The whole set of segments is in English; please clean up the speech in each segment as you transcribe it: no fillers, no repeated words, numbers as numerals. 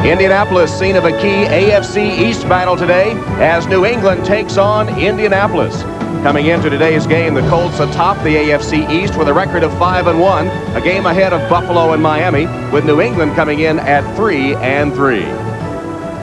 Indianapolis, scene of a key AFC East battle today as New England takes on Indianapolis. Coming into today's game, the Colts atop the AFC East with a record of 5-1, a game ahead of Buffalo and Miami, with New England coming in at 3-3.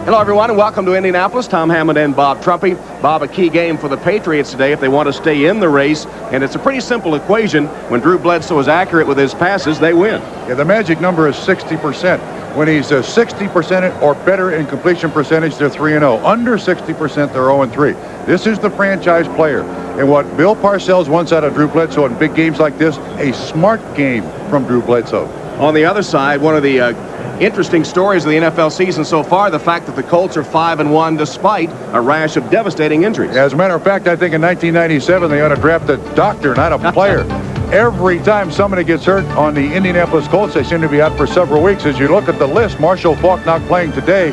Hello, everyone, and welcome to Indianapolis. Tom Hammond and Bob Trumpy. Bob, a key game for the Patriots today if they want to stay in the race, and it's a pretty simple equation. When Drew Bledsoe is accurate with his passes, they win. Yeah, the magic number is 60%. When he's 60% or better in completion percentage, they're 3-0. Under 60%, they're 0-3. This is the franchise player. And what Bill Parcells wants out of Drew Bledsoe in big games like this, a smart game from Drew Bledsoe. On the other side, one of the interesting stories of the NFL season so far, the fact that the Colts are 5-1 despite a rash of devastating injuries. As a matter of fact, I think in 1997 they ought to draft a doctor, not a player. Every time somebody gets hurt on the Indianapolis Colts, they seem to be out for several weeks. As you look at the list, Marshall Faulk not playing today,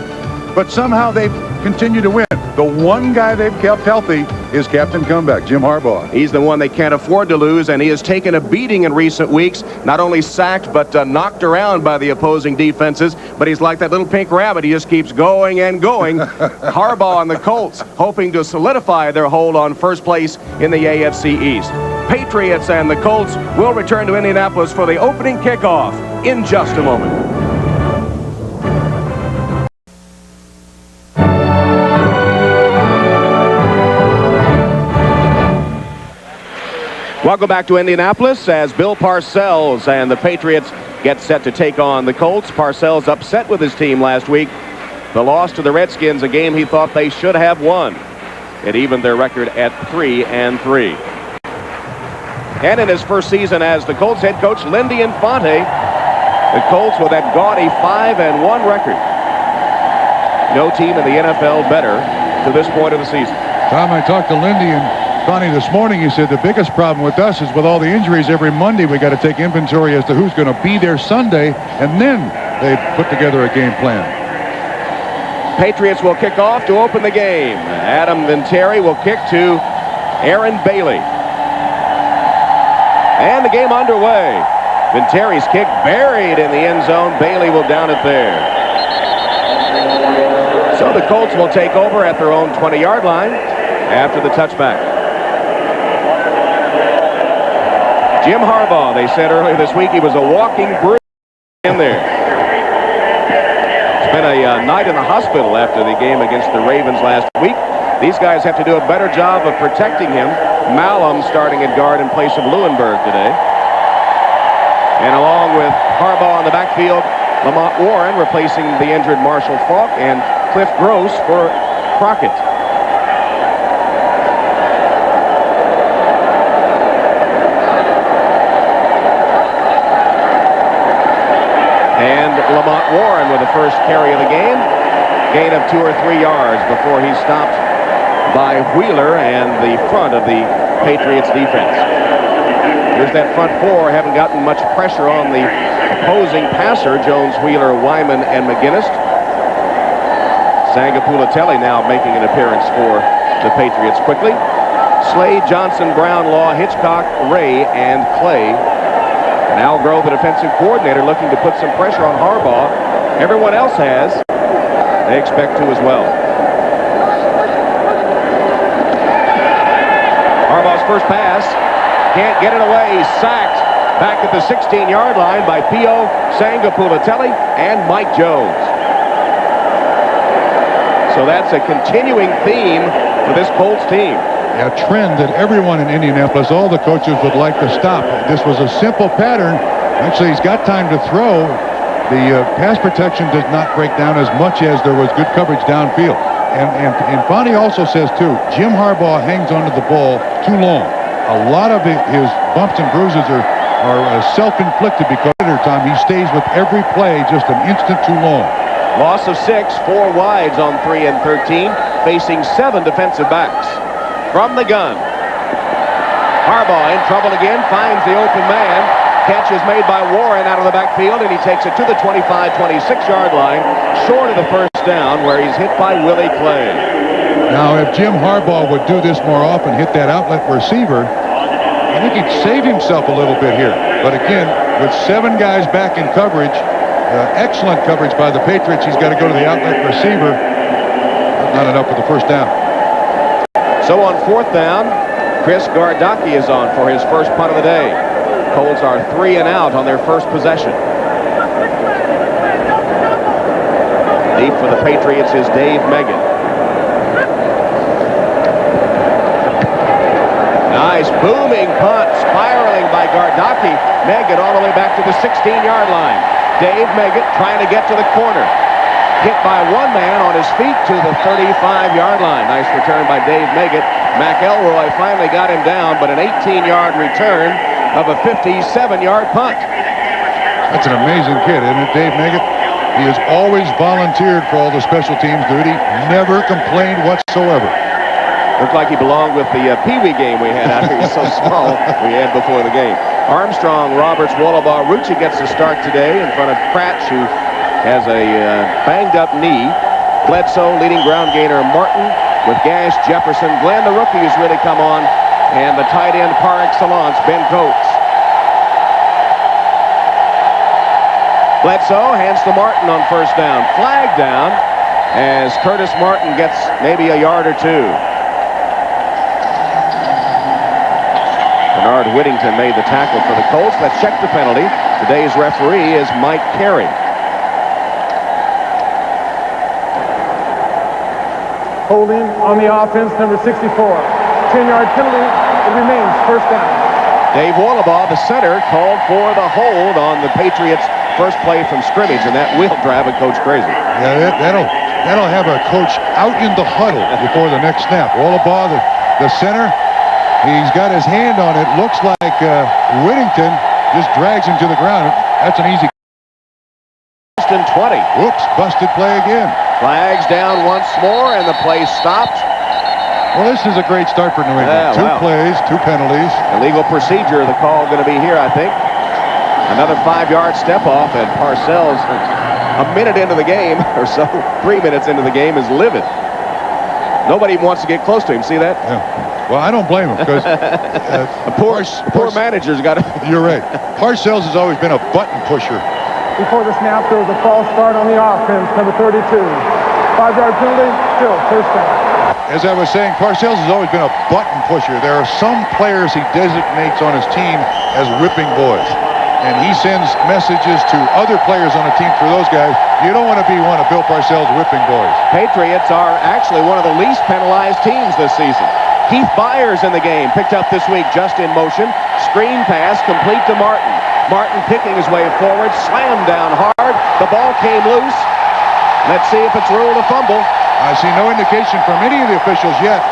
but somehow they've continued to win. The one guy they've kept healthy is Captain Comeback, Jim Harbaugh. He's the one they can't afford to lose, and he has taken a beating in recent weeks, not only sacked but knocked around by the opposing defenses, but he's like that little pink rabbit. He just keeps going and going. Harbaugh and the Colts hoping to solidify their hold on first place in the AFC East. Patriots and the Colts will return to Indianapolis for the opening kickoff in just a moment. Welcome back to Indianapolis as Bill Parcells and the Patriots get set to take on the Colts. Parcells upset with his team last week. The loss to the Redskins, a game he thought they should have won. It evened their record at 3-3. And in his first season as the Colts head coach, Lindy Infante, the Colts with that gaudy 5-1 record. No team in the NFL better to this point of the season. Tom, I talked to Lindy and Connie this morning. He said the biggest problem with us is with all the injuries every Monday, we got to take inventory as to who's going to be there Sunday, and then they put together a game plan. Patriots will kick off to open the game. Adam Vinatieri will kick to Aaron Bailey. And the game underway. Vinatieri's kick buried in the end zone. Bailey will down it there. So the Colts will take over at their own 20-yard line after the touchback. Jim Harbaugh, they said earlier this week, he was a walking bruise in there. It's been a night in the hospital after the game against the Ravens last week. These guys have to do a better job of protecting him. Malum starting at guard in place of Lewinberg today. And along with Harbaugh in the backfield, Lamont Warren replacing the injured Marshall Faulk and Cliff Gross for Crockett. And Lamont Warren with the first carry of the game. Gain of 2 or 3 yards before he's stopped by Wheeler and the front of the Patriots defense. Here's that front four. Haven't gotten much pressure on the opposing passer, Jones, Wheeler, Wyman, and McGinnis. Sangapulatelli now making an appearance for the Patriots quickly. Slade, Johnson, Brown, Law, Hitchcock, Ray, and Clay. And Al Grove, the defensive coordinator, looking to put some pressure on Harbaugh. Everyone else has. They expect to as well. Harbaugh's first pass. Can't get it away. He's sacked back at the 16-yard line by Pio Sangapulatelli and Mike Jones. So that's a continuing theme for this Colts team. A trend that everyone in Indianapolis, all the coaches would like to stop. This was a simple pattern. Actually, he's got time to throw. The pass protection does not break down as much as there was good coverage downfield. And Fonte also says, too, Jim Harbaugh hangs onto the ball too long. A lot of his bumps and bruises are self-inflicted because at time he stays with every play just an instant too long. Loss of 6, 4 wides on 3 and 13, facing 7 defensive backs. From the gun, Harbaugh in trouble again, finds the open man. Catch is made by Warren out of the backfield, and he takes it to the 25, 26-yard line, short of the first down, where he's hit by Willie Clay. Now, if Jim Harbaugh would do this more often, hit that outlet receiver, I think he'd save himself a little bit here. But again, with 7 guys back in coverage, Excellent coverage by the Patriots. He's got to go to the outlet receiver. Not enough for the first down. So on fourth down, Chris Gardocki is on for his first punt of the day. Colts are 3 and out on their first possession. Deep for the Patriots is Dave Megan. Nice booming punt, spiraling by Gardocki. Megan all the way back to the 16-yard line. Dave Megan trying to get to the corner. Hit by one man on his feet to the 35-yard line. Nice return by Dave Megan. McElroy finally got him down, but an 18-yard return of a 57-yard punt. That's an amazing kid, isn't it, Dave Megan? He has always volunteered for all the special teams duty, never complained whatsoever. Looked like he belonged with the Pee Wee game we had out here. He's so small we had before the game. Armstrong, Roberts, Wallabaugh, Rucci gets the start today in front of Cratch, who has a banged-up knee. Bledsoe leading ground gainer Martin with Gash, Jefferson. Glenn, the rookie, has really come on. And the tight end par excellence, Ben Coates. Bledsoe hands to Martin on first down. Flag down as Curtis Martin gets maybe a yard or two. Bernard Whittington made the tackle for the Colts. Let's check the penalty. Today's referee is Mike Carey. Holding on the offense, number 64. 10-yard penalty. It remains first down. Dave Wallabaugh, the center, called for the hold on the Patriots' first play from scrimmage, and that will drive a coach crazy. Yeah, that'll have a coach out in the huddle before the next snap. Wallabaugh, the center, he's got his hand on it. Looks like Whittington just drags him to the ground. That's an easy. 20. Whoops, busted play again. Flags down once more, and the play stopped. Well, this is a great start for New England. Two plays, 2 penalties. Illegal procedure, the call going to be here, I think. Another 5-yard step off, and Parcells, a minute into the game, or so, 3 minutes into the game, is livid. Nobody even wants to get close to him. See that? Yeah. Well, I don't blame him, because poor manager's got to. You're right. Parcells has always been a button pusher. Before the snap, there was a false start on the offense, number 32. 5-yard penalty, still first down. As I was saying, Parcells has always been a button pusher. There are some players he designates on his team as whipping boys. And he sends messages to other players on the team for those guys. You don't want to be one of Bill Parcells' whipping boys. Patriots are actually one of the least penalized teams this season. Keith Byers in the game, picked up this week just in motion. Screen pass complete to Martin. Martin picking his way forward, slammed down hard. The ball came loose. Let's see if it's ruled a fumble. I see no indication from any of the officials yet.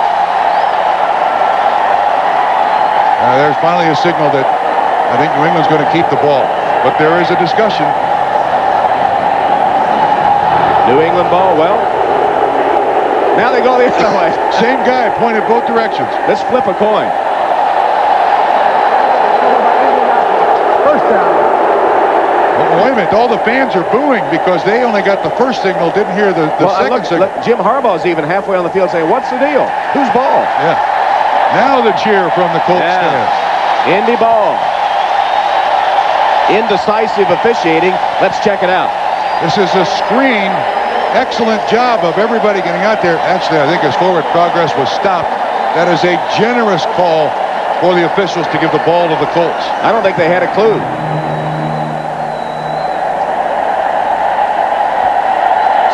There's finally a signal that I think New England's going to keep the ball. But there is a discussion. New England ball, well. Now they go the other way. Same guy pointed both directions. Let's flip a coin. First down. Oh, wait a minute. All the fans are booing because they only got the first signal, didn't hear the second signal. Jim Harbaugh's even halfway on the field saying, what's the deal? Whose ball? Yeah. Now the cheer from the Colts fans. Indy ball. Indecisive officiating. Let's check it out. This is a screen. Excellent job of everybody getting out there. Actually, I think his forward progress was stopped. That is a generous call for the officials to give the ball to the Colts. I don't think they had a clue.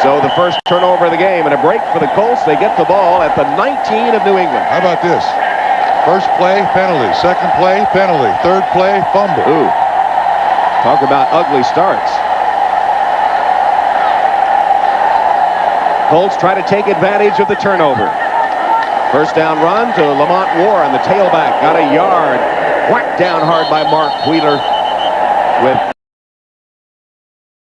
So the first turnover of the game and a break for the Colts. They get the ball at the 19 of New England. How about this? First play, penalty. Second play, penalty. Third play, fumble. Ooh. Talk about ugly starts. Colts try to take advantage of the turnover. First down run to Lamont Warren, the tailback. Got a yard. Whacked down hard by Mark Wheeler with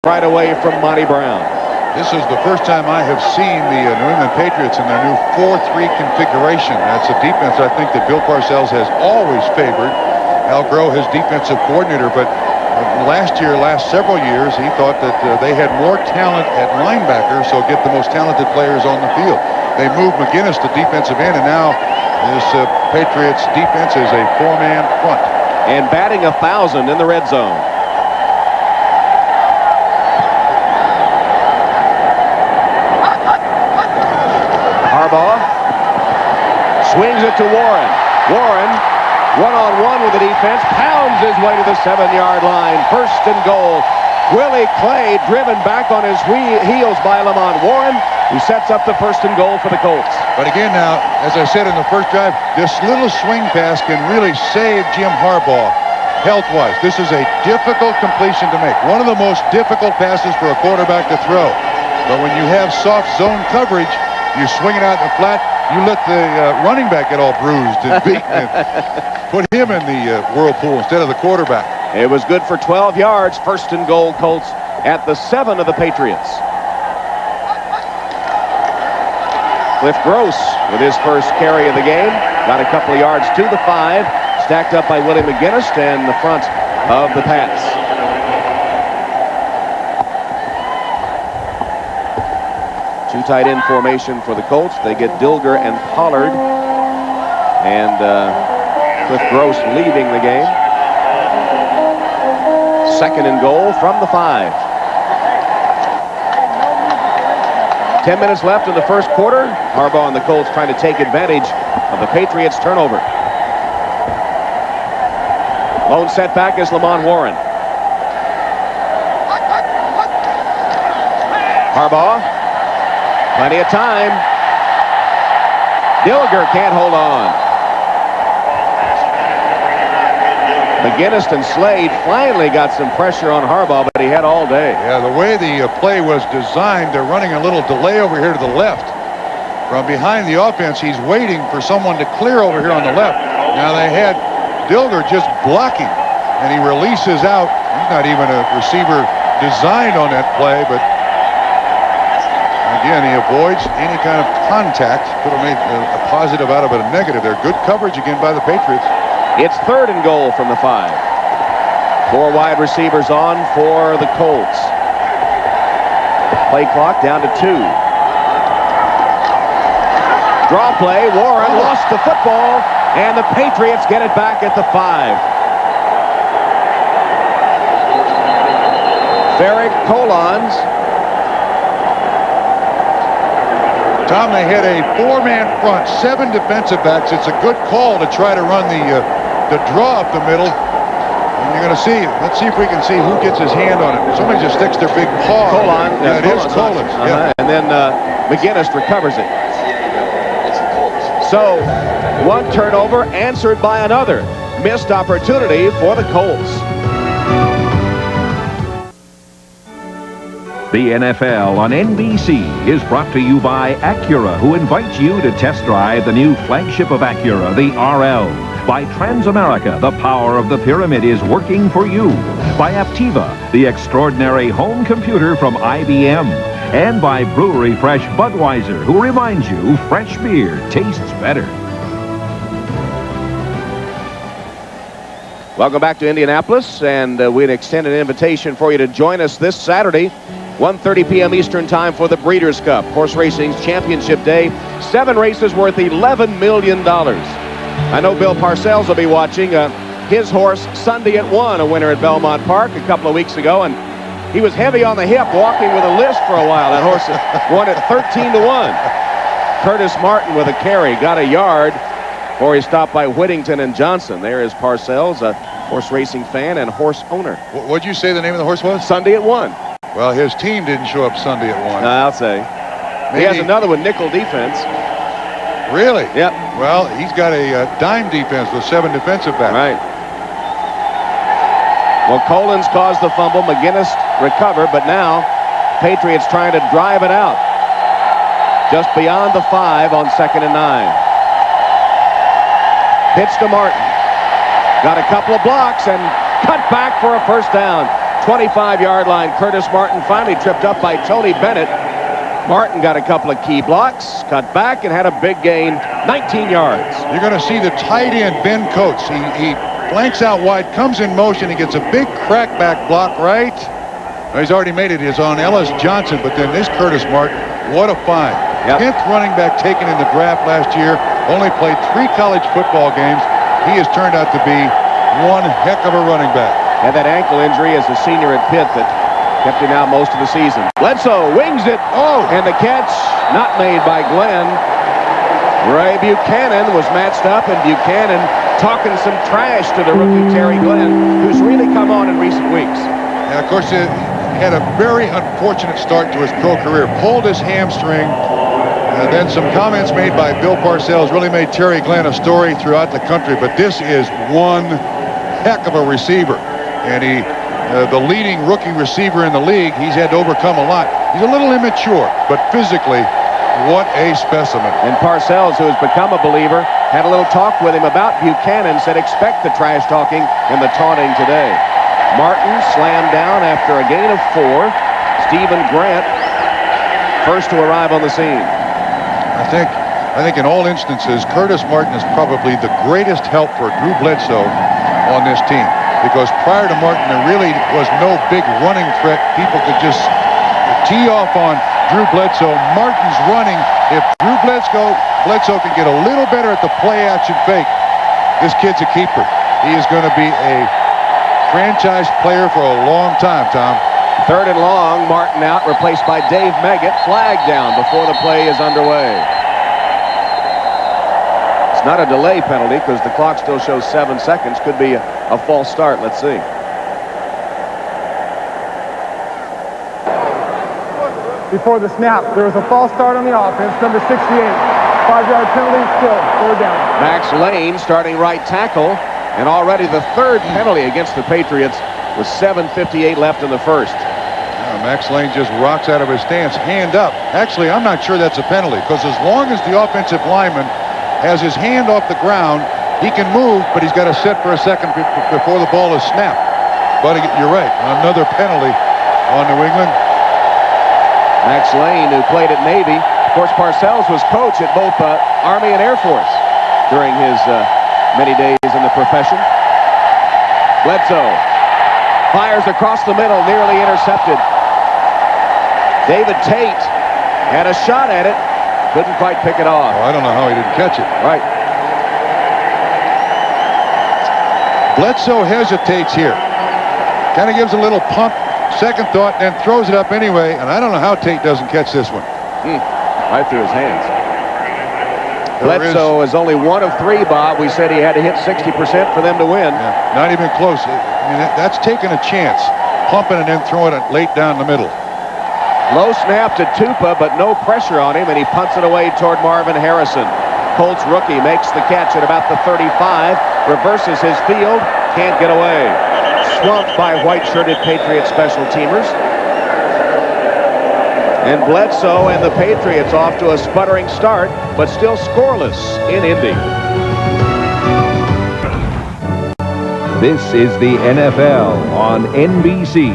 right away from Monty Brown. This is the first time I have seen the New England Patriots in their new 4-3 configuration. That's a defense I think that Bill Parcells has always favored. Al Groh, his defensive coordinator, but last several years, he thought that they had more talent at linebacker, so get the most talented players on the field. They moved McGinnis to defensive end, and now this Patriots defense is a 4-man front. And batting 1,000 in the red zone. swings it to Warren. Warren, one-on-one with the defense, pounds his way to the 7-yard line. First and goal. Willie Clay driven back on his heels by Lamont Warren, who sets up the first and goal for the Colts. But again now, as I said in the first drive, this little swing pass can really save Jim Harbaugh health-wise. This is a difficult completion to make. One of the most difficult passes for a quarterback to throw. But when you have soft zone coverage, you swing it out in the flat, you let the running back get all bruised and beaten and put him in the whirlpool instead of the quarterback. It was good for 12 yards. First and goal, Colts at the 7 of the Patriots. Cliff Gross with his first carry of the game. Got a couple of yards to the 5. Stacked up by Willie McGinnis and the front of the Pats. Two tight end formation for the Colts. They get Dilger and Pollard. And Cliff Gross leaving the game. Second and goal from the 5. 10 minutes left in the first quarter. Harbaugh and the Colts trying to take advantage of the Patriots' turnover. Lone setback is Lamont Warren. Harbaugh. Plenty of time. Dilger can't hold on. McGinnis and Slade finally got some pressure on Harbaugh, but he had all day. Yeah, the way the play was designed, they're running a little delay over here to the left. From behind the offense, he's waiting for someone to clear over here on the left. Now they had Dilger just blocking, and he releases out. He's not even a receiver designed on that play, but again, he avoids any kind of contact. Could have made a positive out of it a negative there. Good coverage again by the Patriots. It's third and goal from the 5. 4 wide receivers on for the Colts. Play clock down to 2. Draw play. Warren lost the football, and the Patriots get it back at the 5. Ferrick Colons. Tom, they had a 4-man front, 7 defensive backs. It's a good call to try to run the draw up the middle. And you're going to see. Let's see if we can see who gets his hand on it. Somebody just sticks their big paw. Colon. Yeah, it is Colon. Yeah. And then McGinnis recovers it. So, one turnover answered by another. Missed opportunity for the Colts. The NFL on NBC is brought to you by Acura, who invites you to test drive the new flagship of Acura, the RL. By Transamerica, the power of the pyramid is working for you. By Aptiva, the extraordinary home computer from IBM. And by Brewery Fresh Budweiser, who reminds you fresh beer tastes better. Welcome back to Indianapolis, and we'd extend an invitation for you to join us this Saturday, 1:30 p.m. Eastern Time for the Breeders' Cup, Horse Racing's championship day. 7 races worth $11 million. I know Bill Parcells will be watching. His horse, Sunday at 1, a winner at Belmont Park a couple of weeks ago, and he was heavy on the hip, walking with a list for a while. That horse won at 13-1. Curtis Martin with a carry, got a yard before he stopped by Whittington and Johnson. There is Parcells, a horse racing fan and horse owner. What'd you say the name of the horse was? Sunday at 1. Well, his team didn't show up Sunday at 1. I'll say. Maybe. He has another one, nickel defense. Really? Yep. Well, he's got a dime defense with 7 defensive backs. Right. Well, Collins caused the fumble. McGinnis recovered, but now Patriots trying to drive it out. Just beyond the 5 on 2nd and 9. Pitch to Martin. Got a couple of blocks and cut back for a first down. 25-yard line. Curtis Martin finally tripped up by Tony Bennett. Martin got a couple of key blocks, cut back, and had a big gain, 19 yards. You're going to see the tight end, Ben Coates. He flanks out wide, comes in motion. He gets a big crackback block right. Well, he's already made it. It's on Ellis Johnson, but then this Curtis Martin, what a find. Yep. 10th running back taken in the draft last year. Only played 3 college football games. He has turned out to be one heck of a running back. Had that ankle injury as a senior at Pitt that kept him out most of the season. Bledsoe wings it. Oh! And the catch not made by Glenn. Ray Buchanan was matched up, and Buchanan talking some trash to the rookie Terry Glenn, who's really come on in recent weeks. And of course, he had a very unfortunate start to his pro career. Pulled his hamstring. Then some comments made by Bill Parcells really made Terry Glenn a story throughout the country. But this is one heck of a receiver. And the leading rookie receiver in the league, he's had to overcome a lot. He's a little immature, but physically, what a specimen. And Parcells, who has become a believer, had a little talk with him about Buchanan, said expect the trash talking and the taunting today. Martin slammed down after a gain of 4. Stephen Grant, first to arrive on the scene. I think in all instances, Curtis Martin is probably the greatest help for Drew Bledsoe on this team. Because prior to Martin, there really was no big running threat. People could just tee off on Drew Bledsoe. Martin's running. If Drew Bledsoe can get a little better at the play-action fake, this kid's a keeper. He is going to be a franchise player for a long time, Tom. 3rd and long, Martin out, replaced by Dave Meggett. Flag down before the play is underway. It's not a delay penalty because the clock still shows 7 seconds. Could be a false start. Let's see. Before the snap, there was a false start on the offense, number 68. 5-yard penalty, still 3rd down. Max Lane starting right tackle, and already the 3rd penalty against the Patriots with 7:58 left in the first. Max Lane just rocks out of his stance, hand up. Actually, I'm not sure that's a penalty, because as long as the offensive lineman has his hand off the ground, he can move, but he's got to sit for a second before the ball is snapped. But you're right, another penalty on New England. Max Lane, who played at Navy. Of course, Parcells was coach at both Army and Air Force during his many days in the profession. Bledsoe fires across the middle, nearly intercepted. David Tate had a shot at it, couldn't quite pick it off. Oh, I don't know how he didn't catch it. Right. Bledsoe hesitates here. Kind of gives a little pump, second thought, then throws it up anyway, and I don't know how Tate doesn't catch this one. Right through his hands. Bledsoe is only 1 of 3, Bob. We said he had to hit 60% for them to win. Yeah, not even close. I mean, that's taking a chance, pumping and then throwing it late down the middle. Low snap to Tupa, but no pressure on him, and he punts it away toward Marvin Harrison. Colts rookie makes the catch at about the 35, reverses his field, can't get away. Swamped by white-shirted Patriot special teamers. And Bledsoe and the Patriots off to a sputtering start, but still scoreless in Indy. This is the NFL on NBC.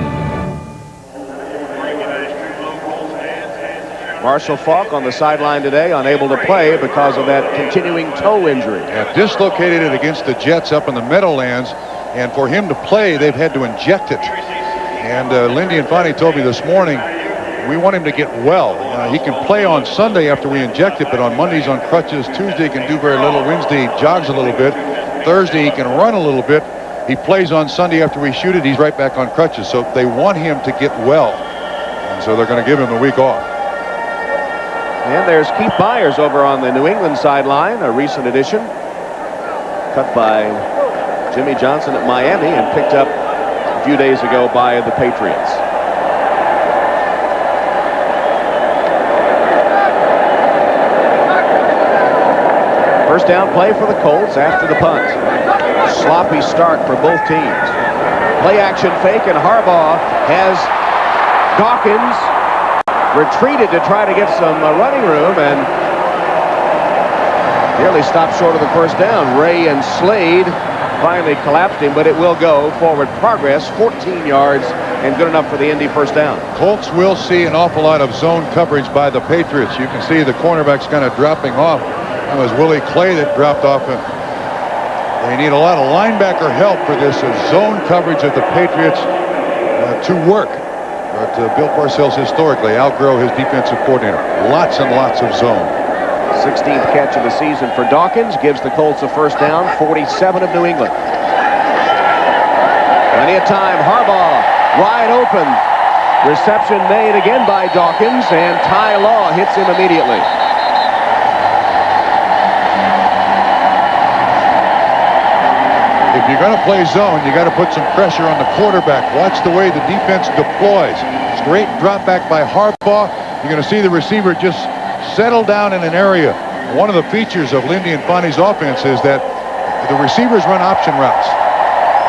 Marshall Faulk on the sideline today, unable to play because of that continuing toe injury. Yeah, dislocated it against the Jets up in the Meadowlands, and for him to play, they've had to inject it. And Lindy and Fonnie told me this morning, we want him to get well. He can play on Sunday after we inject it, but on Mondays on crutches. Tuesday he can do very little. Wednesday he jogs a little bit. Thursday he can run a little bit. He plays on Sunday after we shoot it. He's right back on crutches. So they want him to get well. And so they're going to give him the week off. And there's Keith Byers over on the New England sideline, a recent addition. Cut by Jimmy Johnson at Miami and picked up a few days ago by the Patriots. First down play for the Colts after the punt. Sloppy start for both teams. Play action fake, and Harbaugh has Dawkins retreated to try to get some running room and nearly stopped short of the first down. Ray and Slade finally collapsed him, but it will go forward progress, 14 yards, and good enough for the Indy first down. Colts will see an awful lot of zone coverage by the Patriots. You can see the cornerbacks kind of dropping off. It was Willie Clay that dropped off. They need a lot of linebacker help for this zone coverage of the Patriots to work. But Bill Parcells historically outgrow his defensive coordinator. Lots and lots of zone. 16th catch of the season for Dawkins gives the Colts a first down, 47 of New England. Plenty of time. Harbaugh wide open. Reception made again by Dawkins, and Ty Law hits him immediately. if you're going to play zone, you got to put some pressure on the quarterback. Watch the way the defense deploys. Straight drop back by Harbaugh. You're going to see the receiver just settle down in an area. One of the features of Lindy Infante's offense is that the receivers run option routes.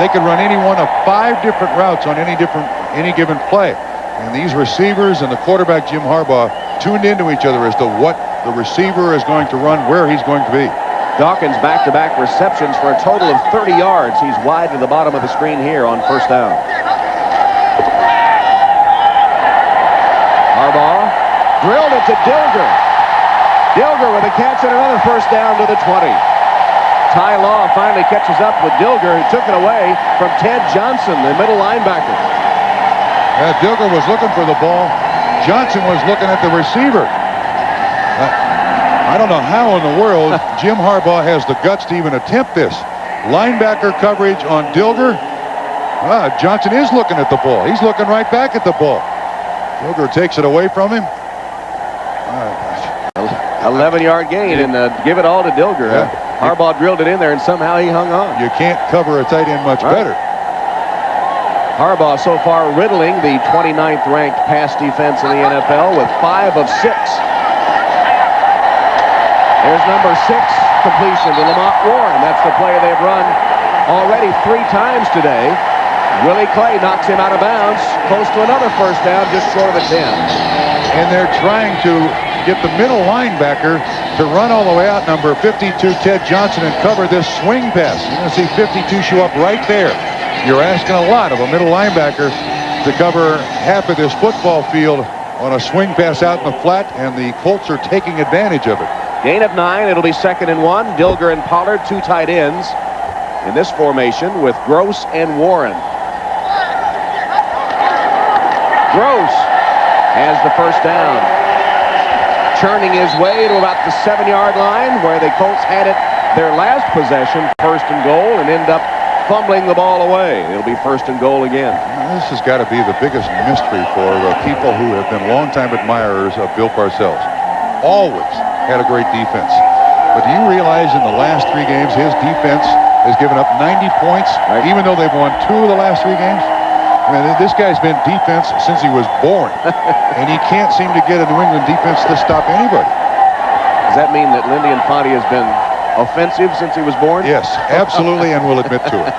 They can run any one of 5 different routes on any given play. And these receivers and the quarterback, Jim Harbaugh, tuned into each other as to what the receiver is going to run, where he's going to be. Dawkins back-to-back receptions for a total of 30 yards. He's wide to the bottom of the screen here on first down. Harbaugh drilled it to Dilger. Dilger with a catch and another first down to the 20. Ty Law finally catches up with Dilger, who took it away from Ted Johnson, the middle linebacker. Dilger was looking for the ball. Johnson was looking at the receiver. I don't know how in the world Jim Harbaugh has the guts to even attempt this. Linebacker coverage on Dilger. Johnson is looking at the ball. He's looking right back at the ball. Dilger takes it away from him. 11-yard gain, and give it all to Dilger. Yeah. Harbaugh drilled it in there, and somehow he hung on. You can't cover a tight end much better. Harbaugh so far riddling the 29th ranked pass defense in the NFL with 5 of 6. There's number 6 completion to Lamont Warren. That's the play they've run already 3 times today. Willie Clay knocks him out of bounds, close to another first down, just short of the 10. And they're trying to get the middle linebacker to run all the way out, number 52, Ted Johnson, and cover this swing pass. You're going to see 52 show up right there. You're asking a lot of a middle linebacker to cover half of this football field on a swing pass out in the flat, and the Colts are taking advantage of it. Gain of 9. It'll be 2nd and 1. Dilger and Pollard, 2 tight ends in this formation with Gross and Warren. Gross has the first down, churning his way to about the 7-yard line, where the Colts had it their last possession, 1st and goal, and end up fumbling the ball away. It'll be 1st and goal again. This has got to be the biggest mystery for people who have been longtime admirers of Bill Parcells. Always had a great defense. But do you realize in the last 3 games, his defense has given up 90 points, even though they've won 2 of the last 3 games? I mean, this guy's been defense since he was born, and he can't seem to get a New England defense to stop anybody. Does that mean that Lindy Infante has been offensive since he was born? Yes, absolutely, and will admit to it.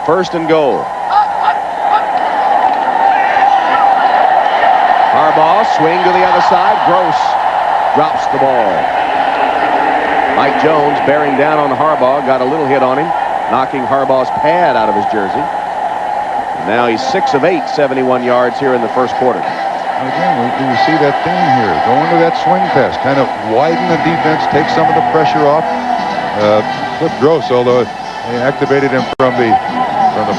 1st and goal. Harbaugh swing to the other side. Gross drops the ball. Mike Jones bearing down on Harbaugh, got a little hit on him, knocking Harbaugh's pad out of his jersey. Now he's 6 of 8, 71 yards here in the first quarter. Again, we see that theme here. Go into that swing pass, kind of widen the defense, take some of the pressure off. Cliff Gross, although they activated him from the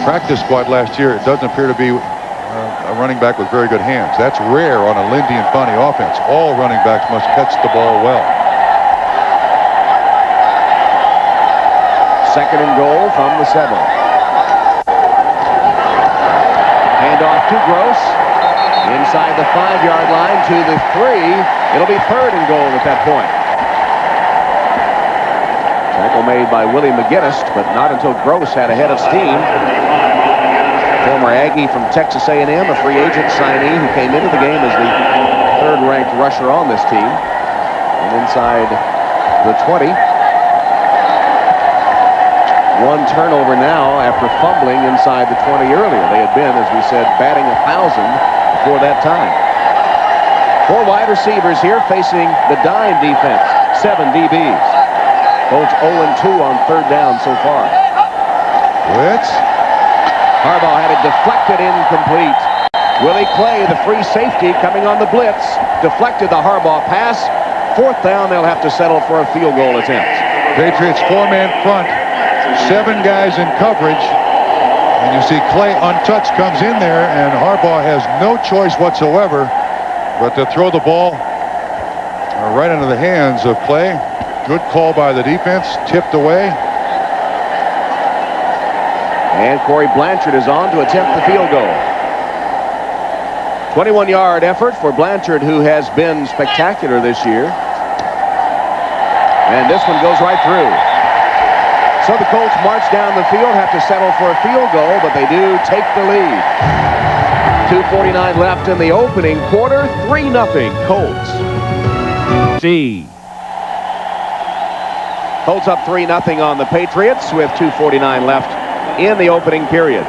practice squad last year, it doesn't appear to be a running back with very good hands. That's rare on a Lindy Infante offense. All running backs must catch the ball well. 2nd and goal from the 7. Handoff to Gross. Inside the 5-yard line to the 3. It'll be 3rd and goal at that point. Tackle made by Willie McGinnis, but not until Gross had a head of steam. Former Aggie from Texas A&M, a free agent signee who came into the game as the 3rd-ranked rusher on this team. And inside the 20. 1 turnover now after fumbling inside the 20 earlier. They had been, as we said, batting 1,000 before that time. 4 wide receivers here facing the dime defense. 7 DBs. Colts 0-2 on 3rd down so far. Blitz. Harbaugh had it deflected, incomplete. Willie Clay, the free safety, coming on the blitz, deflected the Harbaugh pass. 4th down, they'll have to settle for a field goal attempt. Patriots 4-man front. 7 guys in coverage, and you see Clay untouched comes in there, and Harbaugh has no choice whatsoever but to throw the ball right into the hands of Clay. Good call by the defense, tipped away. And Corey Blanchard is on to attempt the field goal. 21-yard effort for Blanchard, who has been spectacular this year. And this one goes right through. So the Colts march down the field, have to settle for a field goal, but they do take the lead. 2:49 left in the opening quarter. 3-0 Colts. Colts up 3-0 on the Patriots with 2:49 left in the opening period.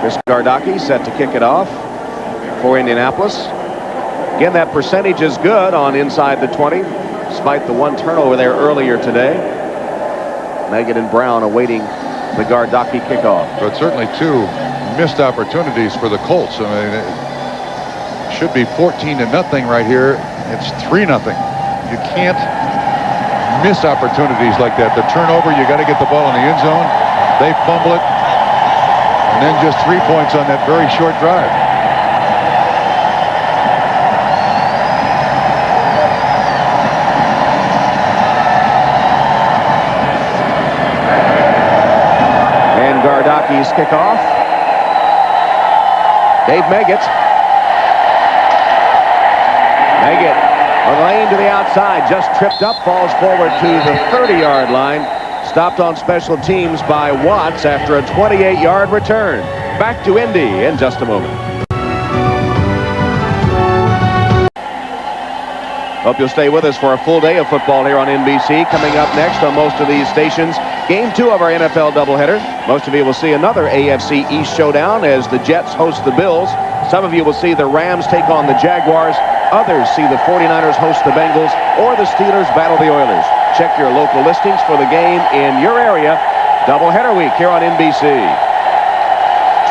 Chris Gardocki set to kick it off for Indianapolis. Again, that percentage is good on inside the 20, despite the one turnover there earlier today. Megan and Brown awaiting the Gardocki kickoff. But certainly two missed opportunities for the Colts. I mean, it should be 14-0 right here. It's 3-0. You can't miss opportunities like that. The turnover, you got to get the ball in the end zone. They fumble it. And then just 3 points on that very short drive. And Gardocki's kickoff. Dave Meggett. Meggett, a lane to the outside, just tripped up, falls forward to the 30-yard line. Stopped on special teams by Watts after a 28-yard return. Back to Indy in just a moment. Hope you'll stay with us for a full day of football here on NBC. Coming up next on most of these stations, Game 2 of our NFL doubleheader. Most of you will see another AFC East showdown as the Jets host the Bills. Some of you will see the Rams take on the Jaguars. Others see the 49ers host the Bengals or the Steelers battle the Oilers. Check your local listings for the game in your area. Doubleheader week here on NBC.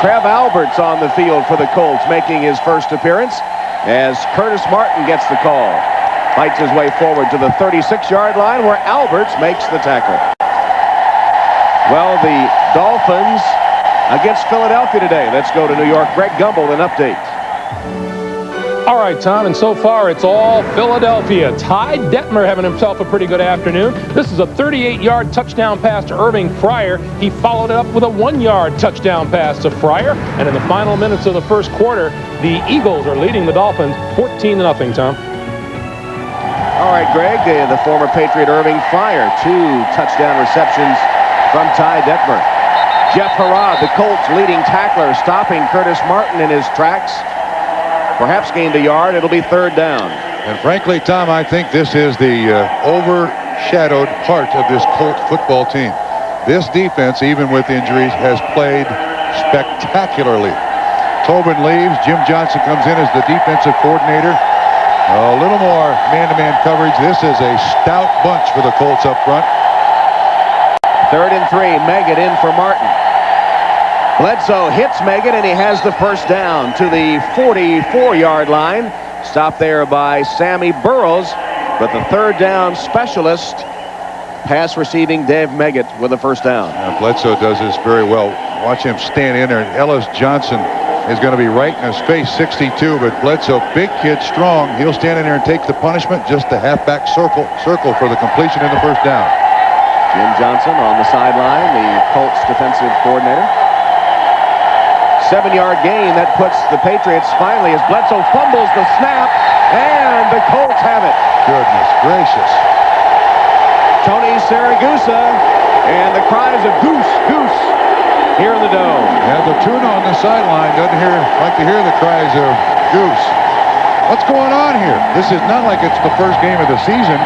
Trev Albert's on the field for the Colts, making his first appearance as Curtis Martin gets the call. Fights his way forward to the 36-yard line where Alberts makes the tackle. Well, the Dolphins against Philadelphia today. Let's go to New York. Greg Gumbel, an update. All right, Tom, and so far it's all Philadelphia. Ty Detmer having himself a pretty good afternoon. This is a 38-yard touchdown pass to Irving Fryer. He followed it up with a 1-yard touchdown pass to Fryer. And in the final minutes of the first quarter, the Eagles are leading the Dolphins 14-0, Tom. All right, Greg, the former Patriot Irving Fryer, 2 touchdown receptions from Ty Detmer. Jeff Harrod, the Colts leading tackler, stopping Curtis Martin in his tracks. Perhaps gained a yard. It'll be 3rd down. And frankly, Tom, I think this is the overshadowed part of this Colt football team. This defense, even with injuries, has played spectacularly. Tobin leaves. Jim Johnson comes in as the defensive coordinator. A little more man-to-man coverage. This is a stout bunch for the Colts up front. 3rd and 3. Meggett in for Martin. Bledsoe hits Meggett, and he has the first down to the 44-yard line. Stopped there by Sammy Burroughs, but the 3rd down specialist, pass receiving Dave Meggett with the first down. Bledsoe does this very well. Watch him stand in there, and Ellis Johnson is going to be right in his face, 62, but Bledsoe, big kid, strong. He'll stand in there and take the punishment, just the halfback circle for the completion in the first down. Jim Johnson on the sideline, the Colts defensive coordinator. 7-yard gain that puts the Patriots finally as Bledsoe fumbles the snap, and the Colts have it. Goodness gracious. Tony Saragusa, and the cries of goose, goose here in the dome. Yeah, the tuna on the sideline doesn't like to hear the cries of goose. What's going on here? This is not like it's the first game of the season.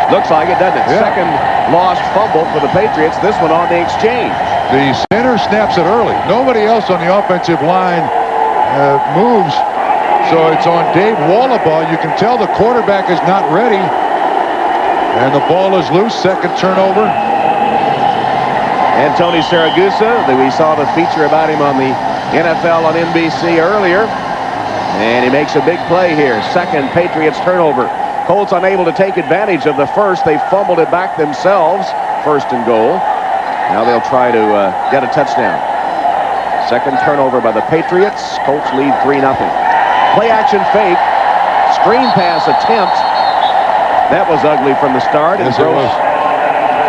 Looks like it, doesn't it? Yeah. Second lost fumble for the Patriots. This one on the exchange. The center snaps it early. Nobody else on the offensive line moves. So it's on Dave Wallabaugh. You can tell the quarterback is not ready. And the ball is loose. Second turnover. And Tony Saragusa, we saw the feature about him on the NFL on NBC earlier. And he makes a big play here. Second Patriots turnover. Colts unable to take advantage of the first. They fumbled it back themselves. 1st and goal. Now they'll try to get a touchdown. Second turnover by the Patriots. Colts lead 3-0. Play action fake. Screen pass attempt. That was ugly from the start. Yes, and Gross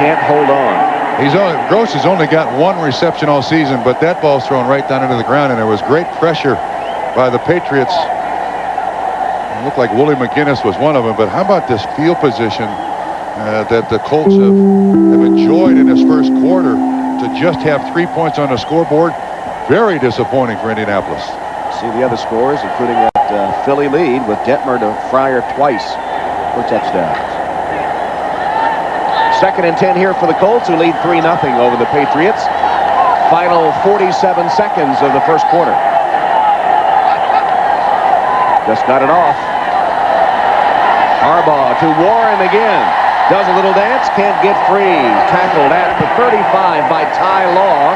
can't hold on. Gross has only got 1 reception all season, but that ball's thrown right down into the ground, and there was great pressure by the Patriots. It looked like Willie McGinnis was one of them, but how about this field position that the Colts have enjoyed in this first quarter. To just have 3 points on the scoreboard, very disappointing for Indianapolis. See the other scores, including that Philly lead with Detmer to Fryer twice for touchdowns. 2nd and 10 here for the Colts, who lead 3-0 over the Patriots. Final 47 seconds of the first quarter. Just got it off. Harbaugh to Warren again. Does a little dance, can't get free. Tackled at the 35 by Ty Law.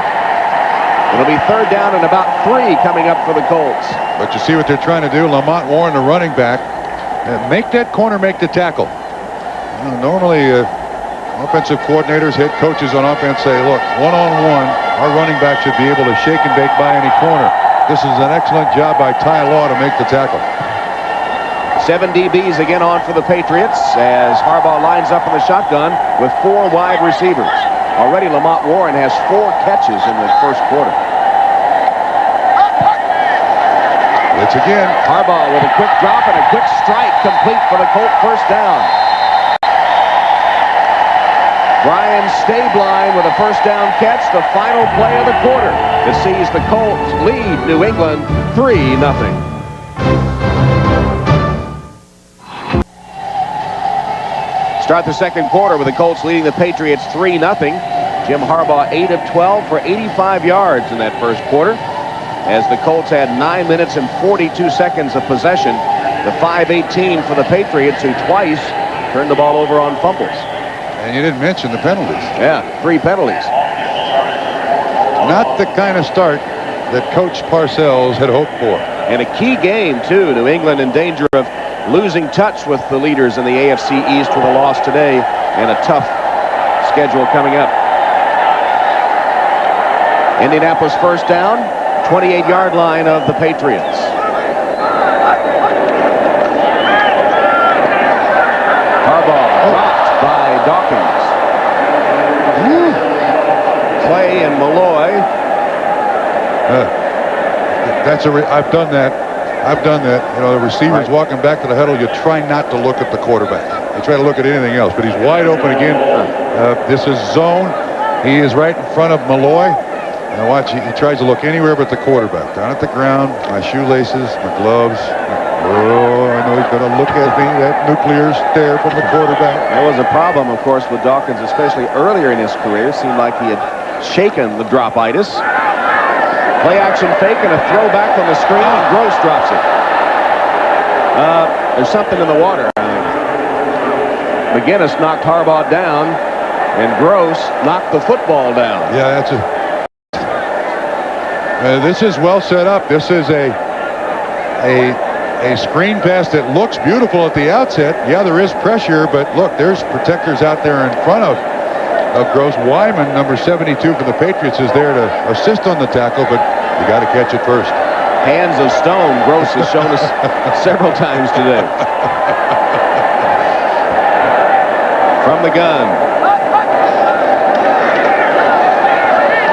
It'll be 3rd down and about 3 coming up for the Colts. But you see what they're trying to do. Lamont Warren, the running back, make that corner make the tackle. Normally, offensive coordinators, head coaches on offense say, look, one-on-one, our running back should be able to shake and bake by any corner. This is an excellent job by Ty Law to make the tackle. 7 DBs again on for the Patriots as Harbaugh lines up in the shotgun with 4 wide receivers. Already Lamont Warren has 4 catches in the first quarter. It's again. Harbaugh with a quick drop and a quick strike complete for the Colt first down. Brian Stabline with a first down catch, the final play of the quarter. That sees the Colts lead New England 3-0. Start the second quarter with the Colts leading the Patriots 3-0. Jim Harbaugh 8 of 12 for 85 yards in that first quarter. As the Colts had 9 minutes and 42 seconds of possession. The 5-18 for the Patriots, who twice turned the ball over on fumbles. And you didn't mention the penalties. Yeah, 3 penalties. Not the kind of start that Coach Parcells had hoped for. And a key game, too. New England in danger of losing touch with the leaders in the AFC East with a loss today and a tough schedule coming up. Indianapolis first down, 28-yard line of the Patriots. Harbaugh dropped by Dawkins. Clay and Malloy. I've done that. You know, the receiver's walking back to the huddle. You try not to look at the quarterback. You try to look at anything else. But he's wide open again. This is zone. He is right in front of Malloy. And watch, he tries to look anywhere but the quarterback. Down at the ground, my shoelaces, my gloves. Oh, I know he's going to look at me. That nuclear stare from the quarterback. There was a problem, of course, with Dawkins, especially earlier in his career. It seemed like he had shaken the drop-itis. Play action fake and a throwback on the screen, and Gross drops it. There's something in the water, I think. McGinnis knocked Harbaugh down, and Gross knocked the football down. Yeah, that's this is well set up. This is a screen pass that looks beautiful at the outset. Yeah, there is pressure, but look, there's protectors out there in front of Gross. Wyman, number 72 for the Patriots, is there to assist on the tackle, but you got to catch it first. Hands of stone, Gross has shown us several times today. From the gun.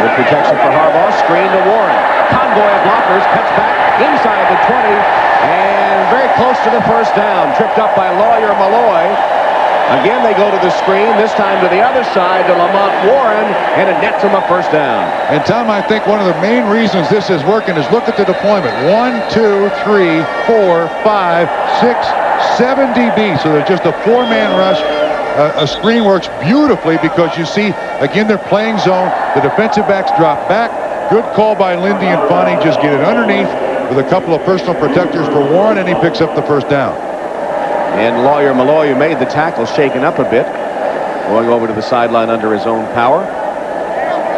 Good protection for Harbaugh. Screen to Warren. Convoy of blockers. Cuts back inside the 20. And very close to the first down. Tripped up by Lawyer Malloy. Again, they go to the screen, this time to the other side to Lamont Warren, and it nets him a first down. And Tom, I think one of the main reasons this is working is look at the deployment. 1, 2, 3, 4, 5, 6, 7 DB. So there's just a 4-man rush. A screen works beautifully because you see, again, they're playing zone. The defensive backs drop back. Good call by Lindy and Fonnie. Just get it underneath with a couple of personal protectors for Warren, and he picks up the first down. And Lawyer Malloy, who made the tackle, shaken up a bit, going over to the sideline under his own power.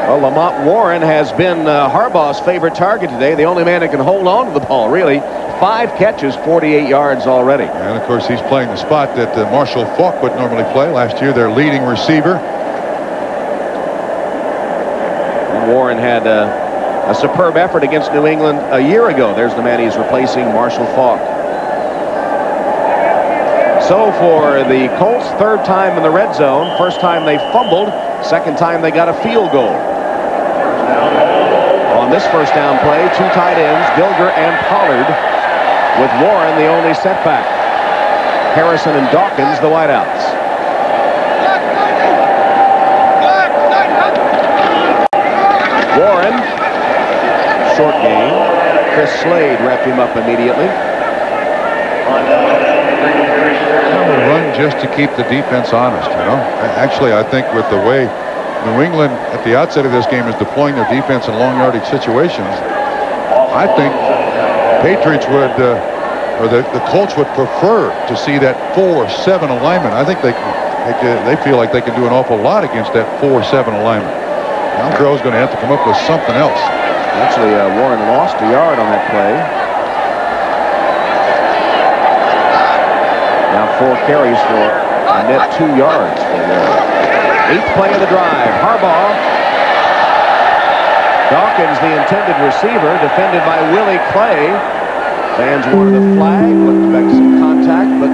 Well, Lamont Warren has been Harbaugh's favorite target today. The only man that can hold on to the ball, really. 5 catches, 48 yards already. And, of course, he's playing the spot that Marshall Faulk would normally play. Last year, their leading receiver. And Warren had a superb effort against New England a year ago. There's the man he's replacing, Marshall Faulk. So for the Colts, 3rd time in the red zone. First time they fumbled. 2nd time they got a field goal. On this first down play, 2 tight ends, Gilger and Pollard, with Warren the only setback. Harrison and Dawkins the wideouts. short game. Chris Slade wrapped him up immediately. Run just to keep the defense honest, you know. Actually, I think with the way New England at the outset of this game is deploying their defense in long yardage situations, I think Patriots would, or the Colts would prefer to see that 4-7 alignment. I think they feel like they can do an awful lot against that 4-7 alignment. Now Groh's going to have to come up with something else. Actually, Warren lost a yard on that play. Now 4 carries for a net 2 yards. For the 8th play of the drive. Harbaugh. Dawkins, the intended receiver, defended by Willie Clay. Fans wanted a flag, looked back some contact, but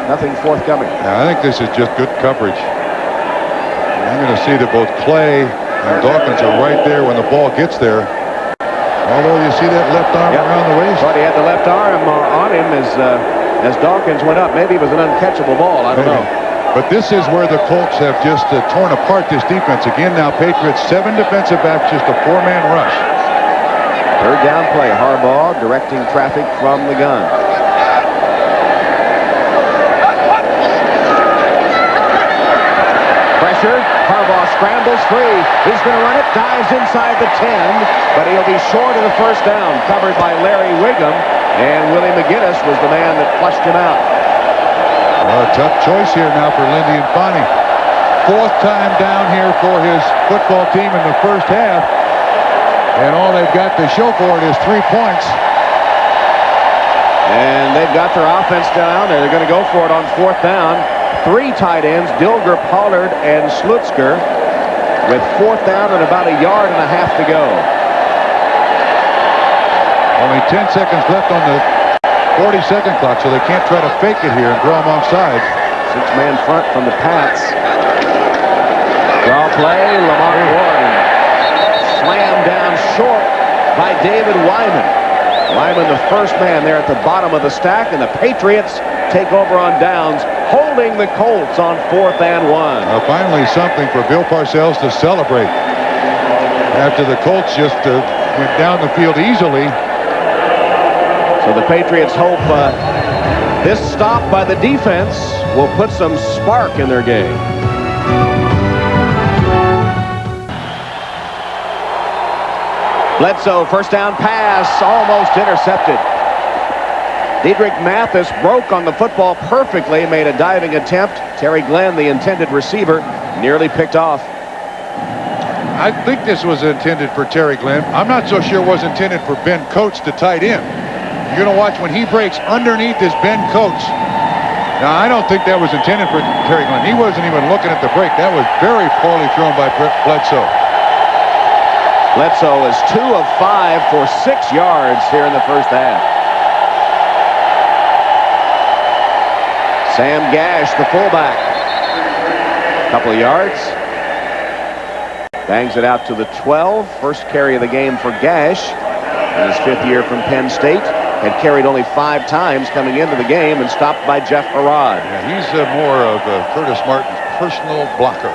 nothing forthcoming. Yeah, I think this is just good coverage. I'm going to see that both Clay and Dawkins are right there when the ball gets there. Although you see that left arm around the waist. Thought he had the left arm on him as Dawkins went up. Maybe it was an uncatchable ball. I don't know. But this is where the Colts have just torn apart this defense. Again, now Patriots 7 defensive backs, just a 4-man rush. 3rd down play. Harbaugh directing traffic from the gun. Pressure. Harbaugh scrambles free. He's going to run it. Dives inside the 10. But he'll be short of the 1st down. Covered by Larry Wiggum. And Willie McGinnis was the man that flushed him out. Well, a tough choice here now for Lindy and Fonnie. 4th time down here for his football team in the first half. And all they've got to show for it is 3 points. And they've got their offense down there. They're going to go for it on 4th down. 3 tight ends, Dilger, Pollard, and Slutzker, with 4th down and about 1.5 yards to go. Only 10 seconds left on the 40-second clock, so they can't try to fake it here and draw them offside. 6-man front from the Pats. Draw play, Lamar Warren. Slammed down short by David Wyman. Wyman, the first man there at the bottom of the stack, and the Patriots take over on downs, holding the Colts on 4th and 1. Now finally something for Bill Parcells to celebrate. After the Colts just went down the field easily. So the Patriots hope this stop by the defense will put some spark in their game. Bledsoe, 1st down pass, almost intercepted. Diedrich Mathis broke on the football perfectly, made a diving attempt. Terry Glenn, the intended receiver, nearly picked off. I think this was intended for Terry Glenn. I'm not so sure it was intended for Ben Coates, the tight end. You're going to watch when he breaks underneath is Ben Coates. Now, I don't think that was intended for Terry Glenn. He wasn't even looking at the break. That was very poorly thrown by Bledsoe. Bledsoe is 2 of 5 for 6 yards here in the first half. Sam Gash, the fullback. Couple of yards. Bangs it out to the 12. First carry of the game for Gash. In his 5th year from Penn State. Had carried only 5 times coming into the game and stopped by Jeff Harrod. Yeah, he's more of Curtis Martin's personal blocker.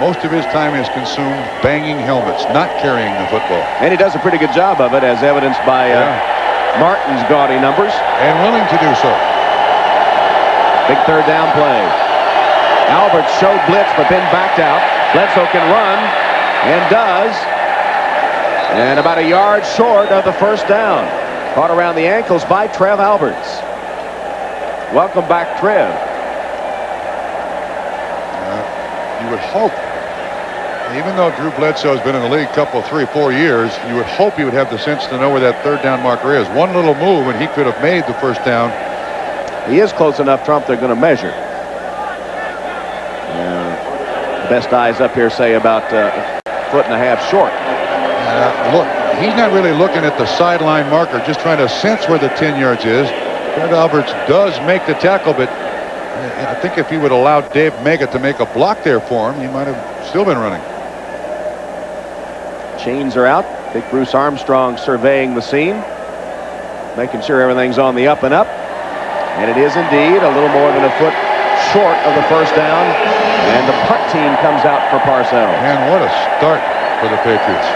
Most of his time is consumed banging helmets, not carrying the football. And he does a pretty good job of it, as evidenced by Martin's gaudy numbers. And willing to do so. Big 3rd down play. Albert showed blitz, but then backed out. Bledsoe can run, and does. And about 1 yard short of the 1st down. Caught around the ankles by Trev Alberts. Welcome back, Trev. You would hope, even though Drew Bledsoe has been in the league a couple, 3-4 years, you would hope he would have the sense to know where that 3rd down marker is. One little move and he could have made the 1st down. He is close enough, Trump, they're going to measure. Best eyes up here say about 1.5 foot short. Look, he's not really looking at the sideline marker, just trying to sense where the 10 yards is. Trev Alberts does make the tackle, but I think if he would allow Dave Mega to make a block there for him, he might have still been running. Chains are out. Big Bruce Armstrong surveying the scene, making sure everything's on the up and up. And it is indeed a little more than a foot short of the 1st down. And the punt team comes out for Parcells. Man, what a start for the Patriots.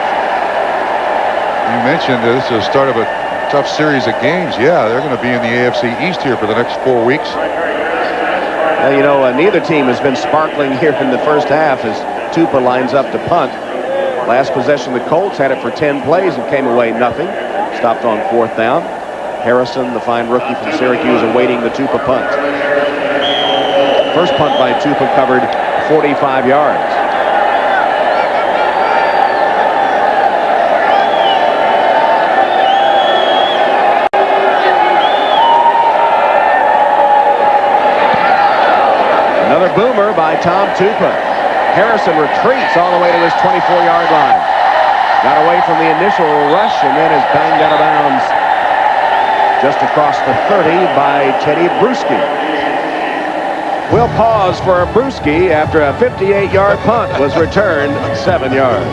You mentioned this is the start of a tough series of games. Yeah, they're going to be in the AFC East here for the next 4 weeks. Well, you know, neither team has been sparkling here in the first half as Tupa lines up to punt. Last possession, the Colts had it for 10 plays and came away nothing. Stopped on 4th down. Harrison, the fine rookie from Syracuse, awaiting the Tupa punt. First punt by Tupa covered 45 yards. Another boomer by Tom Tupa. Harrison retreats all the way to his 24-yard line. Got away from the initial rush and then is banged out of bounds just across the 30 by Teddy Bruschi. We'll pause for Bruschi after a 58-yard punt was returned 7 yards.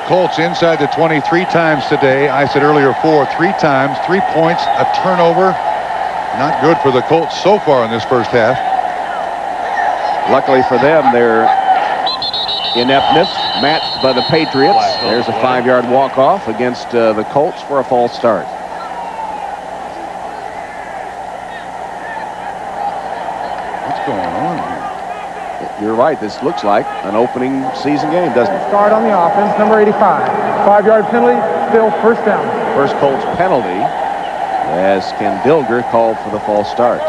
Colts inside the 20 3 times today. I said earlier 4, 3 times, 3 points, a turnover. Not good for the Colts so far in this first half. Luckily for them, their ineptness matched by the Patriots. There's a 5-yard walk-off against the Colts for a false start. What's going on here? You're right. This looks like an opening season game, doesn't it? Start on the offense, number 85. 5-yard penalty, still first down. First Colts penalty as Ken Dilger called for the false start.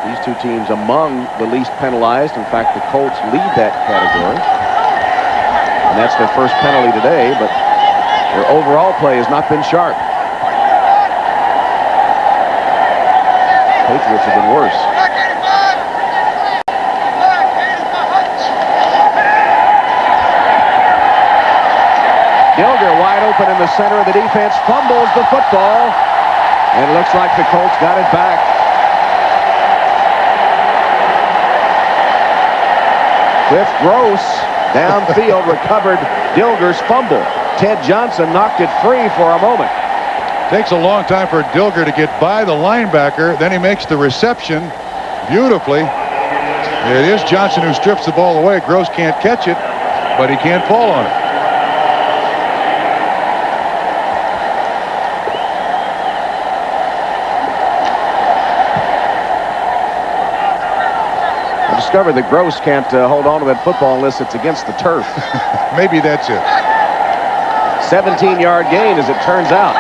These two teams among the least penalized. In fact, the Colts lead that category. And that's their first penalty today, but their overall play has not been sharp. Patriots have been worse. Dilger wide open in the center of the defense, fumbles the football, and it looks like the Colts got it back. Cliff Gross downfield recovered Dilger's fumble. Ted Johnson knocked it free for a moment. Takes a long time for Dilger to get by the linebacker. Then he makes the reception beautifully. It is Johnson who strips the ball away. Gross can't catch it, but he can't fall on it. Discovered that Gross can't hold on to that football unless it's against the turf. Maybe that's it. 17-yard gain as it turns out.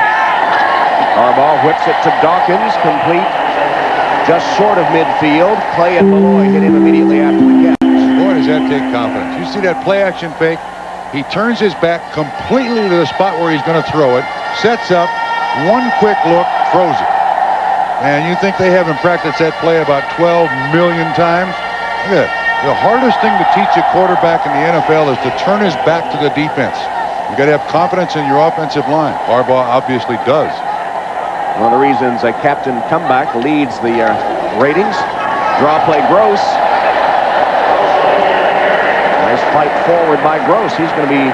Harbaugh whips it to Dawkins, complete just short of midfield. Clay and Malloy hit him immediately after the catch. Boy, does that take confidence. You see that play action fake? He turns his back completely to the spot where he's going to throw it, sets up, one quick look, throws it. And you think they haven't practiced that play about 12 million times? Look at it. The hardest thing to teach a quarterback in the NFL is to turn his back to the defense. You got to have confidence in your offensive line. Harbaugh obviously does. One of the reasons a captain comeback leads the ratings. Draw play Gross. Nice fight forward by Gross. He's going to be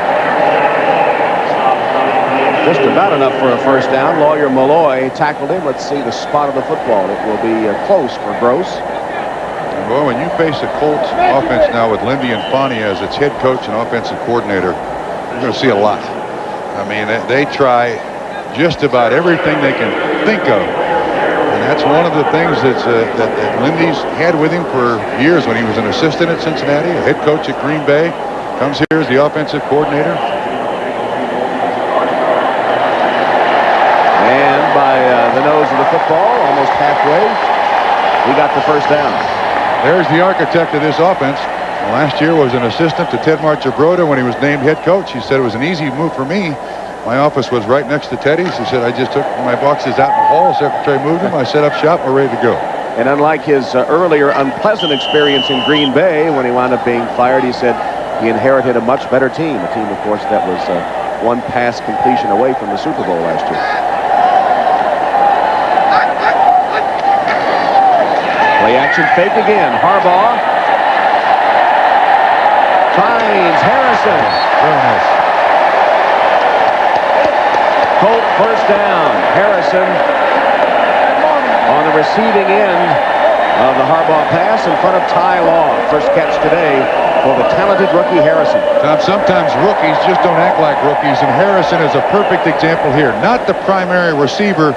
just about enough for a first down. Lawyer Malloy tackled him. Let's see the spot of the football. It will be close for Gross. Well, when you face a Colts offense now with Lindy and Fonnie as its head coach and offensive coordinator, you're going to see a lot. I mean, they try just about everything they can think of. And that's one of the things that Lindy's had with him for years when he was an assistant at Cincinnati, a head coach at Green Bay, comes here as the offensive coordinator. And by the nose of the football, almost halfway, he got the first down. There's the architect of this offense. Last year was an assistant to Ted Marchibroda when he was named head coach. He said it was an easy move for me. My office was right next to Teddy's. He said, I just took my boxes out in the hall. Secretary moved them. I set up shop. We're ready to go. And unlike his earlier unpleasant experience in Green Bay when he wound up being fired, he said he inherited a much better team. A team, of course, that was one pass completion away from the Super Bowl last year. Play action fake again. Harbaugh finds Harrison. Very nice. Colt first down. Harrison on the receiving end of the Harbaugh pass in front of Ty Law. First catch today for the talented rookie Harrison. Tom, sometimes rookies just don't act like rookies, and Harrison is a perfect example here. Not the primary receiver,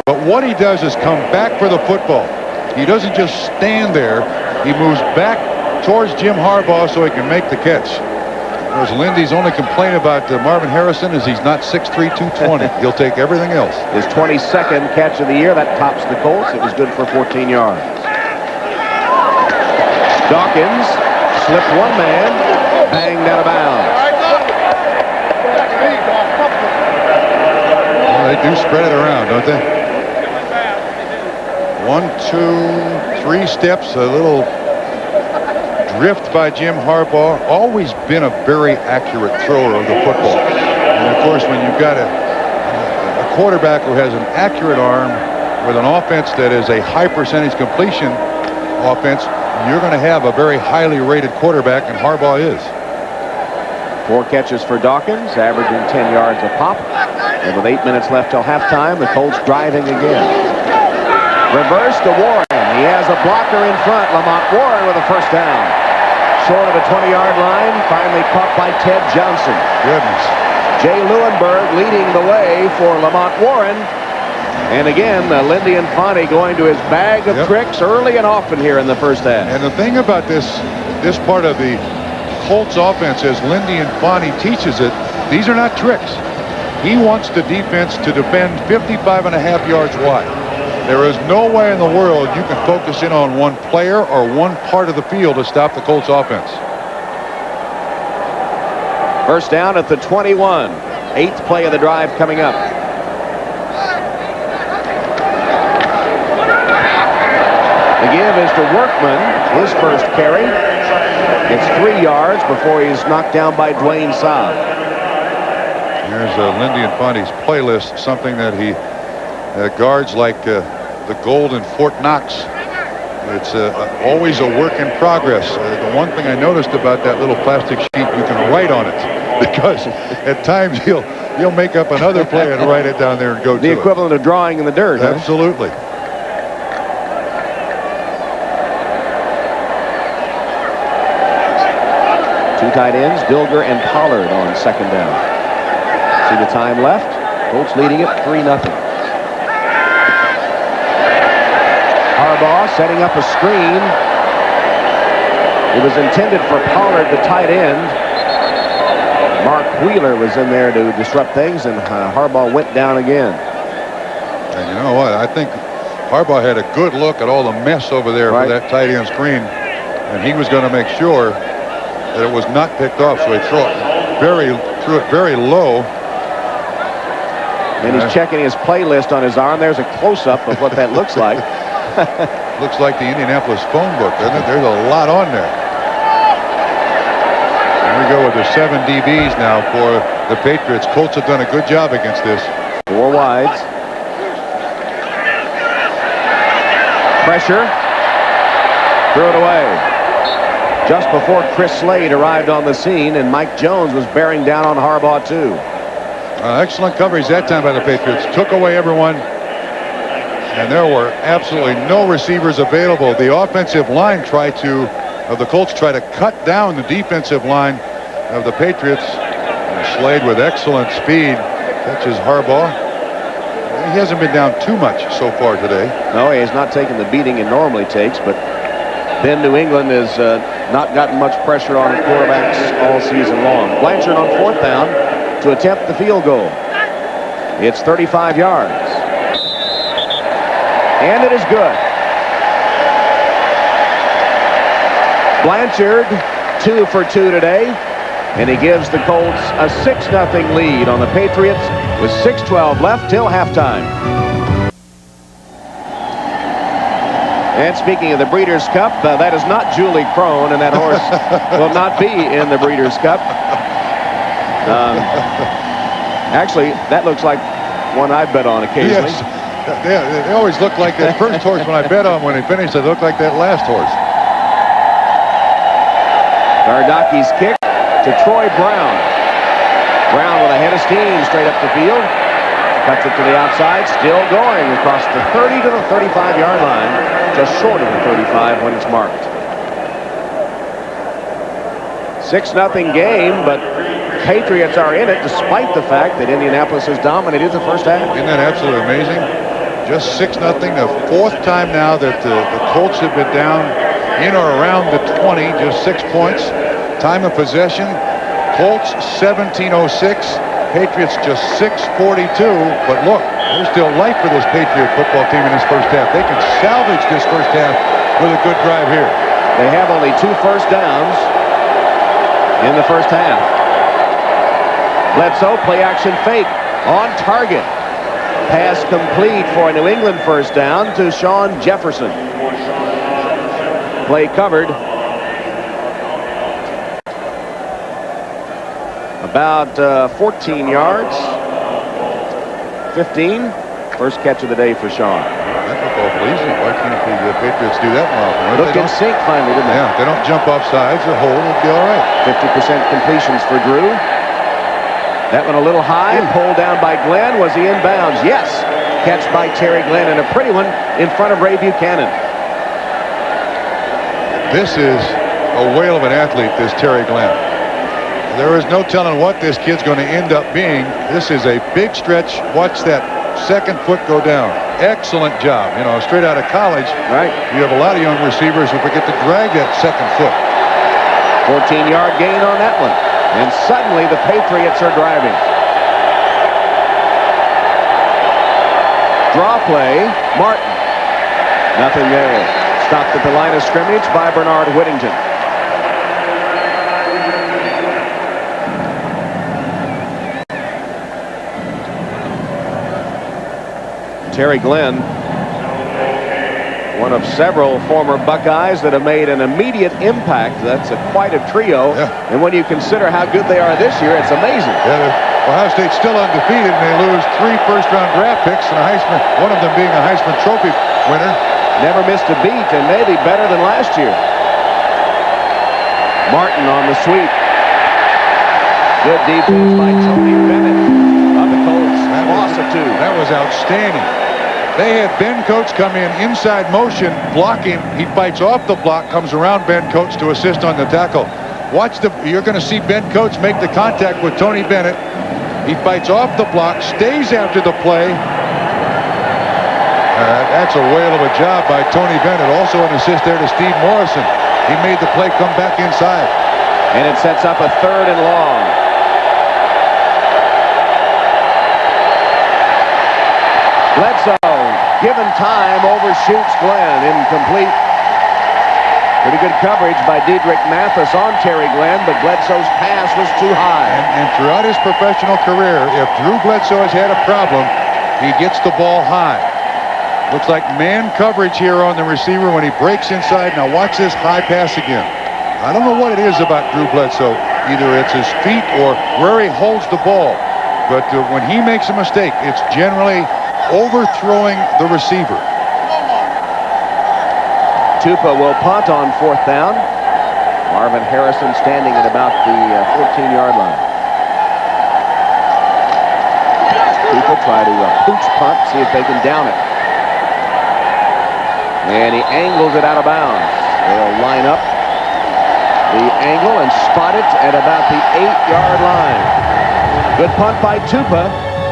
but what he does is come back for the football. He doesn't just stand there. He moves back towards Jim Harbaugh so he can make the catch. Whereas Lindy's only complaint about Marvin Harrison is he's not 6'3", 220. He'll take everything else. His 22nd catch of the year. That tops the Colts. It was good for 14 yards. Dawkins slipped one man, banged out of bounds. Well, they do spread it around, don't they? 1, 2, 3 steps, a little drift by Jim Harbaugh. Always been a very accurate thrower of the football. And of course, when you've got a quarterback who has an accurate arm with an offense that is a high percentage completion offense, you're going to have a very highly rated quarterback, and Harbaugh is. 4 catches for Dawkins, averaging 10 yards a pop. And with 8 minutes left till halftime, the Colts driving again. Reverse to Warren. He has a blocker in front. Lamont Warren with a first down. Short of the 20-yard line. Finally caught by Ted Johnson. Goodness. Jay Lewinberg leading the way for Lamont Warren. And again, Lindy Infante going to his bag of tricks early and often here in the first half. And the thing about this part of the Colts offense, as Lindy Infante teaches it, these are not tricks. He wants the defense to defend 55.5 yards wide. There is no way in the world you can focus in on one player or one part of the field to stop the Colts offense. First down at the 21. 8th play of the drive coming up. The give is to Workman, his first carry. It's 3 yards before he's knocked down by Dwayne Saab. Here's Lindy Infante's playlist, something that he guards like the gold in Fort Knox. It's always a work in progress. The one thing I noticed about that little plastic sheet, you can write on it, because at times he'll make up another play and write it down there and go to it. The equivalent of drawing in the dirt. Absolutely. Two tight ends, Bilger and Pollard on second down. See the time left. Colts leading it 3-0. Harbaugh setting up a screen. It was intended for Pollard, the tight end. Mark Wheeler was in there to disrupt things, and Harbaugh went down again. And you know what? I think Harbaugh had a good look at all the mess over there for that tight end screen, and he was going to make sure that it was not picked off, so he threw it very low. And he's checking his playlist on his arm. There's a close-up of what that looks like. Looks like the Indianapolis phone book, doesn't it? There's a lot on there. Here we go with the 7 DBs now for the Patriots. Colts have done a good job against this. 4 wides. Pressure. Threw it away. Just before Chris Slade arrived on the scene, and Mike Jones was bearing down on Harbaugh too. Excellent coverage that time by the Patriots. Took away everyone, and there were absolutely no receivers available. The offensive line the Colts try to cut down the defensive line of the Patriots. And Slade with excellent speed catches Harbaugh. He hasn't been down too much so far today. No, he has not taken the beating he normally takes, but then New England has not gotten much pressure on quarterbacks all season long. Blanchard on 4th down to attempt the field goal. It's 35 yards. And it is good. Blanchard 2 for 2 today, and he gives the Colts a 6-0 lead on the Patriots with 6:12 left till halftime. And speaking of the Breeders' Cup, that is not Julie Crone, and that horse will not be in the Breeders' Cup. Actually, that looks like one I bet on occasionally. Yes. They always look like that first horse when I bet on. When they finish, they look like that last horse. Gardaki's kick to Troy Brown. Brown with a head of steam straight up the field. Cuts it to the outside, still going across the 30 to the 35-yard line, just short of the 35 when it's marked. 6-0 game, but Patriots are in it despite the fact that Indianapolis has dominated the first half. Isn't that absolutely amazing? Just 6-0, the fourth time now that the Colts have been down in or around the 20, just 6 points. Time of possession, Colts 17:06, Patriots just 6:42. But look, there's still life for this Patriot football team in this first half. They can salvage this first half with a good drive here. They have only 2 first downs in the first half. Bledsoe, play action fake, on target. Pass complete for a New England first down to Sean Jefferson. Play covered. About 14 yards. 15. First catch of the day for Sean. That looked awful easy. Why can't the Patriots do that more often? Looked in sync finally, didn't they? Yeah, they don't jump off sides or hold, it'll be all right. 50% completions for Drew. That one a little high, pulled down by Glenn. Was he in bounds? Yes. Catch by Terry Glenn, and a pretty one in front of Ray Buchanan. This is a whale of an athlete, this Terry Glenn. There is no telling what this kid's going to end up being. This is a big stretch. Watch that second foot go down. Excellent job. You know, straight out of college, right? You have a lot of young receivers who forget to drag that second foot. 14-yard gain on that one. And suddenly the Patriots are driving. Draw play, Martin. Nothing there. Stopped at the line of scrimmage by Bernard Whittington. Terry Glenn, one of several former Buckeyes that have made an immediate impact. That's quite a trio. Yeah. And when you consider how good they are this year, it's amazing. Yeah, Ohio State's still undefeated, and they lose 3 first-round draft picks and a Heisman, one of them being a Heisman Trophy winner. Never missed a beat, and maybe better than last year. Martin on the sweep. Good defense by Tony Bennett of the Colts. Loss of 2. That was outstanding. They had Ben Coates come in inside motion, block him. He fights off the block, comes around Ben Coates to assist on the tackle. You're going to see Ben Coates make the contact with Tony Bennett. He fights off the block, stays after the play. That's a whale of a job by Tony Bennett. Also an assist there to Steve Morrison. He made the play come back inside. And it sets up a 3rd and long. Bledsoe, given time, overshoots Glenn. Incomplete. Pretty good coverage by Diedrich Mathis on Terry Glenn, but Bledsoe's pass was too high. And throughout his professional career, if Drew Bledsoe has had a problem, he gets the ball high. Looks like man coverage here on the receiver when he breaks inside. Now watch this high pass again. I don't know what it is about Drew Bledsoe. Either it's his feet or where he holds the ball. But when he makes a mistake, it's generally overthrowing the receiver. Tupa will punt on 4th down. Marvin Harrison standing at about the 14-yard line. Tupa try to pooch punt, see if they can down it. And he angles it out of bounds. They'll line up the angle and spot it at about the 8-yard line. Good punt by Tupa,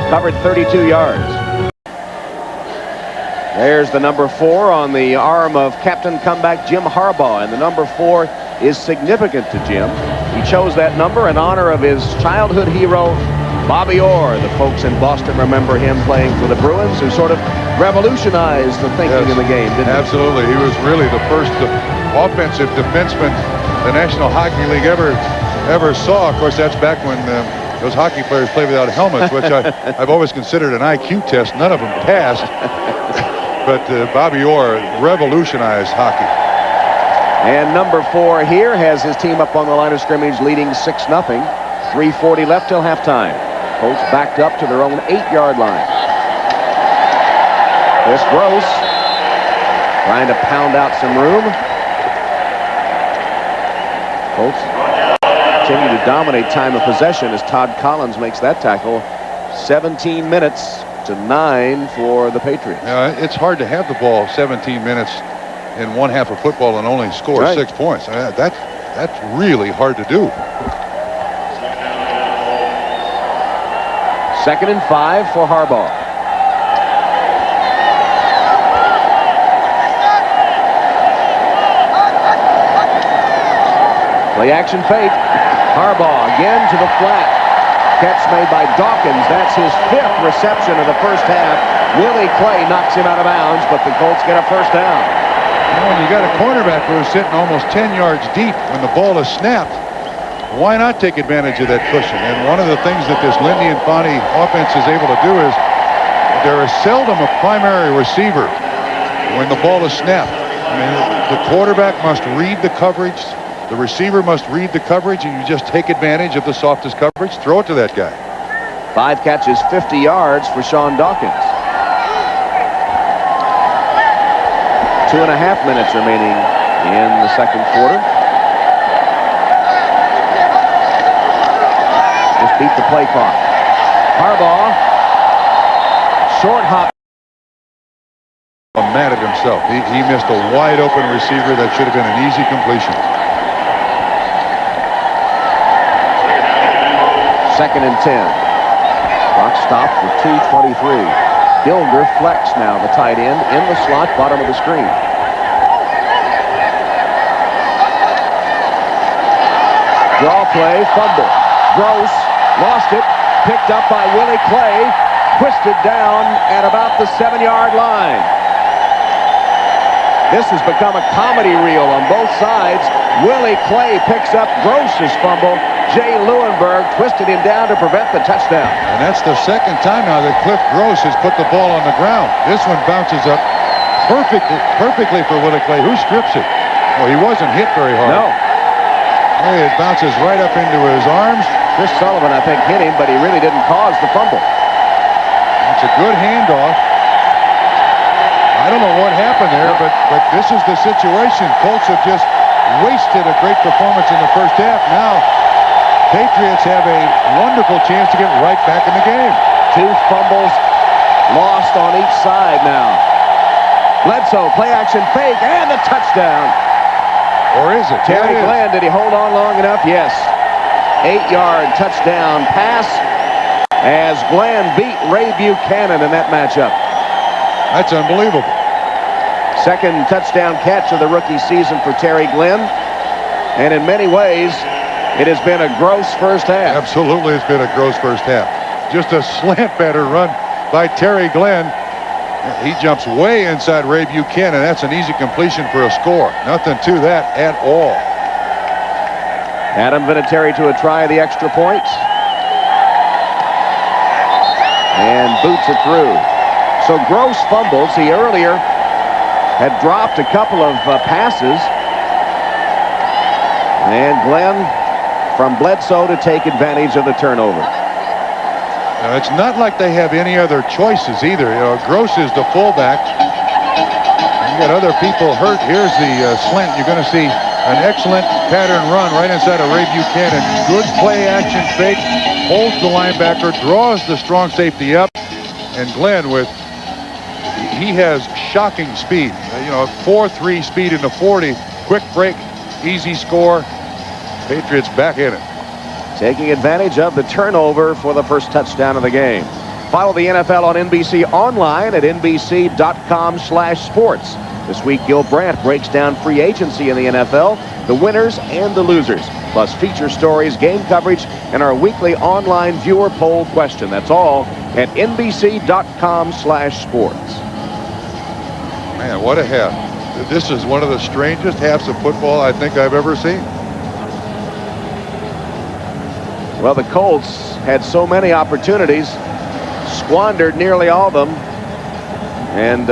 covered 32 yards. There's the number 4 on the arm of Captain Comeback Jim Harbaugh, and the number 4 is significant to Jim. He chose that number in honor of his childhood hero, Bobby Orr. The folks in Boston remember him playing for the Bruins, who sort of revolutionized the thinking in the game, didn't he? Absolutely. He was really the first offensive defenseman the National Hockey League ever saw. Of course, that's back when those hockey players play without helmets, which I've always considered an IQ test. None of them passed. But Bobby Orr revolutionized hockey. And number 4 here has his team up on the line of scrimmage leading 6-0. 3:40 left till halftime. Colts backed up to their own 8-yard line. Chris Gross trying to pound out some room. Colts continue to dominate time of possession as Todd Collins makes that tackle. 17 minutes to 9 for the Patriots. It's hard to have the ball 17 minutes in one half of football and only score 6 points. That's really hard to do. 2nd and 5 for Harbaugh. Play action fake. Harbaugh again to the flat. Catch made by Dawkins. That's his 5th reception of the first half. Willie Clay knocks him out of bounds, but the Colts get a first down. When you got a cornerback who's sitting almost 10 yards deep when the ball is snapped, why not take advantage of that cushion? And one of the things that this Lindy and Fonte offense is able to do is there is seldom a primary receiver when the ball is snapped. I mean, the quarterback must read the coverage. The receiver must read the coverage, and you just take advantage of the softest coverage. Throw it to that guy. 5 catches, 50 yards for Sean Dawkins. 2.5 minutes remaining in the second quarter. Just beat the play clock. Harbaugh, short hop. Mad at himself. He missed a wide open receiver that should have been an easy completion. 2nd and 10. Clock stopped for 2:23. Gilder flex now, the tight end, in the slot, bottom of the screen. Draw play, fumble. Gross lost it, picked up by Willie Clay, twisted down at about the 7-yard line. This has become a comedy reel on both sides. Willie Clay picks up Gross's fumble. Jay Lewinberg twisted him down to prevent the touchdown. And that's the second time now that Cliff Gross has put the ball on the ground. This one bounces up perfectly for Willie Clay. Who strips it? Well, he wasn't hit very hard. No. Hey, it bounces right up into his arms. Chris Sullivan, I think, hit him, but he really didn't cause the fumble. It's a good handoff. I don't know what happened there, but this is the situation. Colts have just wasted a great performance in the first half. Now, Patriots have a wonderful chance to get right back in the game. 2 fumbles lost on each side now. Bledsoe, play action fake, and the touchdown. Or is it? Terry Glenn, did he hold on long enough? Yes. 8-yard touchdown pass as Glenn beat Ray Buchanan in that matchup. That's unbelievable. 2nd touchdown catch of the rookie season for Terry Glenn. And in many ways, it has been a gross first half. Absolutely, it's been a gross first half. Just a slant pattern run by Terry Glenn. He jumps way inside Ray Buchanan. That's an easy completion for a score. Nothing to that at all. Adam Vinatieri to a try the extra point. And boots it through. So Gross fumbles. He earlier had dropped a couple of passes. And Glenn from Bledsoe to take advantage of the turnover. Now, it's not like they have any other choices either. You know, Gross is the fullback. You got other people hurt. Here's the slant. You're going to see an excellent pattern run right inside of Ray Buchanan. Good play action fake. Holds the linebacker. Draws the strong safety up. And Glenn he has shocking speed. You know, 4.3 speed in the 40. Quick break. Easy score. Patriots back in it. Taking advantage of the turnover for the first touchdown of the game. Follow the NFL on NBC online at NBC.com/sports. This week, Gil Brandt breaks down free agency in the NFL, the winners and the losers, plus feature stories, game coverage, and our weekly online viewer poll question. That's all at NBC.com/sports. Man, what a half. This is one of the strangest halves of football I think I've ever seen. Well, the Colts had so many opportunities, squandered nearly all of them, and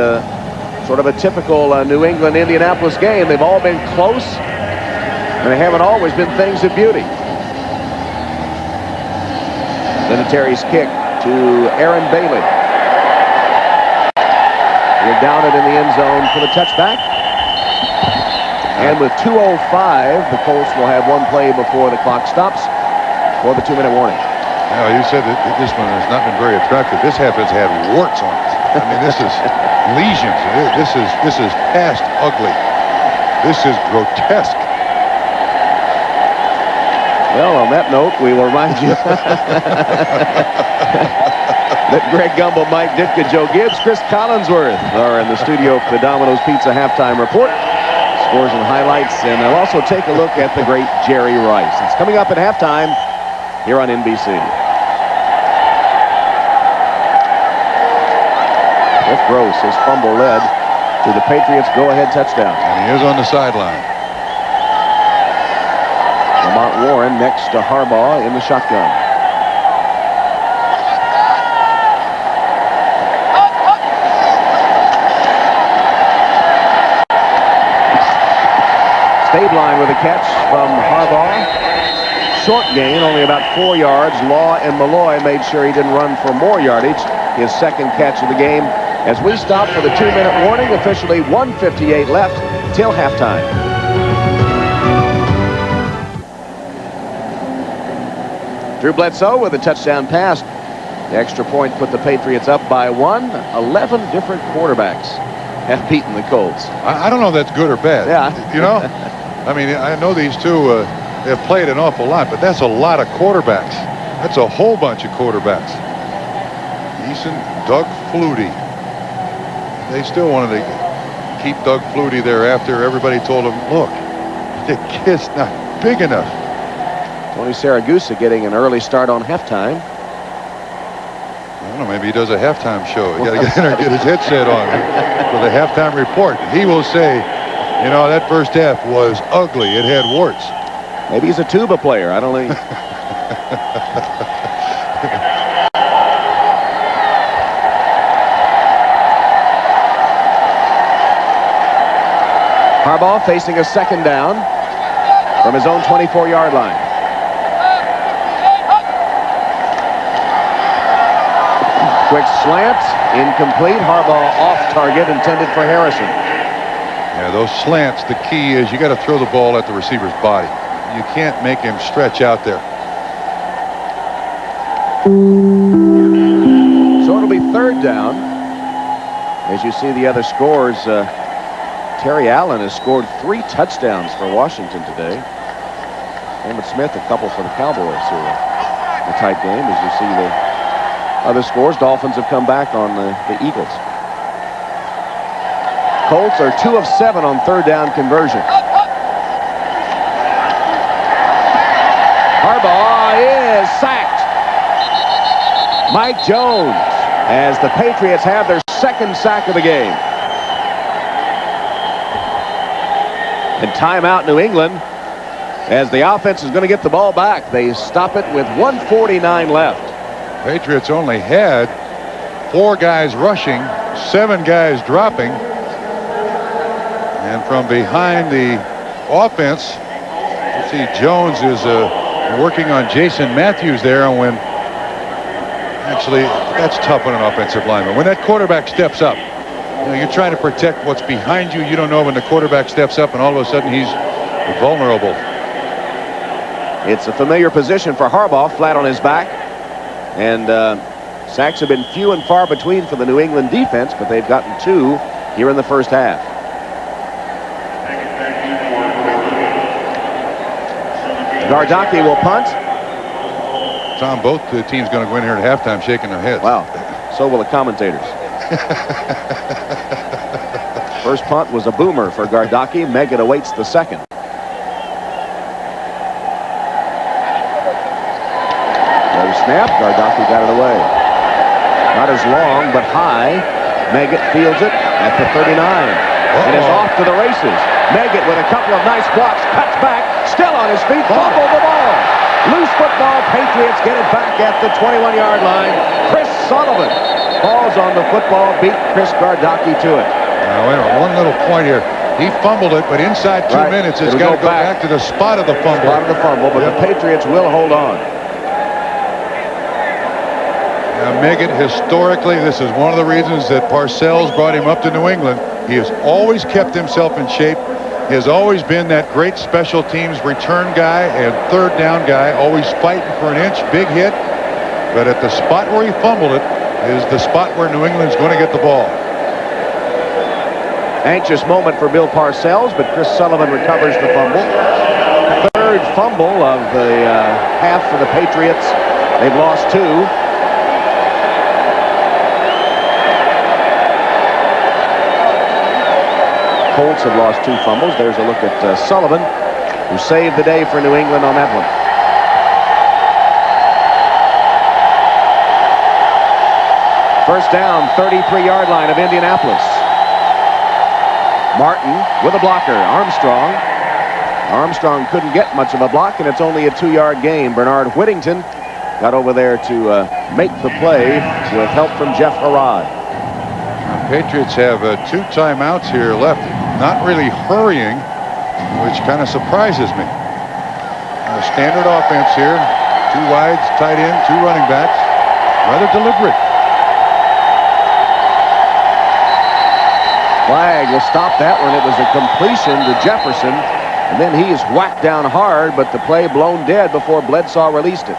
sort of a typical New England-Indianapolis game. They've all been close, and they haven't always been things of beauty. Vinatieri's kick to Aaron Bailey. He'll down it in the end zone for the touchback. And with 2:05, the Colts will have one play before the clock stops for the 2-minute warning. Now, you said that this one has not been very attractive. This half has had warts on it. I mean, this is lesions. This is past ugly. This is grotesque. Well, on that note, we will remind you that Greg Gumbel, Mike Ditka, Joe Gibbs, Chris Collinsworth are in the studio for the Domino's Pizza Halftime Report. Scores and highlights, and they'll also take a look at the great Jerry Rice. It's coming up at halftime here on NBC. Cliff Gross, his fumble led to the Patriots' go-ahead touchdown. And he is on the sideline. Lamont Warren next to Harbaugh in the shotgun. Stabline with a catch from Harbaugh. Short gain, only about 4 yards. Law and Malloy made sure he didn't run for more yardage. His second catch of the game. As we stop for the 2-minute warning, officially 1:58 left till halftime. Drew Bledsoe with a touchdown pass. The extra point put the Patriots up by 1. 11 different quarterbacks have beaten the Colts. I don't know if that's good or bad. Yeah. You know? I mean, I know these two have played an awful lot, but that's a lot of quarterbacks. That's a whole bunch of quarterbacks. Eason, Doug Flutie. They still wanted to keep Doug Flutie there after everybody told him, look, the kid's not big enough. Tony Saragusa getting an early start on halftime. I don't know, maybe he does a halftime show. He got to get in there and get his headset on for the halftime report. He will say, you know, that first half was ugly. It had warts. Maybe he's a tuba player. I don't know. Harbaugh facing a second down from his own 24-yard line. Quick slant, incomplete. Harbaugh off target, intended for Harrison. Yeah, those slants, the key is you got to throw the ball at the receiver's body. You can't make him stretch out there. So it'll be third down. As you see the other scores, Terry Allen has scored 3 touchdowns for Washington today. Emmitt Smith, a couple for the Cowboys here. A tight game, as you see the other scores. Dolphins have come back on the Eagles. Colts are 2 of 7 on third down conversion. Harbaugh is sacked. Mike Jones, as the Patriots have their second sack of the game. And timeout New England, as the offense is going to get the ball back. They stop it with 1:49 left. Patriots only had 4 guys rushing, 7 guys dropping. And from behind the offense, you see Jones is working on Jason Matthews there. And when actually that's tough on an offensive lineman. When that quarterback steps up, you know, you're trying to protect what's behind you. You don't know when the quarterback steps up and all of a sudden he's vulnerable. It's a familiar position for Harbaugh, flat on his back. And sacks have been few and far between for the New England defense, but they've gotten 2 here in the first half. Gardocki will punt. Tom, both the teams going to go in here at halftime shaking their heads. Wow. So will the commentators. First punt was a boomer for Gardocki. Meggett awaits the second. No snap. Gardocki got it away. Not as long, but high. Meggett fields it at the 39. And is off to the races. Meggett with a couple of nice blocks. Cuts back. Still on his feet. Fumbled the ball. Loose football. Patriots get it back at the 21-yard line. Chris Sullivan falls on the football. Beat Chris Gardocki to it. Now, wait a minute, one little point here. He fumbled it, but inside 2 minutes, it's got to go back to the spot of the fumble. Spot of the fumble, but the Patriots will hold on. Now, Meggett, historically, this is one of the reasons that Parcells brought him up to New England. He has always kept himself in shape. He has always been that great special teams return guy and third down guy, always fighting for an inch, big hit. but at the spot where he fumbled it is the spot where New England's going to get the ball. Anxious moment for Bill Parcells, but Chris Sullivan recovers the fumble. Third fumble of the half for the Patriots. They've lost 2. Colts have lost 2 fumbles. There's a look at Sullivan, who saved the day for New England on that one. First down, 33-yard line of Indianapolis. Martin with a blocker. Armstrong couldn't get much of a block, and it's only a 2-yard gain. Bernard Whittington got over there to make the play with help from Jeff Harrod. Patriots have 2 timeouts here left. Not really hurrying, which kind of surprises me. Standard offense here. 2 wides, tight end, 2 running backs. Rather deliberate. Flag will stop that one. It was a completion to Jefferson, and then he is whacked down hard, but the play blown dead before Bledsoe released it.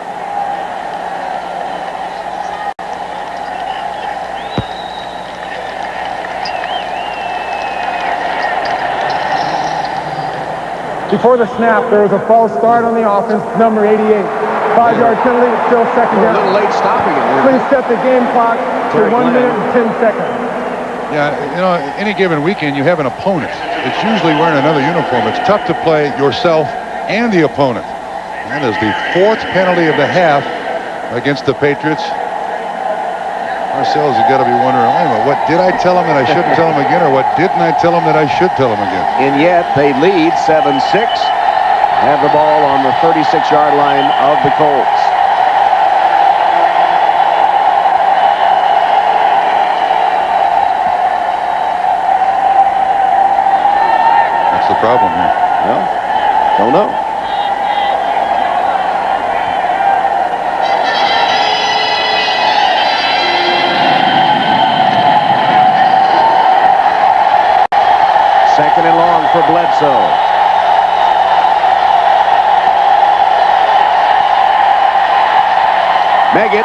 Before the snap, there was a false start on the offense, number 88. 5-yard penalty, still second A down. little late stopping it. Please set the game clock to 1 minute and 10 seconds. Yeah, you know, any given weekend you have an opponent. It's usually wearing another uniform. It's tough to play yourself and the opponent. That is the 4th penalty of the half against the Patriots. Parcells has got to be wondering, wait a minute, what did I tell him that I shouldn't tell him again, or what didn't I tell him that I should tell him again? And yet they lead 7-6. Have the ball on the 36-yard line of the Colts. That's the problem here. Well, don't know. Second and long for Bledsoe. Meggett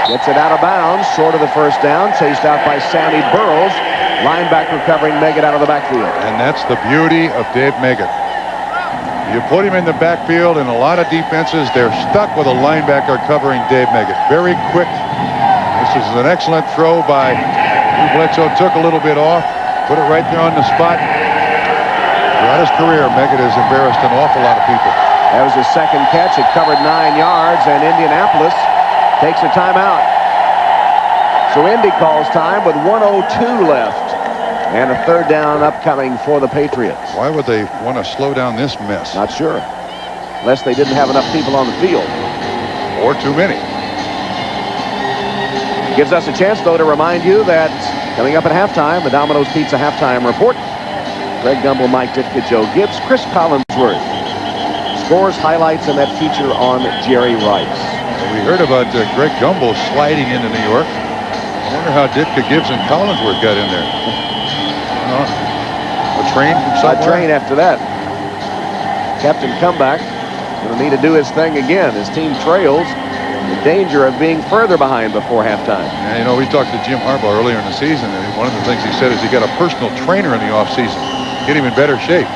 gets it out of bounds, short of the first down, chased out by Sammy Burroughs. Linebacker covering Meggett out of the backfield. And that's the beauty of Dave Meggett. You put him in the backfield, and a lot of defenses, they're stuck with a linebacker covering Dave Meggett. Very quick. This is an excellent throw by Bledsoe. Took a little bit off. Put it right there on the spot. Throughout his career, Meggett has embarrassed an awful lot of people. That was his second catch. It covered 9 yards, and Indianapolis takes a timeout. So Indy calls time with 1:02 left, and a third down upcoming for the Patriots. Why would they want to slow down this mess? Not sure. Unless they didn't have enough people on the field. Or too many. Gives us a chance, though, to remind you that coming up at halftime, the Domino's Pizza Halftime Report. Greg Gumbel, Mike Ditka, Joe Gibbs, Chris Collinsworth. Scores, highlights, and that feature on Jerry Rice. We heard about Greg Gumbel sliding into New York. I wonder how Ditka, Gibbs, and Collinsworth got in there. A train from somewhere? A train after that. Captain Comeback going to need to do his thing again. His team trails. In danger of being further behind before halftime. Yeah, you know, we talked to Jim Harbaugh earlier in the season, and one of the things he said is he got a personal trainer in the offseason. Get him in better shape.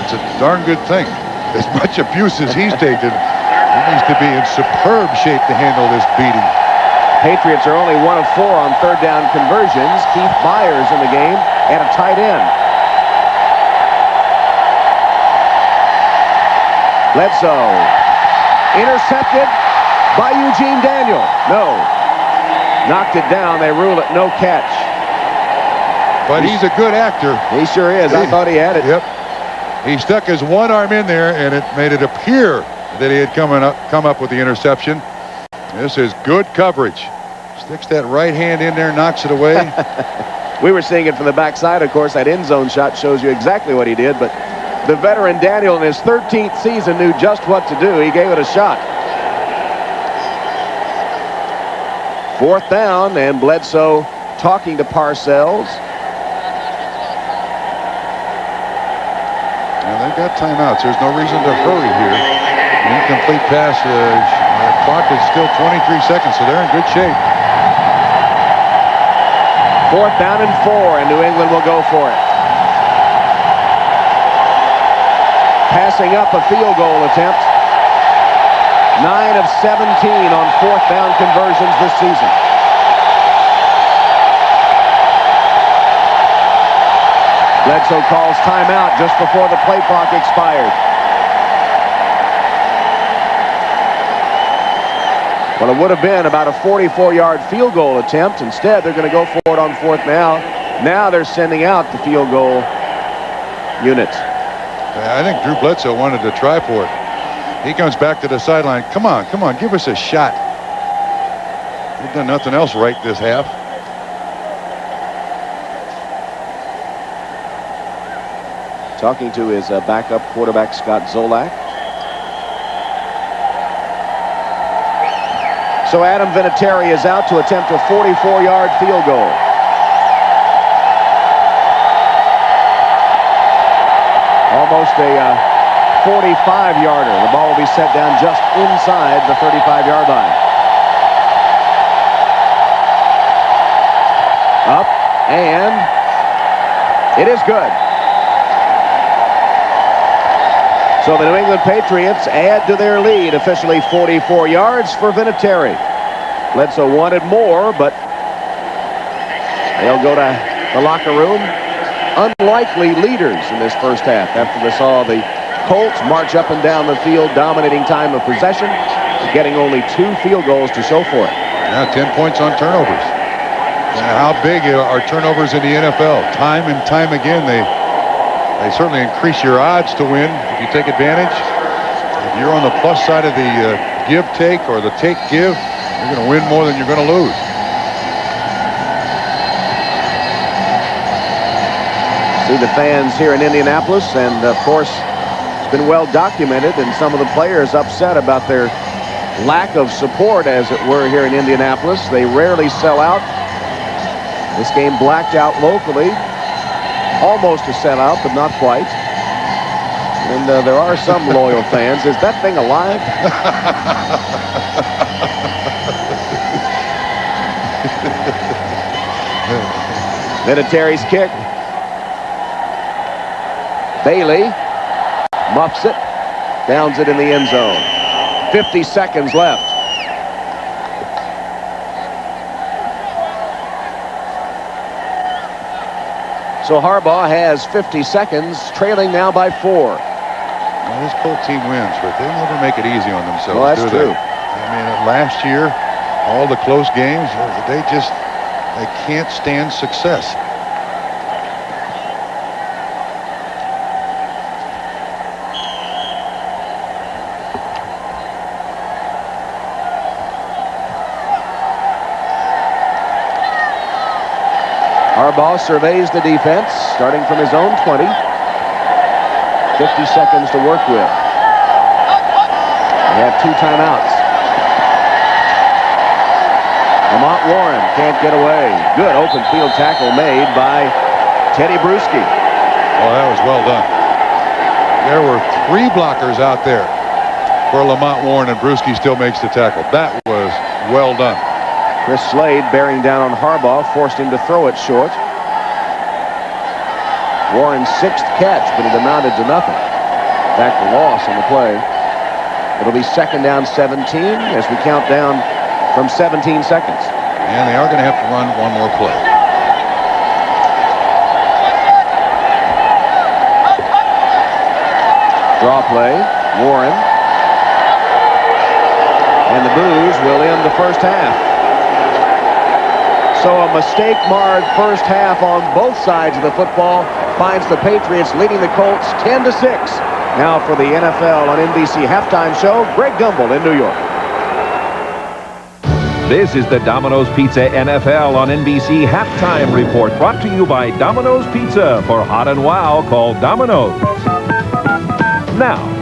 It's a darn good thing. As much abuse as he's taken, he needs to be in superb shape to handle this beating. Patriots are only 1 of 4 on third down conversions. Keith Byers in the game and a tight end. Bledsoe intercepted by Eugene Daniel. No. Knocked it down. They rule it no catch. But he's a good actor. He sure is. I thought he had it. Yep. He stuck his one arm in there, and it made it appear that he had come up with the interception. This is good coverage. Sticks that right hand in there, knocks it away. We were seeing it from the backside. Of course, that end zone shot shows you exactly what he did. But the veteran Daniel in his 13th season knew just what to do. He gave it a shot. Fourth down, and Bledsoe talking to Parcells. Now they've got timeouts. There's no reason to hurry here. Incomplete incomplete pass. The clock is still 23 seconds, so they're in good shape. 4th down and 4, and New England will go for it. Passing up a field goal attempt. 9 of 17 on 4th down conversions this season. Bledsoe calls timeout just before the play clock expired. Well, it would have been about a 44-yard field goal attempt. Instead, they're going to go for it on 4th now. Now they're sending out the field goal unit. I think Drew Bledsoe wanted to try for it. He comes back to the sideline. Come on, give us a shot. We've done nothing else right this half. Talking to his backup quarterback, Scott Zolak. So Adam Vinatieri is out to attempt a 44-yard field goal. Almost a 45-yarder. The ball will be set down just inside the 35-yard line. Up, and it is good. So the New England Patriots add to their lead, officially 44 yards for Vinatieri. Bledsoe wanted more, but they'll go to the locker room. Unlikely leaders in this first half after they saw the Colts march up and down the field, dominating time of possession, getting only 2 field goals to show for it. Now 10 points on turnovers. How big are turnovers in the NFL? Time and time again, they certainly increase your odds to win if you take advantage. If you're on the plus side of the give-take or the take-give, you're going to win more than you're going to lose. See the fans here in Indianapolis, and of course, it's been well documented, and some of the players upset about their lack of support, as it were, here in Indianapolis. They rarely sell out. This game blacked out locally. Almost a sellout, but not quite. And there are some loyal fans. Is that thing alive? Vinatieri's kick. Bailey muffs it, downs it in the end zone. 50 seconds left. So Harbaugh has 50 seconds, trailing now by 4. Well, this Colt team wins, but they never make it easy on themselves. Well, that's true. I mean, last year, all the close games, they can't stand success. Harbaugh surveys the defense, starting from his own 20. 50 seconds to work with. They have 2 timeouts. Lamont Warren can't get away. Good open field tackle made by Teddy Bruschi. Oh, that was well done. There were 3 blockers out there for Lamont Warren, and Bruschi still makes the tackle. That was well done. Chris Slade bearing down on Harbaugh, forced him to throw it short. Warren's 6th catch, but it amounted to nothing. In fact, a loss on the play. It'll be 2nd down 17 as we count down from 17 seconds. And they are going to have to run one more play. Draw play, Warren. And the Boos will end the first half. So a mistake-marred first half on both sides of the football finds the Patriots leading the Colts 10-6. Now for the NFL on NBC halftime show, Greg Gumbel in New York. This is the Domino's Pizza NFL on NBC halftime report, brought to you by Domino's Pizza. For hot and wow, call Domino's. Now.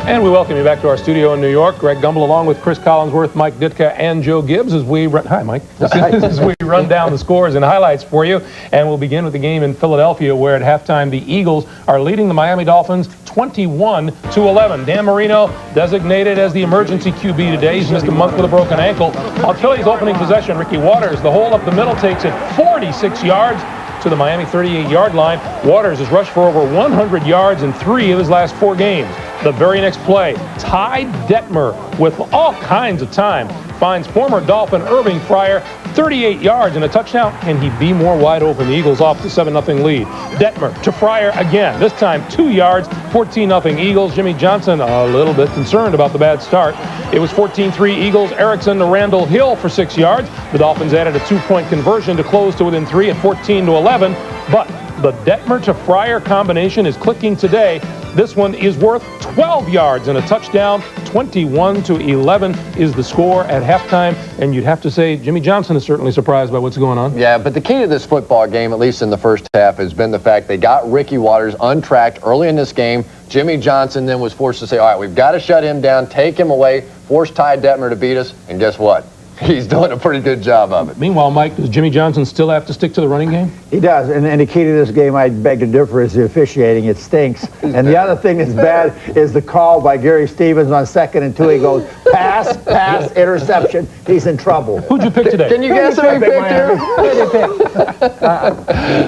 And we welcome you back to our studio in New York. Greg Gumbel along with Chris Collinsworth, Mike Ditka, and Joe Gibbs as we run... Hi, Mike. As we run down the scores and highlights for you. And we'll begin with the game in Philadelphia, where at halftime the Eagles are leading the Miami Dolphins 21-11. Dan Marino designated as the emergency QB today. He's missed a month with a broken ankle. On Philly's opening possession, Ricky Waters, the hole up the middle, takes it 46 yards to the Miami 38-yard line. Waters has rushed for over 100 yards in 3 of his last 4 games. The very next play, Ty Detmer, with all kinds of time, finds former Dolphin Irving Fryer 38 yards and a touchdown. Can he be more wide open? The Eagles off the 7-0 lead. Detmer to Fryer again, this time 2 yards, 14-0 Eagles. Jimmy Johnson a little bit concerned about the bad start. It was 14-3 Eagles. Erickson to Randall Hill for 6 yards. The Dolphins added a 2-point conversion to close to within 3 at 14-11. But the Detmer to Fryer combination is clicking today. This one is worth 12 yards and a touchdown. 21-11 is the score at halftime. And you'd have to say Jimmy Johnson is certainly surprised by what's going on. Yeah, but the key to this football game, at least in the first half, has been the fact they got Ricky Waters untracked early in this game. Jimmy Johnson then was forced to say, all right, we've got to shut him down, take him away, force Ty Detmer to beat us. And guess what? He's doing a pretty good job of it. Meanwhile, Mike, does Jimmy Johnson still have to stick to the running game? He does, and the key to this game, I beg to differ, is the officiating. It stinks. And the other thing that's bad is the call by Gary Stevens on 2nd and 2. He goes, pass, interception. He's in trouble. Who'd you pick today? Can you guess who he picked here?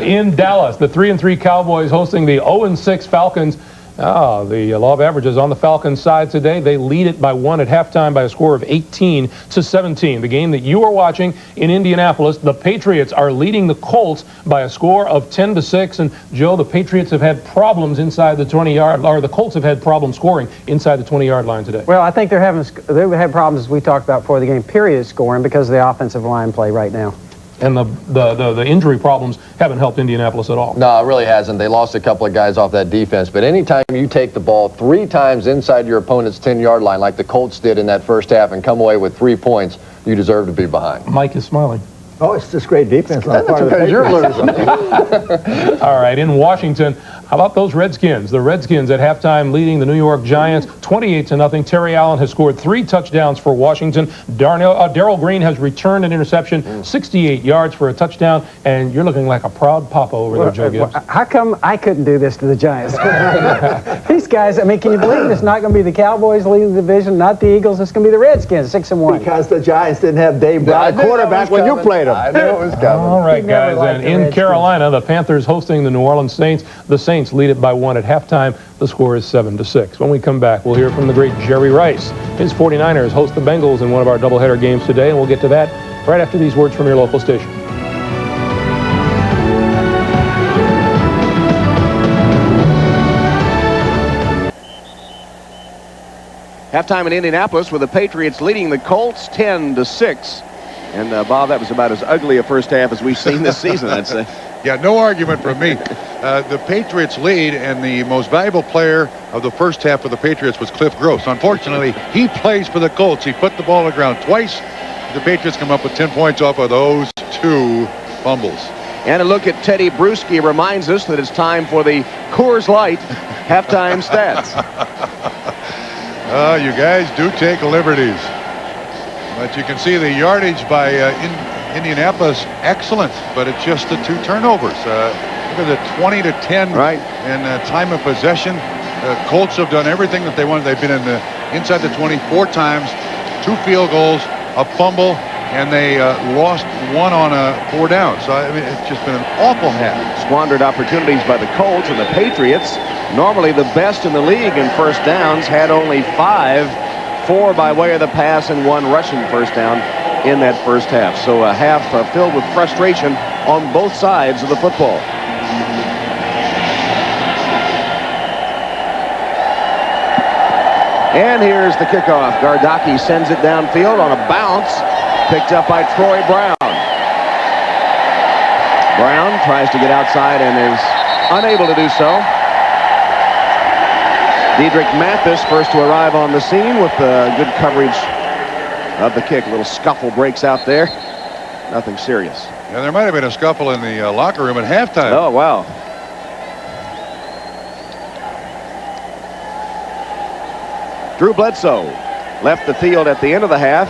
In Dallas, the 3-3 Cowboys hosting the 0-6 Falcons. The law of averages on the Falcons side today. They lead it by 1 at halftime by a score of 18-17. The game that you are watching in Indianapolis, the Patriots are leading the Colts by a score of 10-6. And Joe, the Patriots have had problems inside the 20-yard, or the Colts have had problems scoring inside the 20-yard line today. Well, I think they've had problems, as we talked about before the game, period, scoring because of the offensive line play right now. And the injury problems haven't helped Indianapolis at all. No, it really hasn't. They lost a couple of guys off that defense. But anytime you take the ball 3 times inside your opponent's 10-yard line, like the Colts did in that first half, and come away with 3 points, you deserve to be behind. Mike is smiling. Oh, it's just great defense on the part of the You're Patriots. losing. All right, in Washington, how about those Redskins? The Redskins at halftime leading the New York Giants 28-0. Terry Allen has scored 3 touchdowns for Washington. Darrell Green has returned an interception, 68 yards for a touchdown, and you're looking like a proud papa over there, Joe Gibbs. How come I couldn't do this to the Giants? These guys, I mean, can you believe it's not going to be the Cowboys leading the division, not the Eagles, it's going to be the Redskins, 6-1. Because the Giants didn't have Dave Brown quarterback when you played him. I knew it was coming. All right, guys, and in Redskins. Carolina, the Panthers hosting the New Orleans Saints. The Saints lead it by 1 at halftime. The score is 7-6. When we come back, we'll hear from the great Jerry Rice. His 49ers host the Bengals in one of our doubleheader games today, and we'll get to that right after these words from your local station. Halftime in Indianapolis with the Patriots leading the Colts 10-6. And, Bob, that was about as ugly a first half as we've seen this season, I'd say. Yeah, no argument from me. The Patriots lead, and the most valuable player of the first half of the Patriots was Cliff Gross. Unfortunately, he plays for the Colts. He put the ball on the ground twice. The Patriots come up with 10 points off of those 2 fumbles. And a look at Teddy Bruschi reminds us that it's time for the Coors Light halftime stats. You guys do take liberties. But you can see the yardage by Indianapolis, excellent, but it's just the 2 turnovers. Look at the 20-10 right. in time of possession. Colts have done everything that they wanted. They've been in inside the 20 4 times, 2 field goals, a fumble, and they lost 1 on a 4 down. So, I mean, it's just been an awful half. Squandered opportunities by the Colts, and the Patriots, normally the best in the league in first downs, had only 5. 4 by way of the pass and 1 rushing first down in that first half. So a half filled with frustration on both sides of the football. And here's the kickoff. Gardocki sends it downfield on a bounce, picked up by Troy Brown. Brown tries to get outside and is unable to do so. Diedrich Mathis first to arrive on the scene with good coverage of the kick. A little scuffle breaks out there. Nothing serious. Yeah, there might have been a scuffle in the locker room at halftime. Oh, wow. Drew Bledsoe left the field at the end of the half,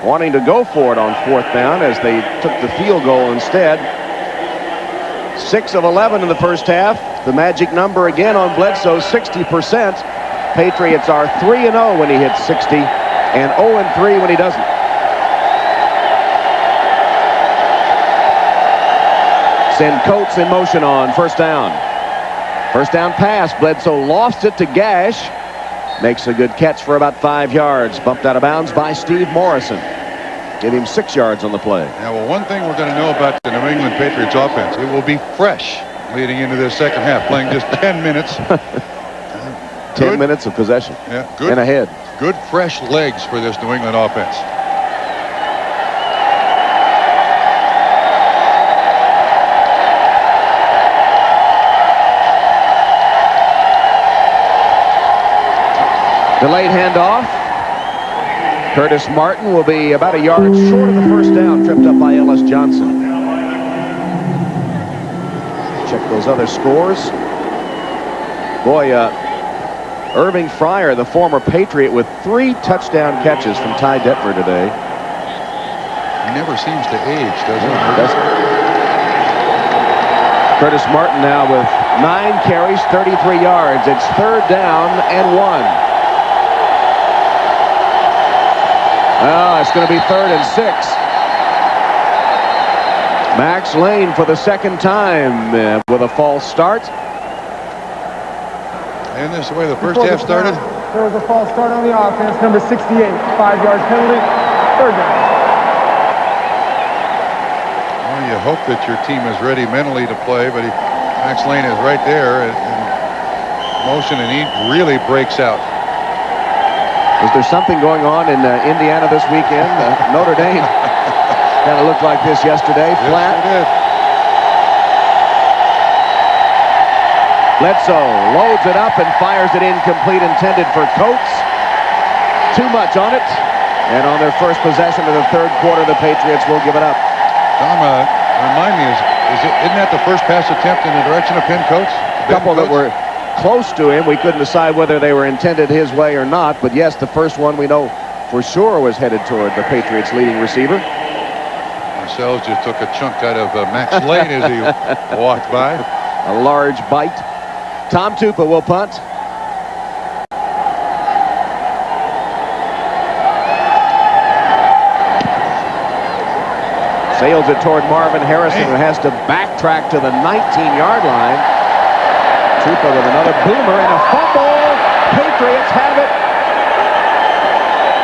wanting to go for it on 4th down as they took the field goal instead. 6 of 11 in the first half. the magic number again on Bledsoe, 60%. Patriots are 3-0 when he hits 60 and 0-3 when he doesn't. Send Coates in motion on first down. First down pass. Bledsoe lost it to Gash. Makes a good catch for about 5 yards. Bumped out of bounds by Steve Morrison. Give him 6 yards on the play. Now, well, one thing we're going to know about the New England Patriots offense, it will be fresh leading into this second half, playing just 10 minutes. 10 minutes of possession. Yeah, good. And ahead. Good fresh legs for this New England offense. Delayed handoff. Curtis Martin will be about a yard short of the first down, tripped up by Ellis Johnson. Check those other scores. Boy, Irving Fryer, the former Patriot, with 3 touchdown catches from Ty Detmer today. He never seems to age, does he? Curtis Martin now with 9 carries, 33 yards. It's third down and 1. It's going to be 3rd and 6. Max Lane for the second time with a false start. And this is the way the first half started. There was a false start on the offense, number 68, 5-yard penalty, third down. Well, you hope that your team is ready mentally to play, but Max Lane is right there in motion, and he really breaks out. Is there something going on in Indiana this weekend? Notre Dame kind of looked like this yesterday, flat. Yes, it did. Bledsoe loads it up and fires it incomplete, intended for Coates. Too much on it. And on their first possession of the third quarter, the Patriots will give it up. Tom, remind me, isn't that the first pass attempt in the direction of Penn Coates? A couple that were close to him. We couldn't decide whether they were intended his way or not. But yes, the first one we know for sure was headed toward the Patriots' leading receiver. Marcells just took a chunk out of Max Lane as he walked by. A large bite. Tom Tupa will punt. Sails it toward Marvin Harrison, who has to backtrack to the 19-yard line. Tupa with another boomer and a fumble. Patriots have it.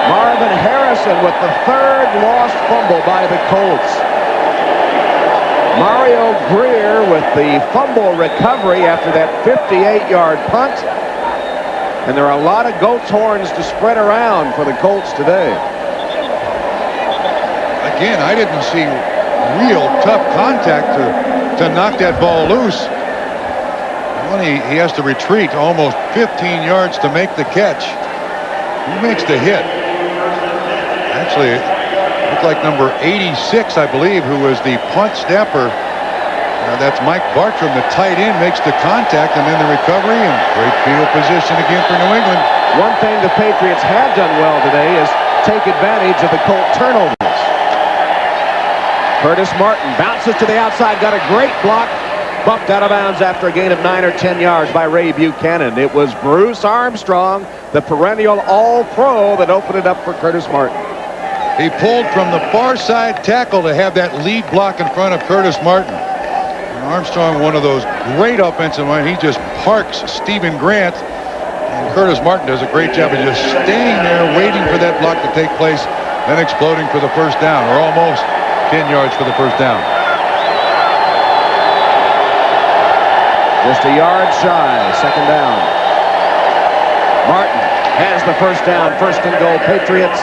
Marvin Harrison with the 3rd lost fumble by the Colts. Mario Greer with the fumble recovery after that 58-yard punt. And there are a lot of goat's horns to spread around for the Colts today. Again, I didn't see real tough contact to knock that ball loose. He has to retreat almost 15 yards to make the catch. Who makes the hit? Actually, it looked like number 86, I believe, who was the punt snapper. That's Mike Bartram, the tight end, makes the contact, and then the recovery, and great field position again for New England. One thing the Patriots have done well today is take advantage of the Colt turnovers. Curtis Martin bounces to the outside, got a great block. Bumped out of bounds after a gain of 9 or 10 yards by Ray Buchanan. It was Bruce Armstrong, the perennial All-Pro, that opened it up for Curtis Martin. He pulled from the far side tackle to have that lead block in front of Curtis Martin. And Armstrong, one of those great offensive line, he just parks Stephen Grant. And Curtis Martin does a great job of just staying there, waiting for that block to take place, then exploding for the first down, or almost 10 yards for the first down. Just a yard shy, second down. Martin has the first down, first and goal. Patriots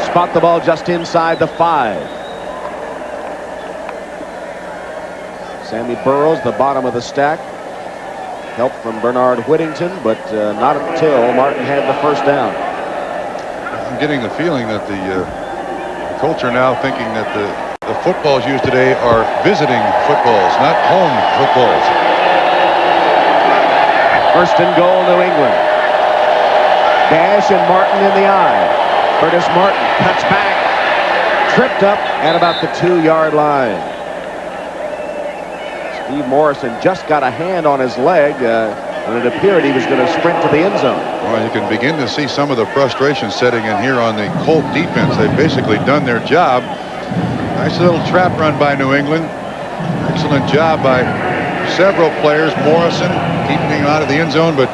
spot the ball just inside the 5. Sammy Burroughs, the bottom of the stack. Help from Bernard Whittington, but not until Martin had the first down. I'm getting the feeling that the Colts are now thinking that the footballs used today are visiting footballs, not home footballs. First and goal, New England. Gash and Martin in the eye. Curtis Martin cuts back, tripped up at about the 2-yard line. Steve Morrison just got a hand on his leg when it appeared he was going to sprint to the end zone. Well, you can begin to see some of the frustration setting in here on the Colt defense. They've basically done their job. Nice little trap run by New England. Excellent job by several players. Morrison keeping him out of the end zone, but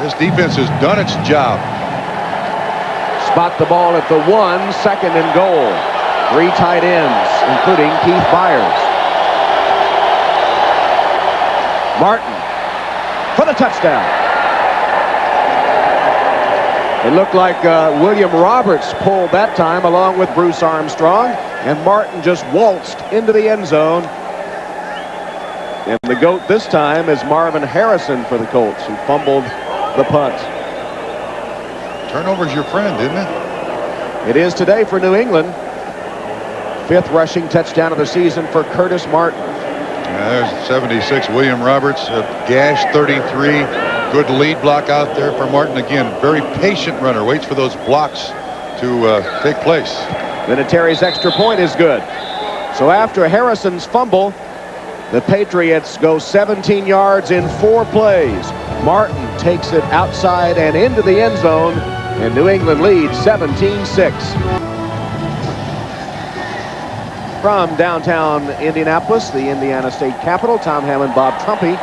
this defense has done its job. Spot the ball at the 1, 2nd and goal. 3 tight ends, including Keith Byers. Martin for the touchdown. It looked like William Roberts pulled that time along with Bruce Armstrong, and Martin just waltzed into the end zone. And the GOAT this time is Marvin Harrison for the Colts, who fumbled the punt. Turnover's your friend, isn't it? It is today for New England. 5th rushing touchdown of the season for Curtis Martin. There's 76, William Roberts, gash 33. Good lead block out there for Martin. Again, very patient runner. Waits for those blocks to take place. Vinatieri's extra point is good. So after Harrison's fumble, the Patriots go 17 yards in 4 plays. Martin takes it outside and into the end zone, and New England leads 17-6. From downtown Indianapolis, the Indiana State Capitol, Tom Hammond, Bob Trumpy.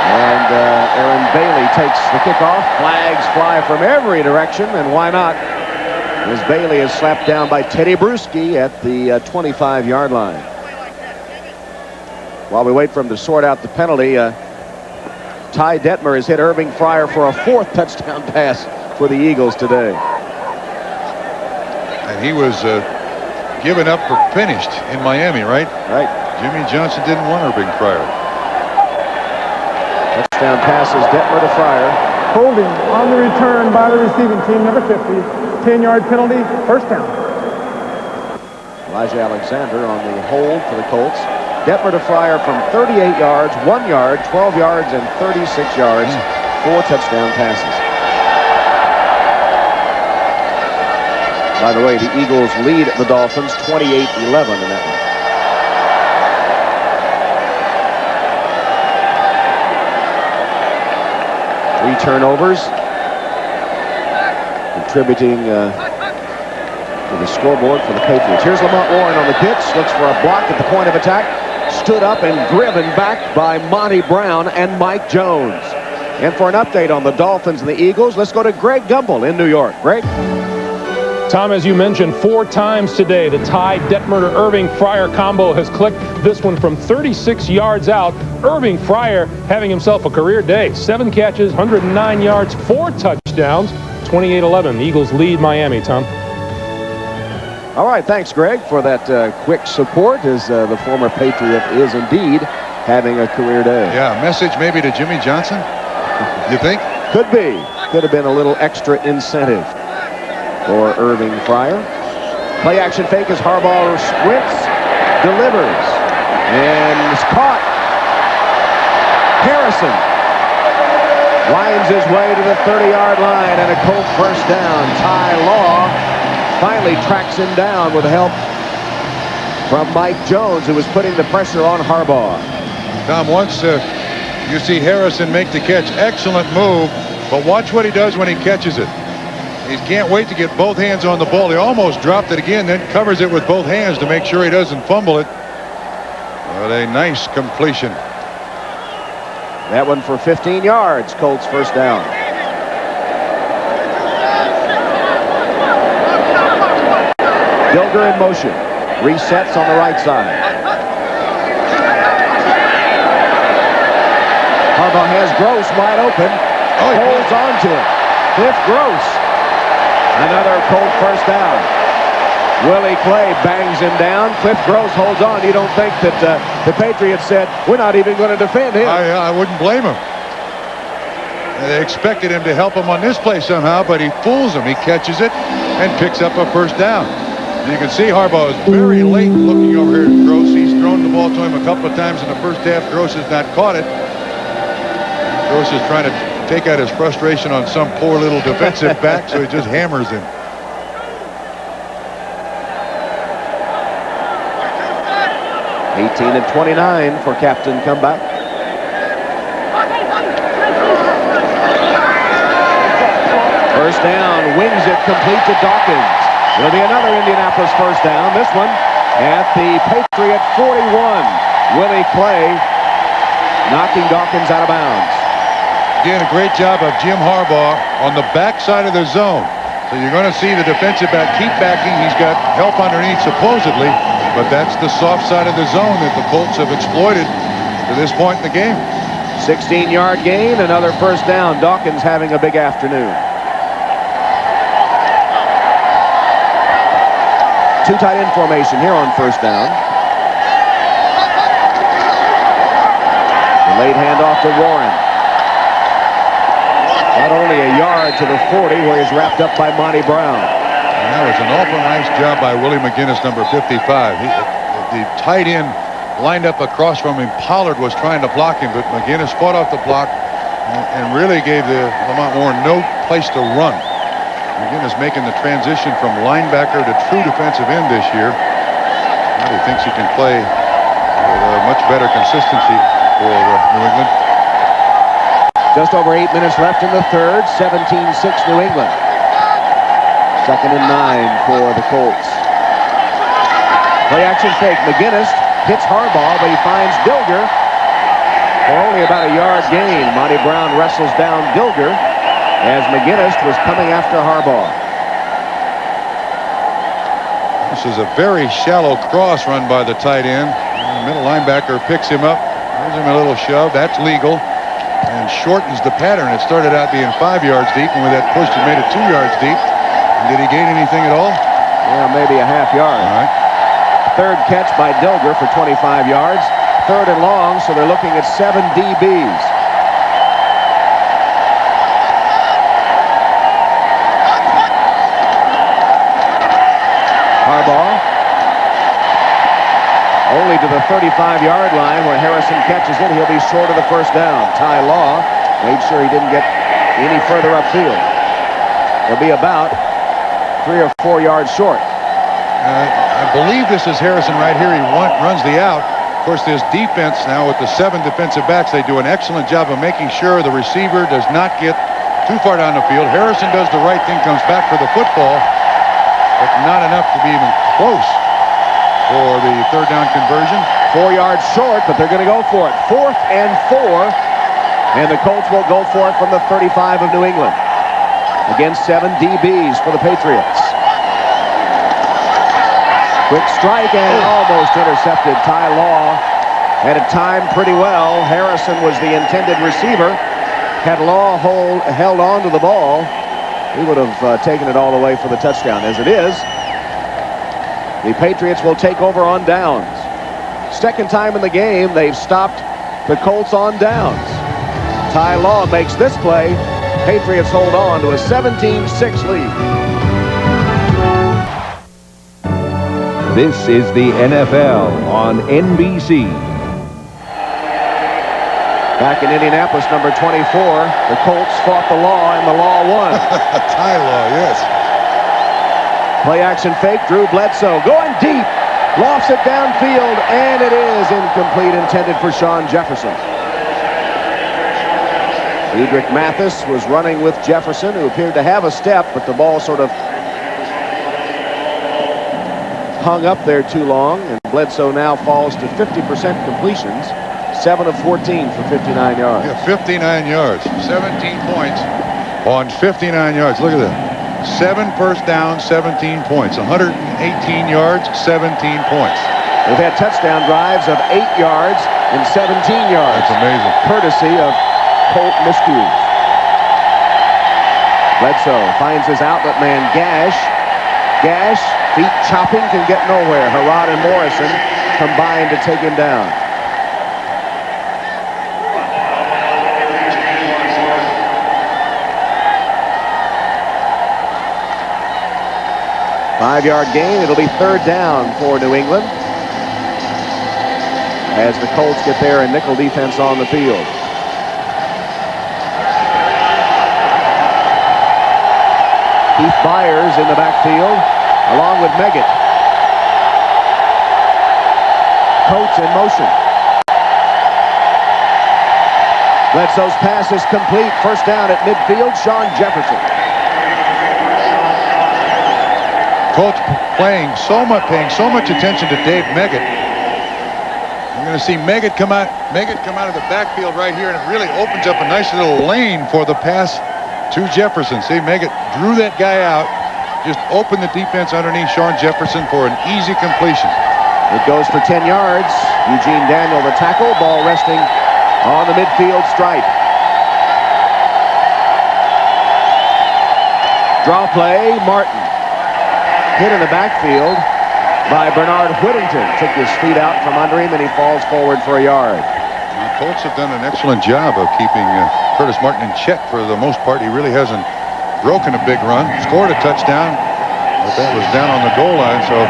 And Aaron Bailey takes the kickoff. Flags fly from every direction, and why not? As Bailey is slapped down by Teddy Bruschi at the 25-yard line. While we wait for him to sort out the penalty, Ty Detmer has hit Irving Fryer for a 4th touchdown pass for the Eagles today. And he was given up for finished in Miami, right? Right. Jimmy Johnson didn't want Irving Fryer. Touchdown passes Detmer to Fryer. Holding on the return by the receiving team, number 50. 10-yard penalty, 1st down. Elijah Alexander on the hold for the Colts. Detmer to Fryer from 38 yards, 1 yard, 12 yards, and 36 yards. 4 touchdown passes. By the way, the Eagles lead the Dolphins 28-11 in that one. 3 turnovers, contributing to the scoreboard for the Patriots. Here's Lamont Warren on the pitch, looks for a block at the point of attack, stood up and driven back by Monty Brown and Mike Jones. And for an update on the Dolphins and the Eagles, let's go to Greg Gumbel in New York. Greg? Tom, as you mentioned, 4 times today, the Ty Detmer to Irving Fryer combo has clicked. This one from 36 yards out. Irving Fryer having himself a career day. 7 catches, 109 yards, 4 touchdowns. 28-11. The Eagles lead Miami, Tom. All right, thanks, Greg, for that quick support, as the former Patriot is indeed having a career day. Yeah, message maybe to Jimmy Johnson, you think? Could be. Could have been a little extra incentive for Irving Fryer. Play action fake as Harbaugh sprints, delivers, and is caught. Harrison winds his way to the 30-yard line, and a Colt first down. Ty Law finally tracks him down with help from Mike Jones, who was putting the pressure on Harbaugh. Tom, once you see Harrison make the catch, excellent move, but watch what he does when he catches it. He can't wait to get both hands on the ball. He almost dropped it again, then covers it with both hands to make sure he doesn't fumble it. But a nice completion. That one for 15 yards. Colts first down. Gilger in motion. Resets on the right side. Harbaugh has Gross wide open. Holds on to it. Cliff Gross. Another Colt first down. Willie Clay bangs him down. Cliff Gross holds on. You don't think that the Patriots said, we're not even going to defend him? I wouldn't blame him. They expected him to help him on this play somehow, but he fools him. He catches it and picks up a first down. You can see Harbaugh is very late looking over here at Gross. He's thrown the ball to him a couple of times in the first half. Gross has not caught it. Gross is trying to take out his frustration on some poor little defensive back, so he just hammers him. 18 and 29 for Captain Comeback. First down, wings it complete to Dawkins. It'll be another Indianapolis first down. This one at the Patriot 41. Willie Clay knocking Dawkins out of bounds. Again, a great job of Jim Harbaugh on the backside of the zone. So you're going to see the defensive back keep backing. He's got help underneath supposedly, but that's the soft side of the zone that the Colts have exploited to this point in the game. 16-yard gain, another first down. Dawkins having a big afternoon. Two tight end formation here on first down. The late handoff to Warren. Not only a yard to the 40 where he's wrapped up by Monty Brown. And that was an awful nice job by Willie McGinnis, number 55. The tight end lined up across from him. Pollard was trying to block him, but McGinnis fought off the block and really gave the Lamont Warren no place to run. McGinnis making the transition from linebacker to true defensive end this year. Now he thinks he can play with much better consistency for New England. Just over 8 minutes left in the third. 17-6 New England. Second and 9 for the Colts. Play action fake. McGinnis hits Harbaugh, but he finds Dilger for only about a yard gain. Monty Brown wrestles down Dilger as McGinnis was coming after Harbaugh. This is a very shallow cross run by the tight end. The middle linebacker picks him up, gives him a little shove. That's legal and shortens the pattern. It started out being 5 yards deep, and with that push, it made it 2 yards deep. And did he gain anything at all? Yeah, maybe a half yard. All right. Third catch by Dilger for 25 yards. Third and long, so they're looking at 7 DBs. Harbaugh only to the 35-yard line where Harrison catches it. He'll be short of the first down. Ty Law made sure he didn't get any further upfield. He'll be about 3 or 4 yards short. I believe this is Harrison right here. He runs the out. Of course, this defense now with the 7 defensive backs, they do an excellent job of making sure the receiver does not get too far down the field. Harrison does the right thing, comes back for the football, but not enough to be even close for the third down conversion. 4 yards short, but they're going to go for it. 4th and 4, and the Colts will go for it from the 35 of New England. Against 7 DBs for the Patriots. Quick strike and almost intercepted. Ty Law had it timed pretty well. Harrison was the intended receiver. Had Law held on to the ball, he would have taken it all the way for the touchdown. As it is, the Patriots will take over on downs. Second time in the game they've stopped the Colts on downs. Ty Law makes this play. Patriots hold on to a 17-6 lead. This is the NFL on NBC. Back in Indianapolis, number 24, the Colts fought the law, and the law won. Ty Law, yes. Play action fake, Drew Bledsoe going deep, lofts it downfield, and it is incomplete, intended for Shawn Jefferson. Diedrich Mathis was running with Jefferson, who appeared to have a step, but the ball sort of hung up there too long, and Bledsoe now falls to 50% completions, 7 of 14 for 59 yards. Yeah, 59 yards, 17 points on 59 yards. Look at that. 7 first downs, 17 points, 118 yards, 17 points. They've had touchdown drives of 8 yards and 17 yards. That's amazing. Courtesy of Colt miscues. Bledsoe finds his outlet man, Gash. Gash, feet chopping, can get nowhere. Harrod and Morrison combine to take him down. Five-yard gain. It'll be third down for New England as the Colts get there in nickel defense on the field. Keith Byers in the backfield along with Meggett. Coates in motion. Bledsoe's pass is complete. First down at midfield, Sean Jefferson. Coach paying so much attention to Dave Meggett. You're going to see Meggett come out of the backfield right here, and it really opens up a nice little lane for the pass to Jefferson. See, Meggett drew that guy out, just opened the defense underneath Sean Jefferson for an easy completion. It goes for 10 yards. Eugene Daniel, the tackle, ball resting on the midfield stripe. Draw play, Martin. Hit in the backfield by Bernard Whittington. Took his feet out from under him, and he falls forward for a yard. The Colts have done an excellent job of keeping Curtis Martin in check for the most part. He really hasn't broken a big run. Scored a touchdown, but that was down on the goal line, so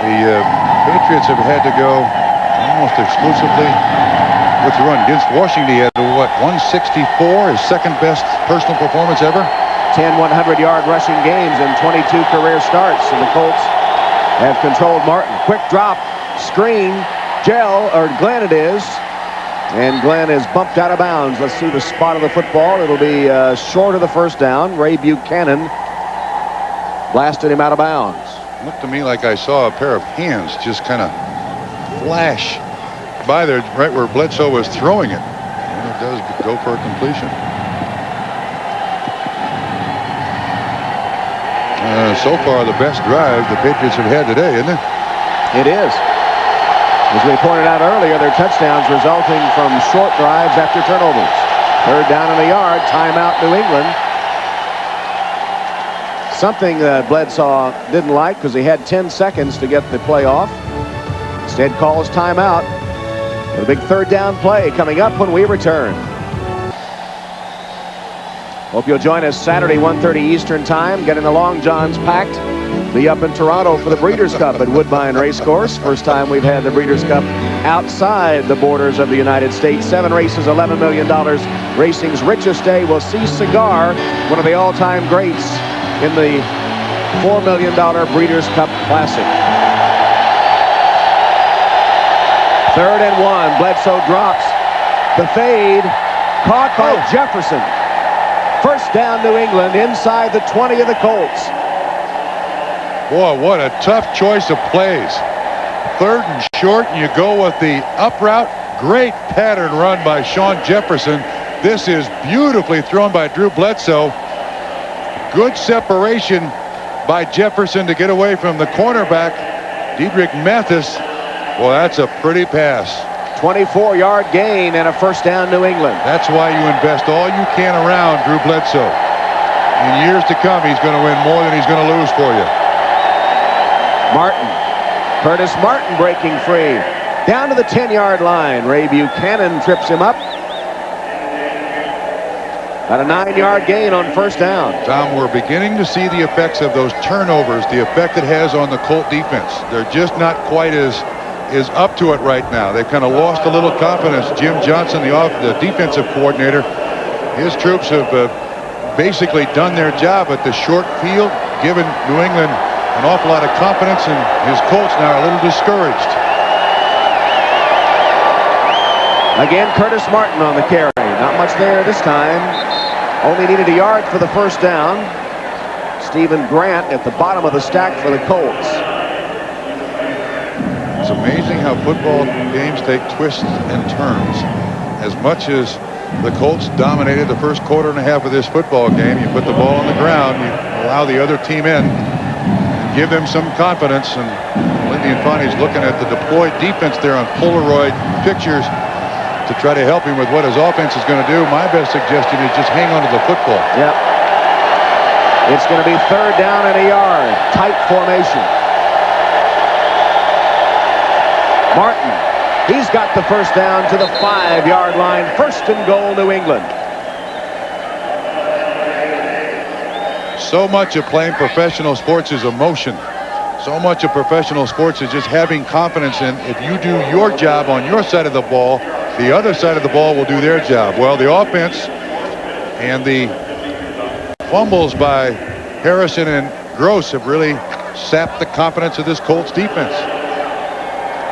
the Patriots have had to go almost exclusively with the run. Against Washington, he had, 164, his second best personal performance ever. 10 100-yard rushing games and 22 career starts, and the Colts have controlled Martin. Quick drop, screen, Glenn it is, and Glenn is bumped out of bounds. Let's see the spot of the football. It'll be short of the first down. Ray Buchanan blasted him out of bounds. Looked to me like I saw a pair of hands just kind of flash by there right where Bledsoe was throwing it. And it does go for a completion. So far, the best drive the Patriots have had today, isn't it? It is. As we pointed out earlier, their touchdowns resulting from short drives after turnovers. Third down in the yard, timeout New England. Something that Bledsoe didn't like because he had 10 seconds to get the play off. Instead calls timeout. A big third down play coming up when we return. Hope you'll join us Saturday, 1:30 Eastern Time. Getting the Long Johns packed. Be up in Toronto for the Breeders' Cup at Woodbine Racecourse. First time we've had the Breeders' Cup outside the borders of the United States. 7 races, $11 million. Racing's richest day will see Cigar, one of the all-time greats, in the $4 million Breeders' Cup Classic. 3rd and 1. Bledsoe drops. The fade. Caught by Jefferson. First down New England inside the 20 of the Colts. Boy, what a tough choice of plays. 3rd and short, and you go with the up route. Great pattern run by Sean Jefferson. This is beautifully thrown by Drew Bledsoe. Good separation by Jefferson to get away from the cornerback, Diedrich Mathis. Well, that's a pretty pass. 24-yard gain and a first down New England. That's why you invest all you can around Drew Bledsoe. In years to come, he's going to win more than he's going to lose for you. Curtis Martin breaking free. Down to the 10-yard line. Ray Buchanan trips him up. Got a 9-yard gain on first down. Tom, we're beginning to see the effects of those turnovers, the effect it has on the Colt defense. They're just not quite as up to it right now. They've kind of lost a little confidence. Jim Johnson, the defensive coordinator, his troops have basically done their job at the short field, given New England an awful lot of confidence, and his Colts now are a little discouraged. Again, Curtis Martin on the carry. Not much there this time. Only needed a yard for the first down. Stephen Grant at the bottom of the stack for the Colts. It's amazing how football games take twists and turns. As much as the Colts dominated the first quarter and a half of this football game, you put the ball on the ground, you allow the other team in, and give them some confidence. And Lindy Infanti's looking at the deployed defense there on Polaroid pictures to try to help him with what his offense is going to do. My best suggestion is just hang on to the football. Yep. It's going to be third down and a yard. Tight formation. Martin, he's got the first down to the 5-yard line. First and goal, New England. So much of playing professional sports is emotion. So much of professional sports is just having confidence in if you do your job on your side of the ball, the other side of the ball will do their job. Well, the offense and the fumbles by Harrison and Gross have really sapped the confidence of this Colts defense.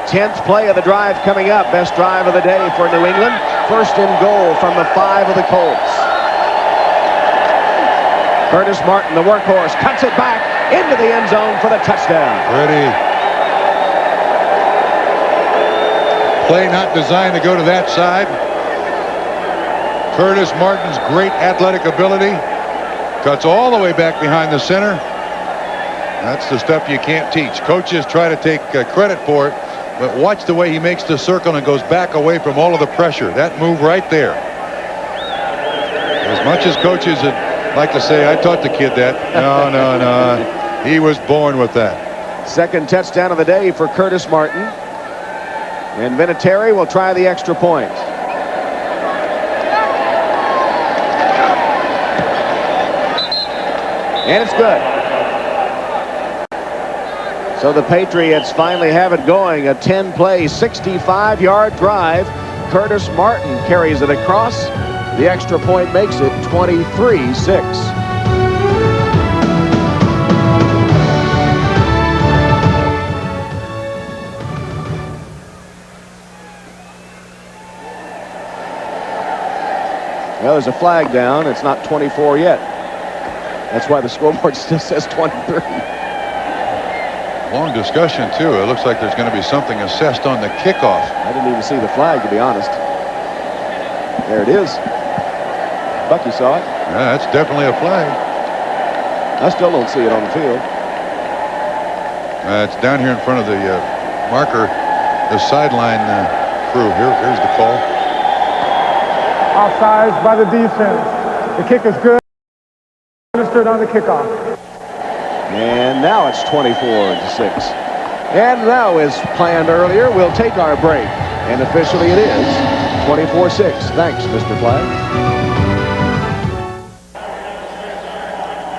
10th play of the drive coming up. Best drive of the day for New England. First and goal from the 5 of the Colts. Curtis Martin, the workhorse, cuts it back into the end zone for the touchdown. Pretty. Play not designed to go to that side. Curtis Martin's great athletic ability. Cuts all the way back behind the center. That's the stuff you can't teach. Coaches try to take credit for it, but watch the way he makes the circle and goes back away from all of the pressure. That move right there. As much as coaches would like to say, I taught the kid that. No. He was born with that. Second touchdown of the day for Curtis Martin. And Vinatieri will try the extra point. And it's good. So the Patriots finally have it going. A 10-play, 65-yard drive. Curtis Martin carries it across. The extra point makes it 23-6. Well, there's a flag down. It's not 24 yet. That's why the scoreboard still says 23. Long discussion, too. It looks like there's going to be something assessed on the kickoff. I didn't even see the flag, to be honest. There it is. Bucky saw it. Yeah, that's definitely a flag. I still don't see it on the field. It's down here in front of the marker, the sideline crew. Here's the call. Offsides by the defense. The kick is good. Administered on the kickoff. And now it's 24-6. And now, as planned earlier, we'll take our break. And officially it is 24-6. Thanks, Mr. Flag.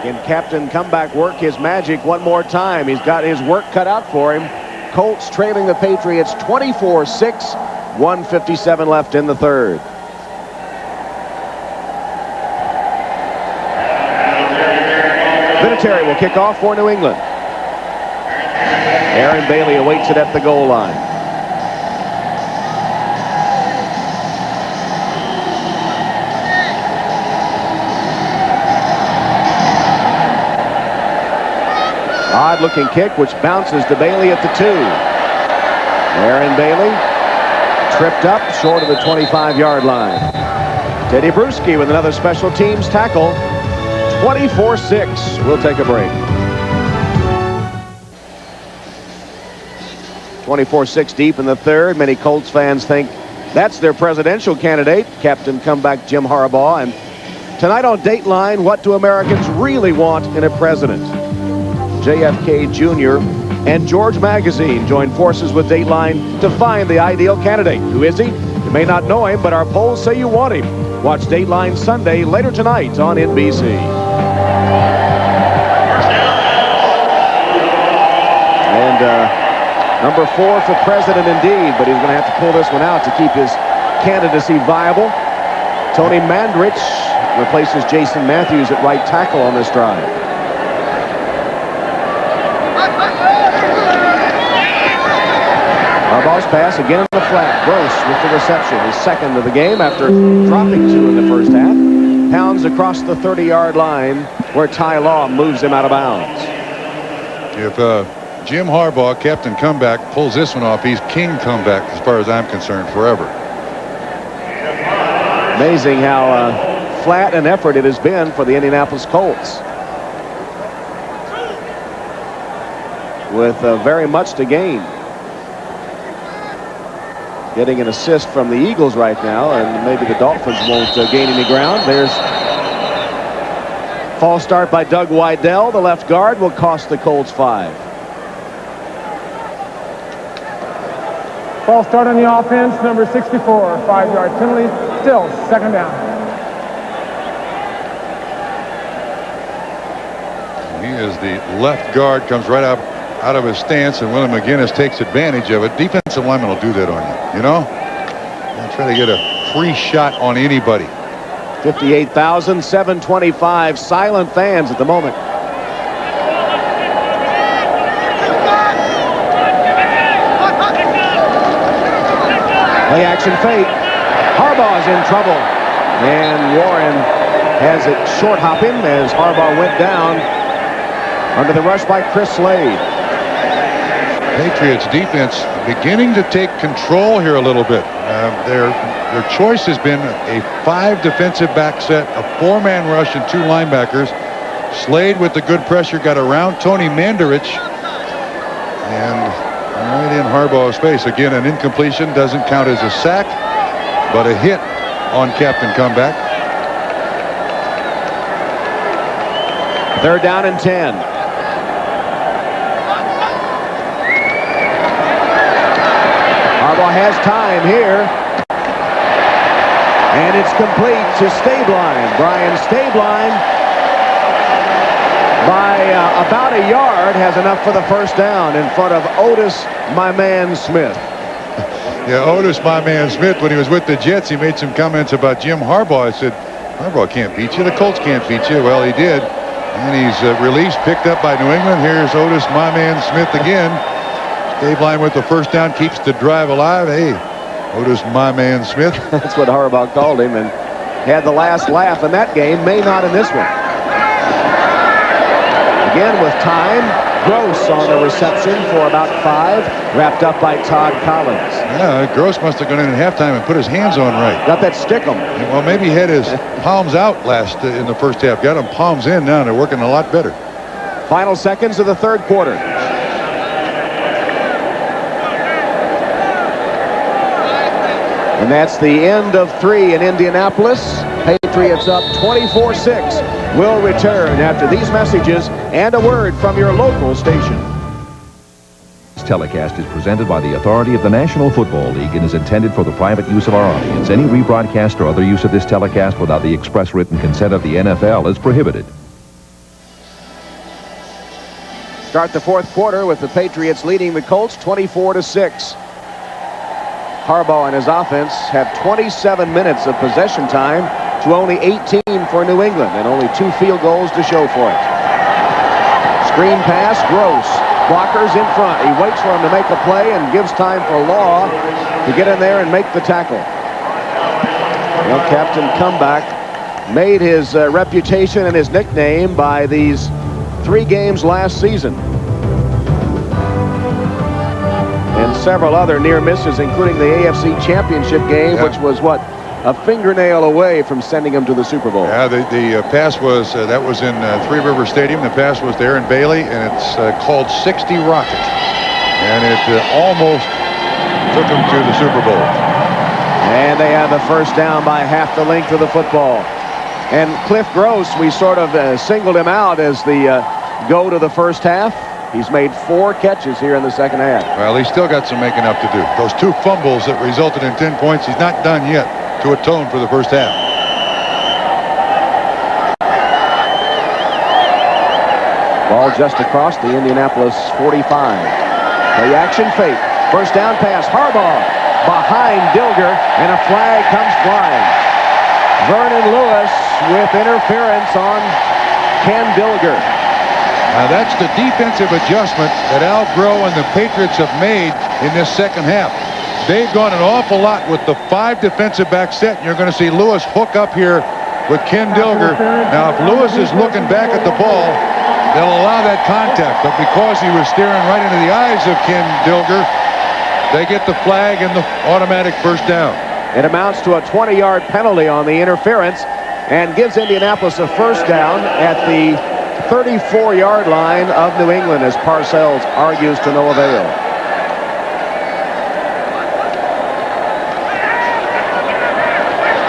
Can Captain Comeback work his magic one more time? He's got his work cut out for him. Colts trailing the Patriots 24-6. 1:57 left in the third. Vinatieri will kick off for New England. Aaron Bailey awaits it at the goal line. Odd-looking kick, which bounces to Bailey at the 2. Aaron Bailey tripped up short of the 25-yard line. Teddy Bruschi with another special teams tackle. 24-6. We'll take a break. 24-6 deep in the third. Many Colts fans think that's their presidential candidate, Captain Comeback Jim Harbaugh. And tonight on Dateline, what do Americans really want in a president? JFK Jr. and George Magazine join forces with Dateline to find the ideal candidate. Who is he? You may not know him, but our polls say you want him. Watch Dateline Sunday later tonight on NBC. And number 4 for president indeed, but he's going to have to pull this one out to keep his candidacy viable. Tony Mandrich replaces Jason Matthews at right tackle on this drive. Harbaugh's pass again in the flat. Gross with the reception. His second of the game after dropping 2 in the first half. Pounds across the 30-yard line where Ty Law moves him out of bounds. If Jim Harbaugh, Captain Comeback, pulls this one off, he's king comeback as far as I'm concerned forever. Amazing how flat an effort it has been for the Indianapolis Colts. With very much to gain. Getting an assist from the Eagles right now, and maybe the Dolphins won't gain any ground. There's false start by Doug Weidel. The left guard will cost the Colts 5. False start on the offense, number 64, 5-yard penalty. Still second down. He is the left guard, comes right out of his stance, and William McGinnis takes advantage of it. Defensive lineman will do that on you, you know? They'll try to get a free shot on anybody. 58,725 silent fans at the moment. Play action fake. Harbaugh's in trouble. And Warren has it short hopping as Harbaugh went down under the rush by Chris Slade. Patriots defense beginning to take control here a little bit. Their choice has been a 5 defensive back set, a 4-man rush and 2 linebackers. Slade with the good pressure got around Tony Mandarich and right in Harbaugh's face. Again, an incompletion doesn't count as a sack, but a hit on Captain Comeback. 3rd down and 10. Harbaugh has time here. And it's complete to Stabline. Brian Stabline, by about a yard, has enough for the first down in front of Otis, my man Smith. Yeah, Otis, my man Smith, when he was with the Jets, he made some comments about Jim Harbaugh. He said, Harbaugh can't beat you. The Colts can't beat you. Well, he did. And he's released, picked up by New England. Here's Otis, my man Smith again. Stabline with the first down, keeps the drive alive. Hey, Otis, my man Smith. That's what Harbaugh called him, and had the last laugh in that game, may not in this one. Again with time, Gross on the reception for about 5, wrapped up by Todd Collins. Yeah, Gross must have gone in at halftime and put his hands on right. Got that stickum. Well, maybe he had his palms out in the first half. Got them palms in now. They're working a lot better. Final seconds of the 3rd quarter. And that's the end of 3 in Indianapolis. Patriots up 24-6. We'll return after these messages and a word from your local station. This telecast is presented by the authority of the National Football League and is intended for the private use of our audience. Any rebroadcast or other use of this telecast without the express written consent of the NFL is prohibited. Start the 4th quarter with the Patriots leading the Colts 24-6. Harbaugh and his offense have 27 minutes of possession time to only 18 for New England, and only 2 field goals to show for it. Screen pass, Gross. Blockers in front. He waits for him to make a play and gives time for Law to get in there and make the tackle. Well, Captain Comeback made his reputation and his nickname by these 3 games last season. And several other near misses, including the AFC Championship game, which was, what, a fingernail away from sending him to the Super Bowl. Yeah, the pass was, that was in Three River Stadium. The pass was there in Bailey, and it's called 60 Rocket. And it almost took him to the Super Bowl. And they have the first down by half the length of the football. And Cliff Gross, we sort of singled him out as the go to the first half. He's made 4 catches here in the second half. Well, he's still got some making up to do. Those 2 fumbles that resulted in 10 points, he's not done yet to atone for the first half. Ball just across the Indianapolis 45. Play action fake. First down pass. Harbaugh behind Dilger, and a flag comes flying. Vernon Lewis with interference on Ken Dilger. Now that's the defensive adjustment that Al Groh and the Patriots have made in this second half. They've gone an awful lot with the 5 defensive back set, and you're going to see Lewis hook up here with Ken Dilger. Now, if Lewis is looking back at the ball, they'll allow that contact, but because he was staring right into the eyes of Ken Dilger, they get the flag and the automatic first down. It amounts to a 20-yard penalty on the interference and gives Indianapolis a first down at the 34-yard line of New England as Parcells argues to no avail.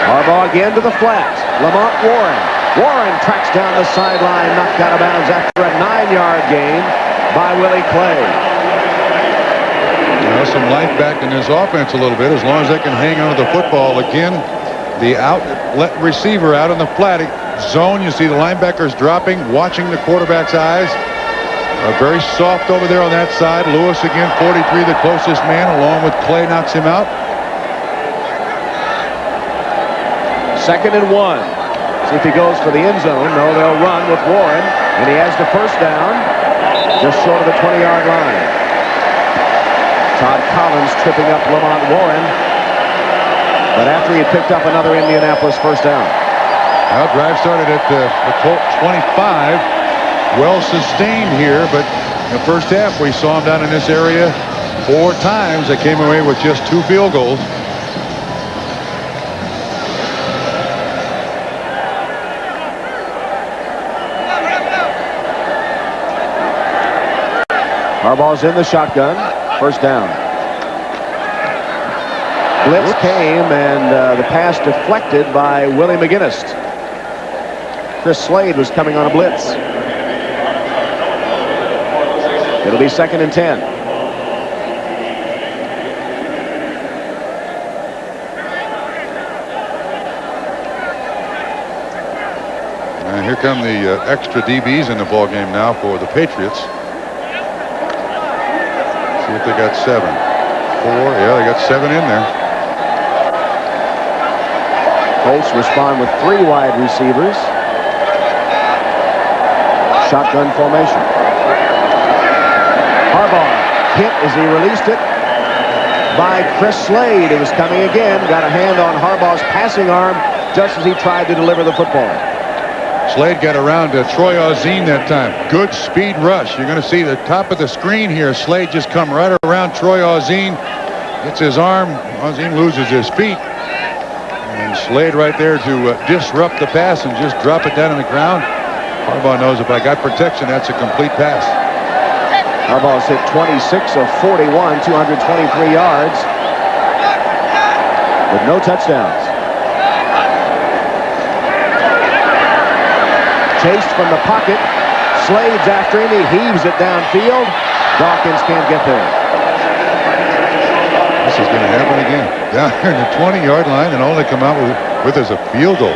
Harbaugh again to the flat. Lamont Warren. Warren tracks down the sideline, knocked out of bounds after a 9-yard gain by Willie Clay. Well, some life back in this offense a little bit, as long as they can hang on to the football. Again, the outlet receiver out in the flat zone. You see the linebackers dropping, watching the quarterback's eyes. Very soft over there on that side. Lewis again, 43, the closest man, along with Clay, knocks him out. 2nd and 1. See if he goes for the end zone. No, they'll run with Warren, and he has the first down just short of the 20-yard line. Todd Collins tripping up Lamont Warren. But after he had picked up another Indianapolis first down. Well, drive started at the Colt 25. Well sustained here, but in the first half we saw him down in this area 4 times. They came away with just 2 field goals. Harbaugh's in the shotgun. First down. Blitz came, and the pass deflected by Willie McGinnis. Chris Slade was coming on a blitz. It'll be 2nd and 10. And here come the extra DBs in the ball game now for the Patriots. See if they got 7. 4. Yeah, they got 7 in there. Colts respond with 3 wide receivers. Shotgun formation. Harbaugh hit as he released it by Chris Slade, who was coming again. Got a hand on Harbaugh's passing arm just as he tried to deliver the football. Slade got around to Troy Auzine that time. Good speed rush. You're going to see the top of the screen here. Slade just come right around Troy Auzine. Gets his arm. Auzine loses his feet. And Slade right there to disrupt the pass and just drop it down on the ground. Harbaugh knows if I got protection, that's a complete pass. Harbaugh's hit 26 of 41, 223 yards, with no touchdowns. Chased from the pocket. Slade's after him. He heaves it downfield. Dawkins can't get there. This is going to happen again. Down here in the 20-yard line, and all they come out with is a field goal.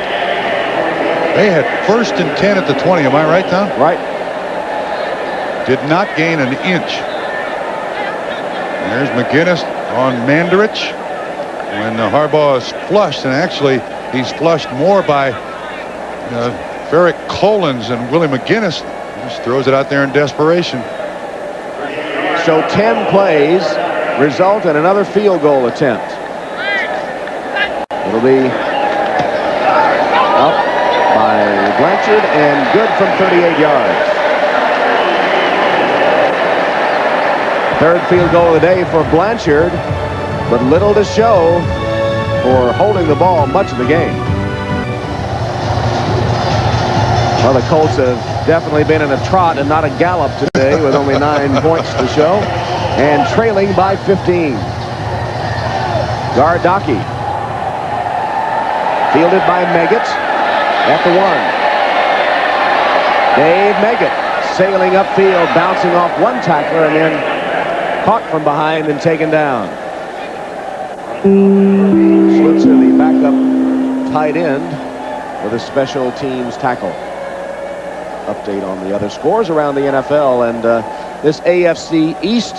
They had 1st and 10 at the 20. Am I right, Tom? Right. Did not gain an inch. And there's McGinnis on Mandarich. When Harbaugh is flushed, and actually he's flushed more by Ferrick Collins and Willie McGinnis. Just throws it out there in desperation. So 10 plays result in another field goal attempt. It'll be up by Blanchard and good from 38 yards. 3rd field goal of the day for Blanchard, but little to show for holding the ball much of the game. Well, the Colts have definitely been in a trot and not a gallop today, with only 9 points to show and trailing by 15. Gardocki fielded by Meggett at the 1. Dave Meggett sailing upfield, bouncing off one tackler and then caught from behind and taken down. Slutzer, the backup tight end, with a special teams tackle. Update on the other scores around the NFL, and this AFC East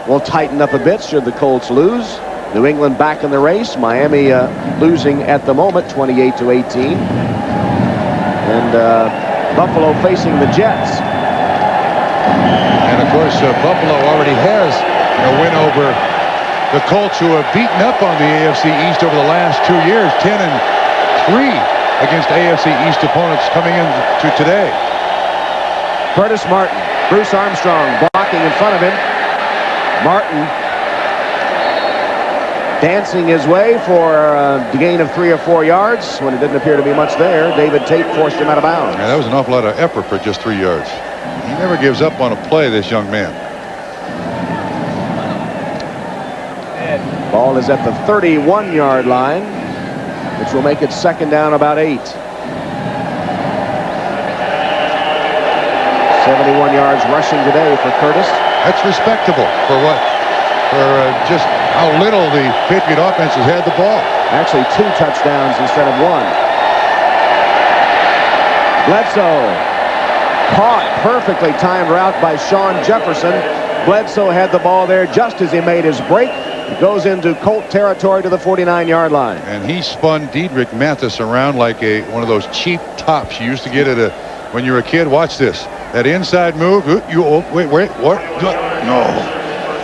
will tighten up a bit should the Colts lose. New England back in the race. Miami losing at the moment 28-18. And Buffalo facing the Jets. And of course, Buffalo already has a win over the Colts, who have beaten up on the AFC East over the last 2 years. 10-3 against AFC East opponents coming into today. Curtis Martin, Bruce Armstrong blocking in front of him. Martin dancing his way for a gain of 3 or 4 yards when it didn't appear to be much there. David Tate forced him out of bounds. Yeah, that was an awful lot of effort for just 3 yards. He never gives up on a play, this young man. Ball is at the 31-yard line, which will make it 2nd down about 8. 71 yards rushing today for Curtis. That's respectable for what? For just how little the Patriot offense has had the ball. Actually 2 touchdowns instead of 1. Bledsoe caught, perfectly timed route by Sean Jefferson. Bledsoe had the ball there just as he made his break. It goes into Colt territory to the 49-yard line. And he spun Diedrich Mathis around like one of those cheap tops you used to get when you were a kid. Watch this. That inside move. Wait, what? No.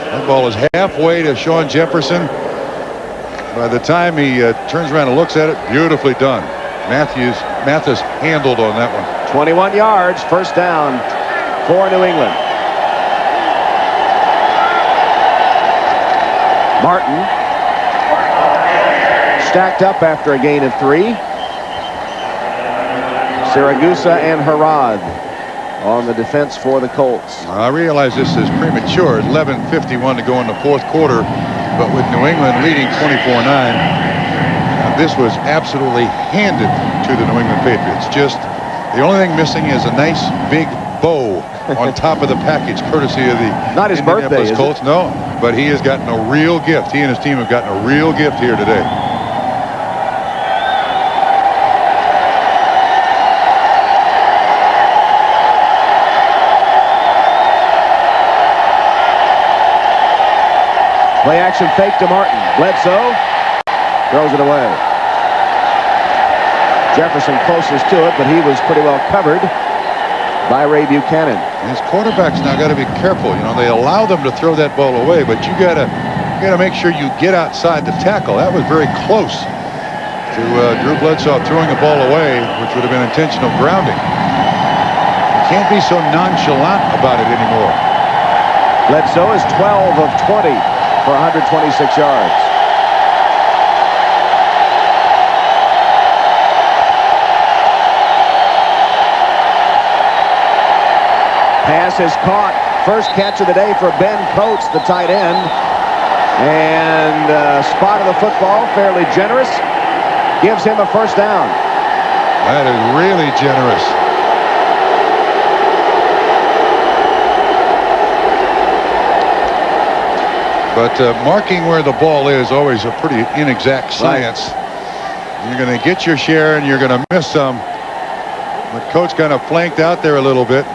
That ball is halfway to Sean Jefferson. By the time he turns around and looks at it, beautifully done. Mathis handled on that one. 21 yards, first down for New England. Martin stacked up after a gain of 3. Siragusa and Harad on the defense for the Colts. I realize this is premature. 11:51 to go in the fourth quarter, but with New England leading 24-9, this was absolutely handed to the New England Patriots. Just the only thing missing is a nice big bow on top of the package, courtesy of the Not his birthday, is Colts. it? No, but he has gotten a real gift. He and his team have gotten a real gift here today. Play action fake to Martin. Bledsoe throws it away. Jefferson closest to it, but he was pretty well covered by Ray Buchanan. His quarterbacks now got to be careful. You know, they allow them to throw that ball away, but you gotta make sure you get outside the tackle. That was very close to Drew Bledsoe throwing the ball away, which would have been intentional grounding. You can't be so nonchalant about it anymore. Bledsoe is 12 of 20 for 126 yards. Pass is caught. First catch of the day for Ben Coates, the tight end. And spot of the football, fairly generous. Gives him a first down. That is really generous. But marking where the ball is always a pretty inexact science. Right. You're going to get your share and you're going to miss some. But Coates kind of flanked out there a little bit.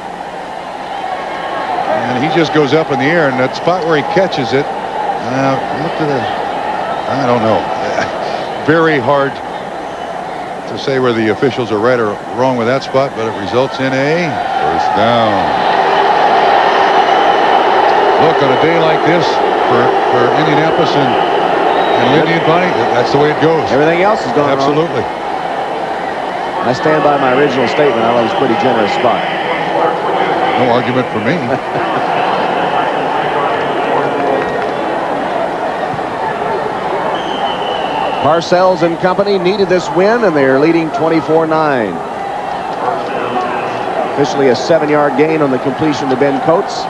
And he just goes up in the air, and that spot where he catches it, I don't know. Very hard to say where the officials are right or wrong with that spot, but it results in a first down. Look, on a day like this for Indianapolis and Lindy and Bonnie, that's the way it goes. Everything else is going Absolutely. wrong. I stand by my original statement. I thought it was a pretty generous spot. No argument for me. Parcells and company needed this win, and they're leading 24-9. Officially a 7-yard gain on the completion to Ben Coates.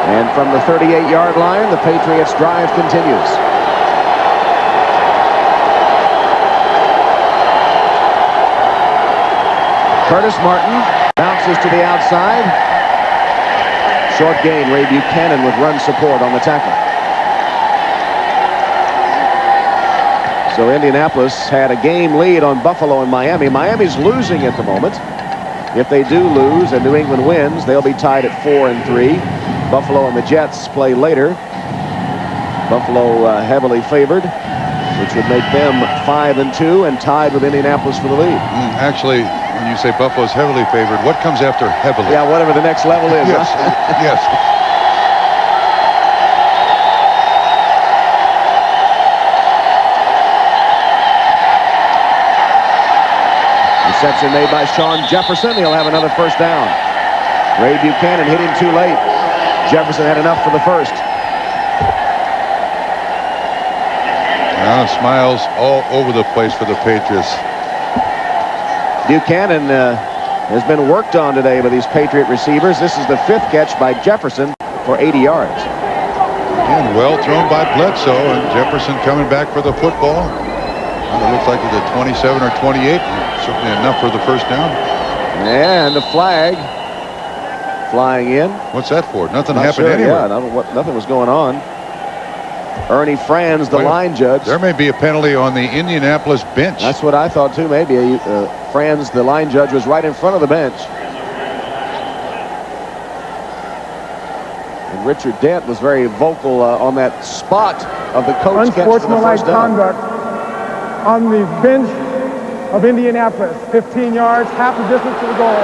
And from the 38-yard line, the Patriots' drive continues. Curtis Martin bounces to the outside. Short gain. Ray Buchanan with run support on the tackle. So Indianapolis had a game lead on Buffalo and Miami. Miami's losing at the moment. If they do lose and New England wins, they'll be tied at 4-3. Buffalo and the Jets play later. Buffalo heavily favored, which would make them 5-2 and tied with Indianapolis for the lead. Actually, when you say Buffalo's heavily favored, what comes after heavily? Yeah, whatever the next level is. Yes, huh? yes. Reception made by Sean Jefferson. He'll have another first down. Ray Buchanan hit him too late. Jefferson had enough for the first. Smiles all over the place for the Patriots. Buchanan has been worked on today by these Patriot receivers. This is the 5th catch by Jefferson for 80 yards. Again, well thrown by Bledsoe, and Jefferson coming back for the football. It looks like it's a 27 or 28. Certainly enough for the first down. And the flag flying in. What's that for? Nothing Not happened sure, anywhere. Yeah, nothing was going on. Ernie Franz, the line judge. There may be a penalty on the Indianapolis bench. That's what I thought too. Maybe Franz, the line judge, was right in front of the bench. And Richard Dent was very vocal on that spot of the coach catch for the Unsportsmanlike first down. conduct on the bench of Indianapolis. 15 yards, half the distance to the goal.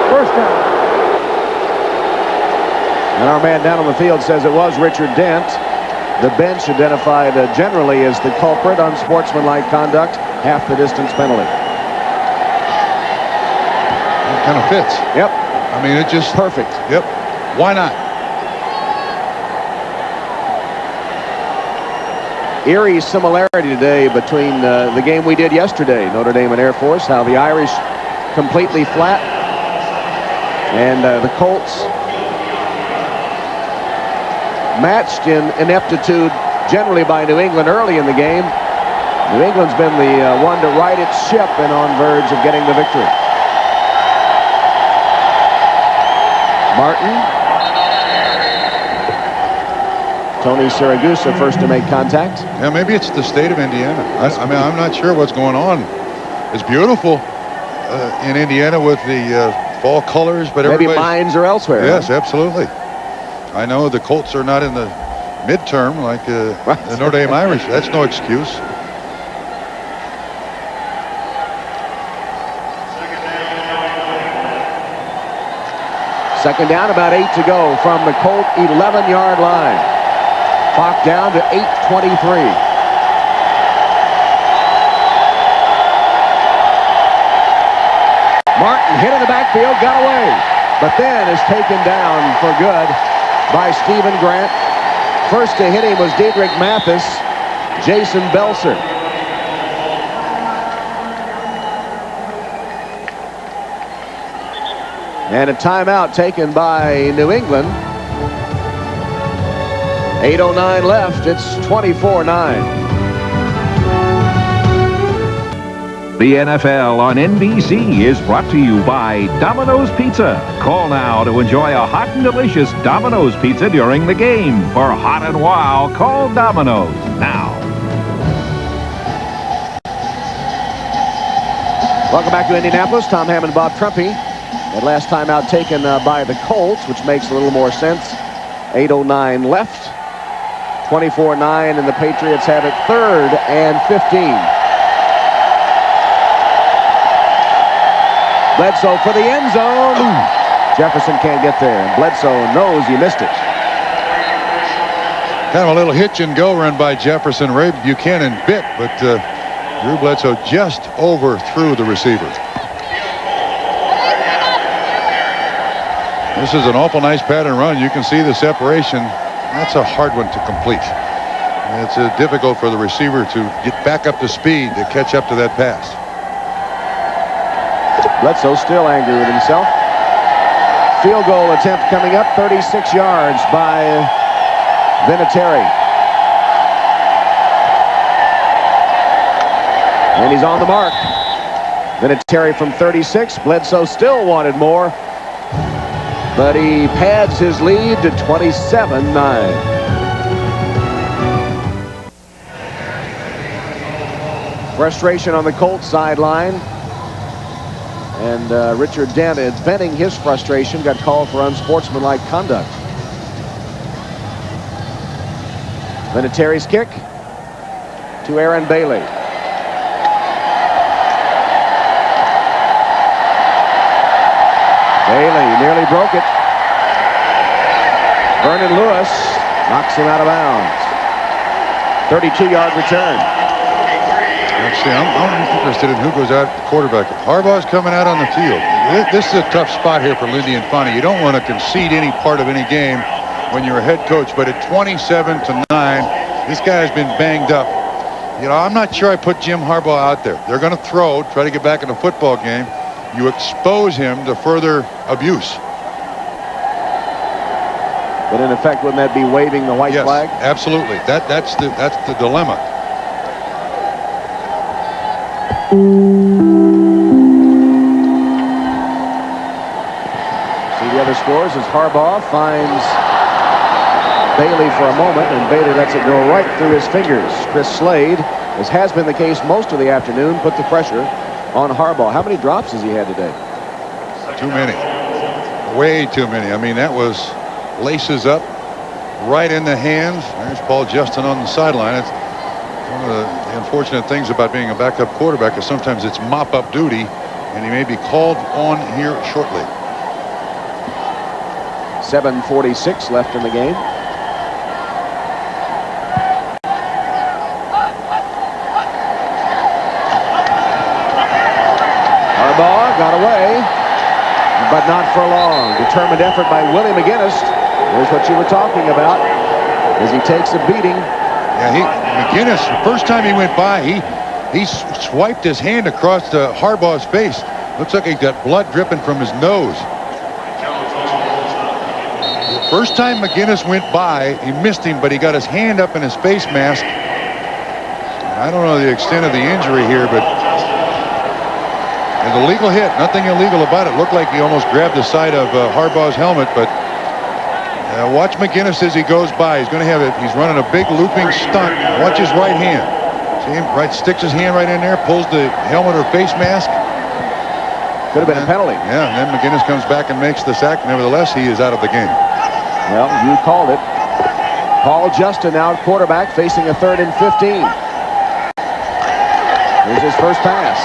First down. And our man down on the field says it was Richard Dent. The bench identified generally as the culprit, unsportsmanlike conduct, half the distance penalty. It kind of fits. Yep. I mean, it just Perfect. Yep. Why not? Eerie similarity today between the game we did yesterday, Notre Dame and Air Force, how the Irish completely flat, and the Colts matched in ineptitude generally by New England early in the game. New England's been the one to right its ship and on verge of getting the victory. Martin. Tony Siragusa first to make contact. Yeah, maybe it's the state of Indiana. I mean, I'm not sure what's going on. It's beautiful in Indiana with the fall colors, but maybe mines are elsewhere. Yes, absolutely. I know the Colts are not in the midterm like the Notre Dame Irish. That's no excuse. Second down, about 8 to go from the Colt 11-yard line. Clock down to 8:23. Martin hit in the backfield, got away, but then is taken down for good by Stephen Grant. First to hit him was Diedrich Mathis. Jason Belser. And a timeout taken by New England. 8:09 left. It's 24-9. The NFL on NBC is brought to you by Domino's Pizza. Call now to enjoy a hot and delicious Domino's Pizza during the game. For hot and wow, call Domino's now. Welcome back to Indianapolis. Tom Hammond, Bob Trumpy. That last time out taken by the Colts, which makes a little more sense. 8:09 left. 24-9, and the Patriots have it 3rd and 15. Bledsoe for the end zone. Jefferson can't get there, and Bledsoe knows he missed it. Kind of a little hitch and go run by Jefferson. Ray Buchanan bit, but Drew Bledsoe just overthrew the receiver. This is an awful nice pattern run. You can see the separation. That's a hard one to complete. It's difficult for the receiver to get back up to speed to catch up to that pass. Bledsoe still angry with himself. Field goal attempt coming up, 36 yards by Vinatieri. And he's on the mark. Vinatieri from 36. Bledsoe still wanted more, but he pads his lead to 27-9. Frustration on the Colts sideline. And Richard Dent, venting his frustration, got called for unsportsmanlike conduct. Vinatieri's kick to Aaron Bailey. Bailey nearly broke it. Vernon Lewis knocks him out of bounds. 32-yard return. Actually, I'm interested in who goes out quarterback. Harbaugh's coming out on the field. This is a tough spot here for Lindy Infante. You don't want to concede any part of any game when you're a head coach, but at 27-9, this guy has been banged up. You know, I'm not sure I put Jim Harbaugh out there. They're going to throw, try to get back in the football game. You expose him to further abuse. But in effect, wouldn't that be waving the white flag? Yes, absolutely. That's the dilemma. See the other scores as Harbaugh finds Bailey for a moment, and Bailey lets it go right through his fingers. Chris Slade, as has been the case most of the afternoon, put the pressure on Harbaugh. How many drops has he had today? Too many. Way too many. I mean, that was laces up right in the hands. There's Paul Justin on the sideline. It's one of the unfortunate things about being a backup quarterback is sometimes it's mop-up duty, and he may be called on here shortly. 7:46 left in the game. got away, but not for long. Determined effort by Willie McGinnis. There's what you were talking about, as he takes a beating. Yeah, McGinnis, the first time he went by, he swiped his hand across Harbaugh's face. Looks like he got blood dripping from his nose. The first time McGinnis went by, he missed him, but he got his hand up in his face mask. I don't know the extent of the injury here, but an illegal hit. Nothing illegal about it. Looked like he almost grabbed the side of Harbaugh's helmet, but watch McGinnis as he goes by. He's going to have it. He's running a big looping stunt. Watch his right hand. See him? Right, sticks his hand right in there, pulls the helmet or face mask. Could have been a penalty. Yeah, and then McGinnis comes back and makes the sack. Nevertheless, he is out of the game. Well, you called it. Paul Justin now at quarterback, facing a 3rd and 15. Here's his first pass.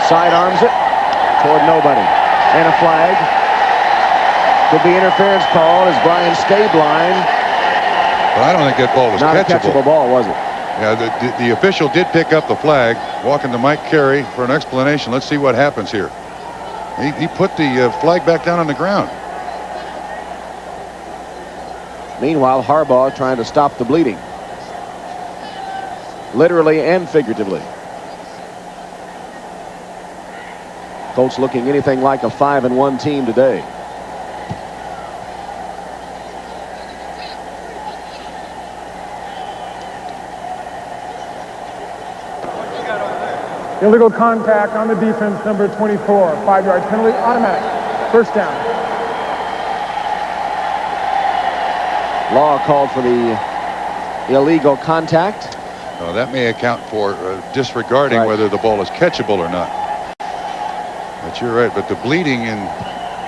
Sidearms it toward nobody. And a flag. Could be interference called as Brian Stabline. But I don't think that ball was not catchable. a catchable ball, was it? Yeah, the official did pick up the flag. Walking to Mike Carey for an explanation. Let's see what happens here. He put the flag back down on the ground. Meanwhile, Harbaugh trying to stop the bleeding. Literally and figuratively. Colts looking anything like a 5-1 team today. Illegal contact on the defense, number 24. 5-yard penalty, automatic. First down. Law called for the illegal contact. That may account for disregarding whether the ball is catchable or not. But you're right. But the bleeding in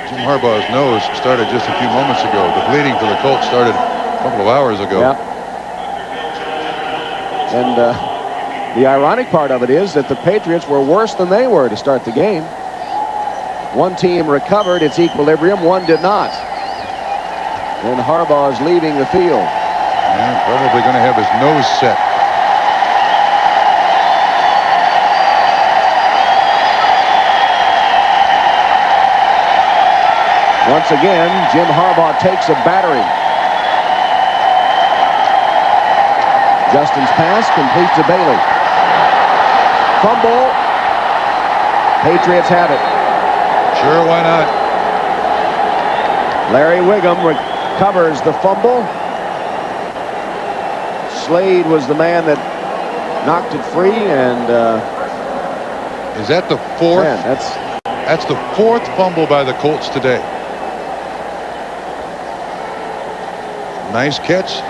Jim Harbaugh's nose started just a few moments ago. The bleeding for the Colts started a couple of hours ago. Yep. And the ironic part of it is that the Patriots were worse than they were to start the game. One team recovered its equilibrium, one did not. And Harbaugh is leaving the field. Yeah, probably going to have his nose set. Once again, Jim Harbaugh takes a battering. Justin's pass complete to Bailey. Fumble. Patriots have it. Sure, why not? Larry Wiggum recovers the fumble. Slade was the man that knocked it free, and is that the fourth? Man, that's the fourth fumble by the Colts today. Nice catch.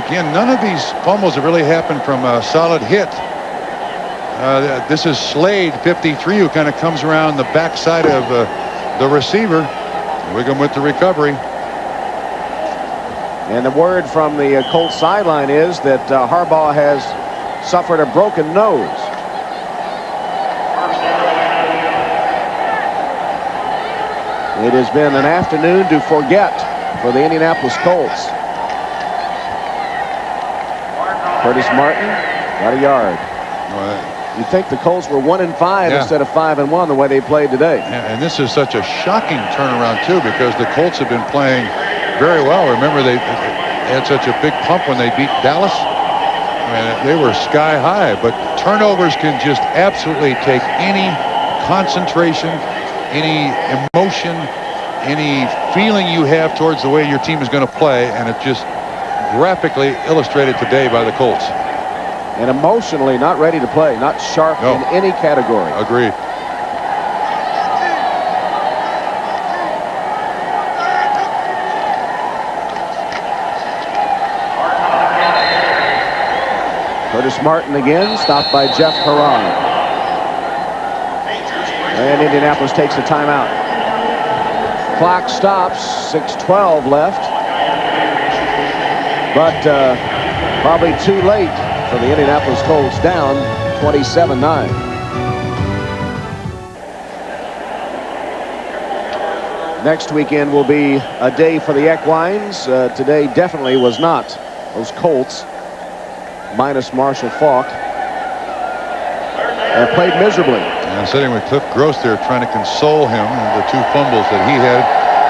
Again, none of these fumbles have really happened from a solid hit. This is Slade, 53, who kind of comes around the backside of the receiver. Wiggum with the recovery. And the word from the Colts sideline is that Harbaugh has suffered a broken nose. It has been an afternoon to forget for the Indianapolis Colts. Curtis Martin got a yard. You'd think the Colts were 1-5 instead of 5-1 the way they played today. Yeah, and this is such a shocking turnaround too, because the Colts have been playing very well. Remember, they had such a big pump when they beat Dallas. I mean, they were sky high, but turnovers can just absolutely take any concentration, any emotion, any feeling you have towards the way your team is going to play, and it just graphically illustrated today by the Colts. And emotionally not ready to play, not sharp in any category. Agreed. Curtis Martin again, stopped by Jeff Perron. And Indianapolis takes a timeout. Clock stops, 6:12 left. But probably too late for the Indianapolis Colts, down 27-9. Next weekend will be a day for the Equines. Today definitely was not. Those Colts, minus Marshall Faulk, played miserably. And sitting with Cliff Gross there trying to console him and the 2 fumbles that he had.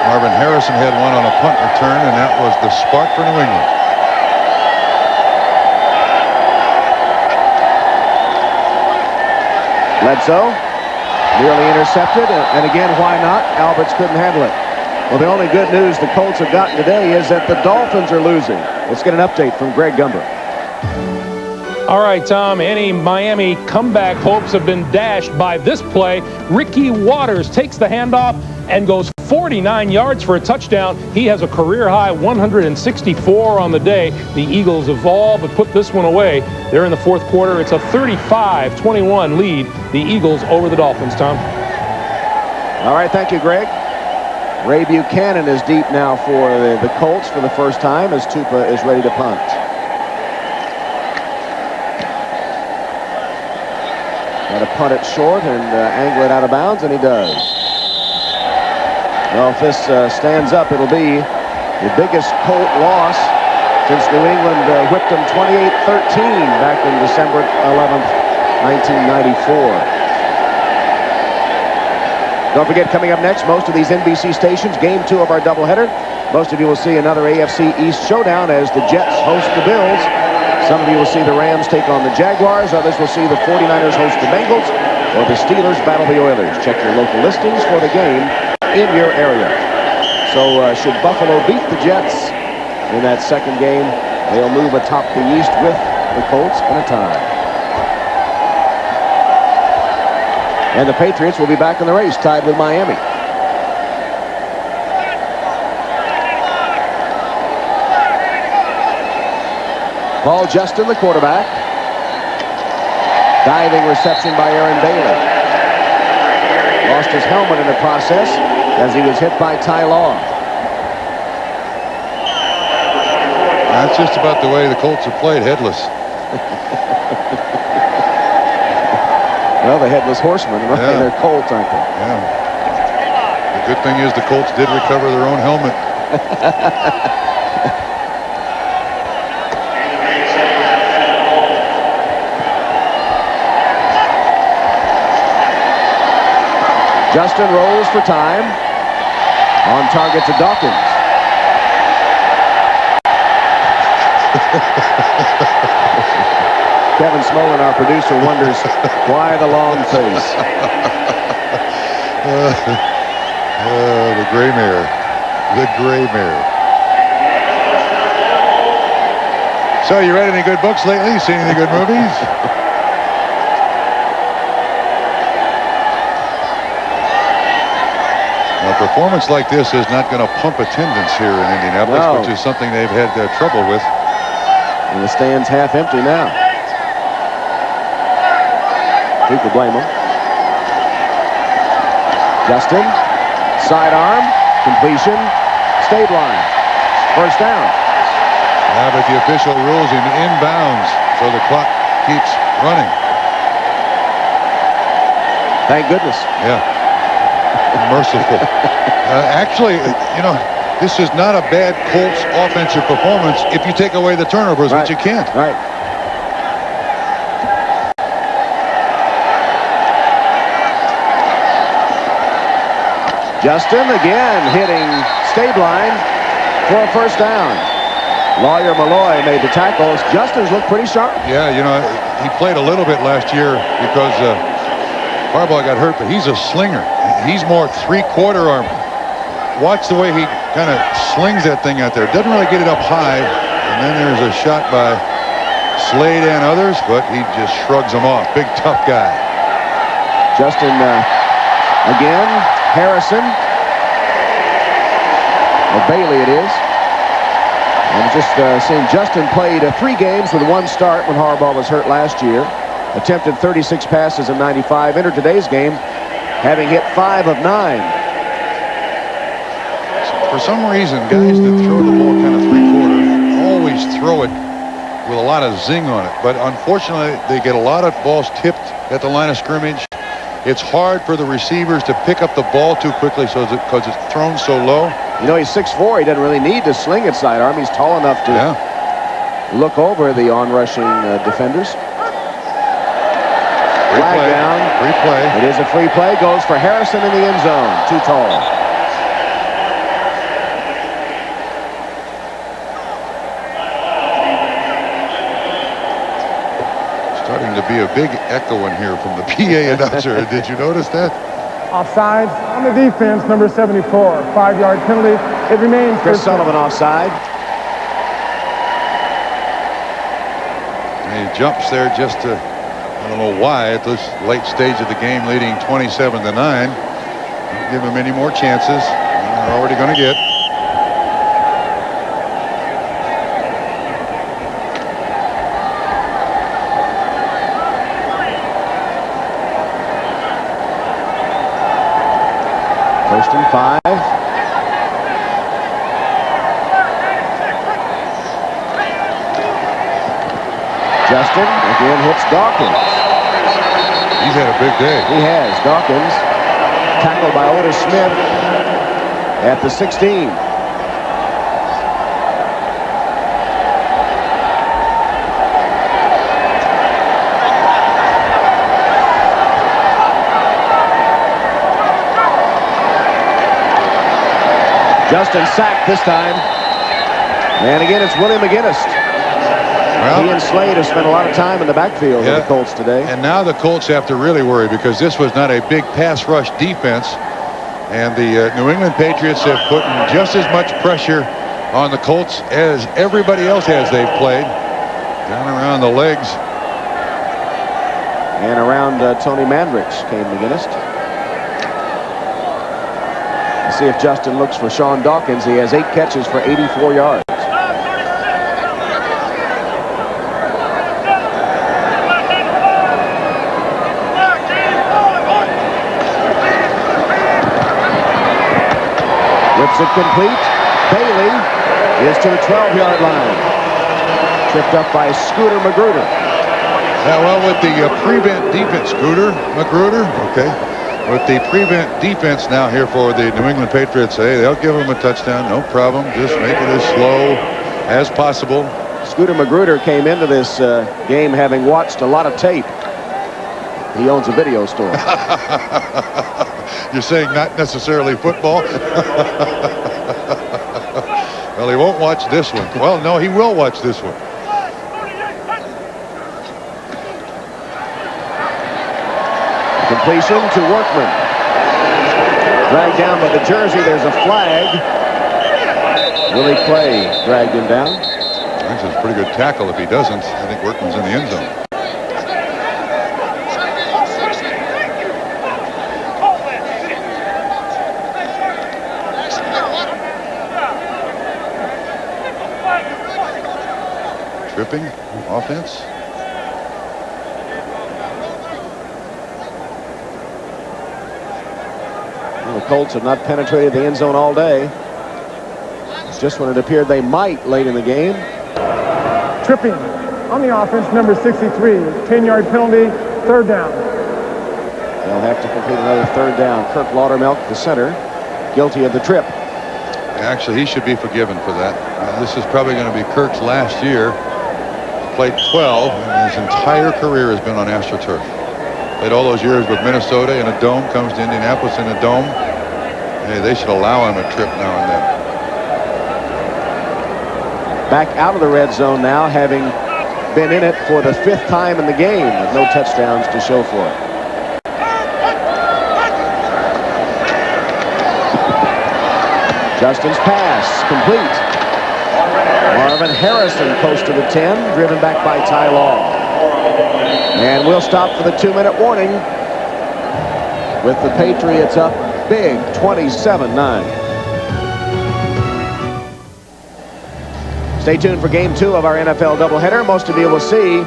Marvin Harrison had one on a punt return, and that was the spark for New England. Bledsoe nearly intercepted, and again, why not? Alberts couldn't handle it. Well, the only good news the Colts have gotten today is that the Dolphins are losing. Let's get an update from Greg Gumber. All right, Tom, any Miami comeback hopes have been dashed by this play. Ricky Waters takes the handoff and goes 49 yards for a touchdown. He has a career-high 164 on the day. The Eagles have all but put this one away. They're in the 4th quarter. It's a 35-21 lead. The Eagles over the Dolphins, Tom. All right, thank you, Greg. Ray Buchanan is deep now for the Colts for the first time as Tupa is ready to punt. Got to punt it short and angle it out of bounds, and he does. Well, if this stands up, it'll be the biggest Colt loss since New England whipped them 28-13 back in December 11th, 1994. Don't forget, coming up next, most of these NBC stations, Game 2 of our doubleheader. Most of you will see another AFC East showdown as the Jets host the Bills. Some of you will see the Rams take on the Jaguars. Others will see the 49ers host the Bengals, or the Steelers battle the Oilers. Check your local listings for the game in your area. So should Buffalo beat the Jets in that second game, they'll move atop the East with the Colts in a tie. And the Patriots will be back in the race, tied with Miami. Paul Justin, the quarterback. Diving reception by Aaron Bailey. Lost his helmet in the process as he was hit by Ty Law. That's just about the way the Colts have played, headless. Well, the headless horsemen, right? Yeah. They're Colts, aren't they? Yeah. The good thing is the Colts did recover their own helmet. Justin rolls for time. On target to Dawkins. Kevin Smolin, our producer, wonders why the long face. The gray mare. The gray mare. So, you read any good books lately? Seen any good movies? A performance like this is not going to pump attendance here in Indianapolis, which is something they've had trouble with. And the stand's half empty now. Who could blame him? Justin, sidearm, completion, stayed line. First down. Yeah, but the official rules him inbounds, so the clock keeps running. Thank goodness. Yeah. Merciful. Actually, you know, this is not a bad Colts offensive performance if you take away the turnovers, which you can't. Right. Justin again hitting Stabline for a first down. Lawyer Malloy made the tackles. Justin's looked pretty sharp. Yeah, you know, he played a little bit last year because Harbaugh got hurt, but he's a slinger. He's more three-quarter arm. Watch the way he kind of slings that thing out there. Doesn't really get it up high. And then there's a shot by Slade and others, but he just shrugs them off. Big, tough guy. Justin again. Harrison. Or Bailey it is. And just seeing Justin played 3 games with 1 start when Harbaugh was hurt last year. Attempted 36 passes in 95. Entered today's game having hit 5 of 9. For some reason, guys that throw the ball kind of three-quarter always throw it with a lot of zing on it. But unfortunately, they get a lot of balls tipped at the line of scrimmage. It's hard for the receivers to pick up the ball too quickly because it's thrown so low. You know, he's 6'4". He doesn't really need to sling it sidearm. He's tall enough to look over the on-rushing defenders. Flag down. Free play. It is a free play. Goes for Harrison in the end zone. Too tall. Starting to be a big echo in here from the PA announcer. Did you notice that? Offside on the defense, number 74. 5-yard penalty. It remains. Chris Sullivan offside. And he jumps there just to, I don't know why, at this late stage of the game, leading 27-9. Don't give him any more chances. They're already going to get. First and 5. Justin again hits Dawkins. He's had a big day. He has. Dawkins tackled by Otis Smith at the 16. Justin sacked this time. And again, it's Willie McGinnis. Well, he and Slade have spent a lot of time in the backfield of the Colts today. And now the Colts have to really worry because this was not a big pass rush defense. And the New England Patriots have put just as much pressure on the Colts as everybody else has they've played. Down around the legs. And around Tony Mandrix came McGinnis. See if Justin looks for Sean Dawkins. He has 8 catches for 84 yards. Whips it complete. Bailey is to the 12-yard line. Tripped up by Scooter Magruder. Yeah, well, with the prevent defense, Magruder, okay. With the prevent defense now here for the New England Patriots, hey, they'll give them a touchdown, no problem. Just make it as slow as possible. Scooter Magruder came into this game having watched a lot of tape. He owns a video store. You're saying not necessarily football? Well, he won't watch this one. Well, no, he will watch this one. Completion to Workman. Dragged down by the jersey. There's a flag. Willie Clay dragged him down. That's a pretty good tackle. If he doesn't, I think Workman's in the end zone. Tripping offense. Well, the Colts have not penetrated the end zone all day. Just when it appeared they might late in the game. Tripping on the offense, number 63. 10-yard penalty, 3rd down. They'll have to complete another 3rd down. Kirk Laudermilk, the center, guilty of the trip. Actually, he should be forgiven for that. This is probably going to be Kirk's last year. Played 12, and his entire career has been on AstroTurf. Played all those years with Minnesota in a dome, comes to Indianapolis in a dome. Hey, they should allow him a trip now and then. Back out of the red zone now, having been in it for the 5th time in the game with no touchdowns to show for it. Justin's pass complete. Marvin Harrison close to the 10, driven back by Ty Law. And we'll stop for the 2-minute warning with the Patriots up big, 27-9. Stay tuned for Game 2 of our NFL doubleheader. Most of you will see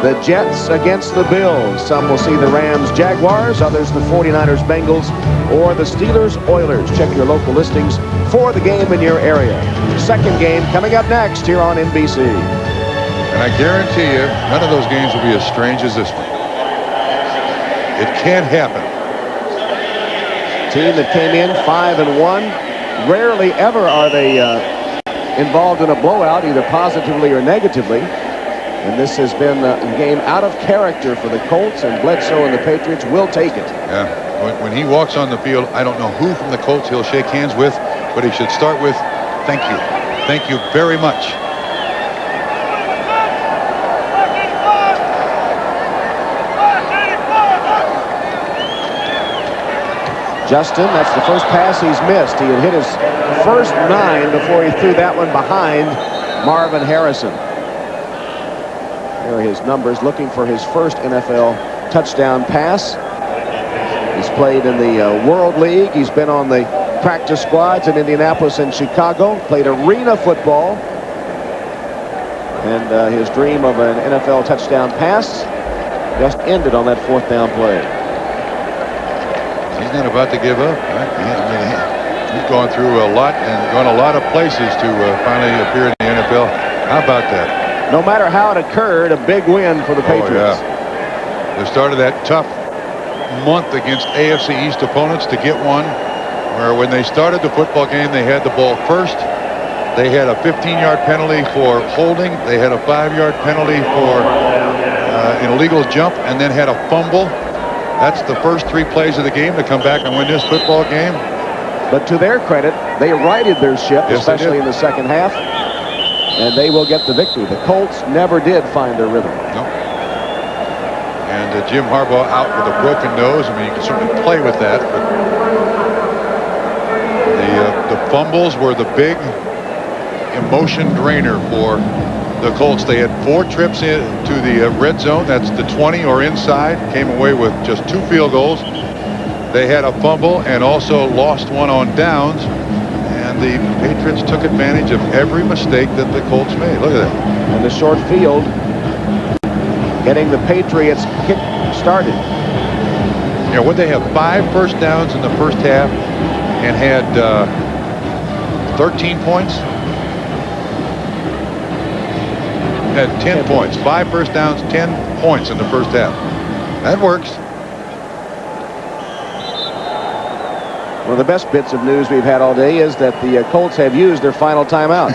the Jets against the Bills. Some will see the Rams-Jaguars, others the 49ers-Bengals, or the Steelers-Oilers. Check your local listings for the game in your area. Second game coming up next here on NBC. And I guarantee you, none of those games will be as strange as this one. It can't happen. Team that came in 5-1. Rarely ever are they involved in a blowout, either positively or negatively. And this has been a game out of character for the Colts, and Bledsoe and the Patriots will take it. Yeah, when he walks on the field, I don't know who from the Colts he'll shake hands with, but he should start with, thank you. Thank you very much. Justin, that's the first pass he's missed. He had hit his first 9 before he threw that one behind Marvin Harrison. There are his numbers, looking for his first NFL touchdown pass. He's played in the World League. He's been on the practice squads in Indianapolis and Chicago. Played arena football. And his dream of an NFL touchdown pass just ended on that 4th down play. He's not about to give up. Right? He's gone through a lot and gone a lot of places to finally appear in the NFL. How about that? No matter how it occurred, a big win for the Patriots. Yeah. They started that tough month against AFC East opponents to get one where when they started the football game, they had the ball first. They had a 15-yard penalty for holding. They had a 5-yard penalty for an illegal jump, and then had a fumble. That's the first 3 plays of the game to come back and win this football game. But to their credit, they righted their ship, yes, especially in the second half, and they will get the victory. The Colts never did find their rhythm. No. And Jim Harbaugh out with a broken nose. I mean, you can certainly play with that, but the fumbles were the big emotion drainer for the Colts. They had 4 trips into the red zone. That's the 20 or inside. Came away with just 2 field goals. They had a fumble and also lost one on downs. And the Patriots took advantage of every mistake that the Colts made. Look at that. And the short field getting the Patriots kick started. You know, what they have 5 first downs in the first half and had 13 points. Had 10 points. 5 first downs, 10 points in the first half. That works. One of the best bits of news we've had all day is that the Colts have used their final timeout.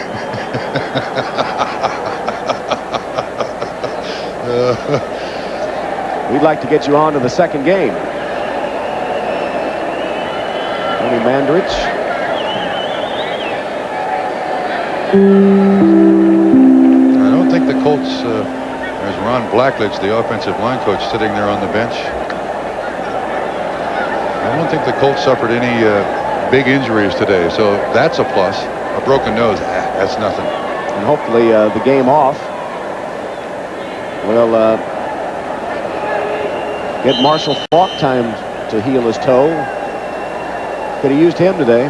We'd like to get you on to the second game. Tony Mandarich. I don't think the Colts, there's Ron Blackledge, the offensive line coach, sitting there on the bench. I don't think the Colts suffered any big injuries today, so that's a plus. A broken nose, that's nothing. And hopefully the game off will get Marshall Faulk time to heal his toe. Could have used him today.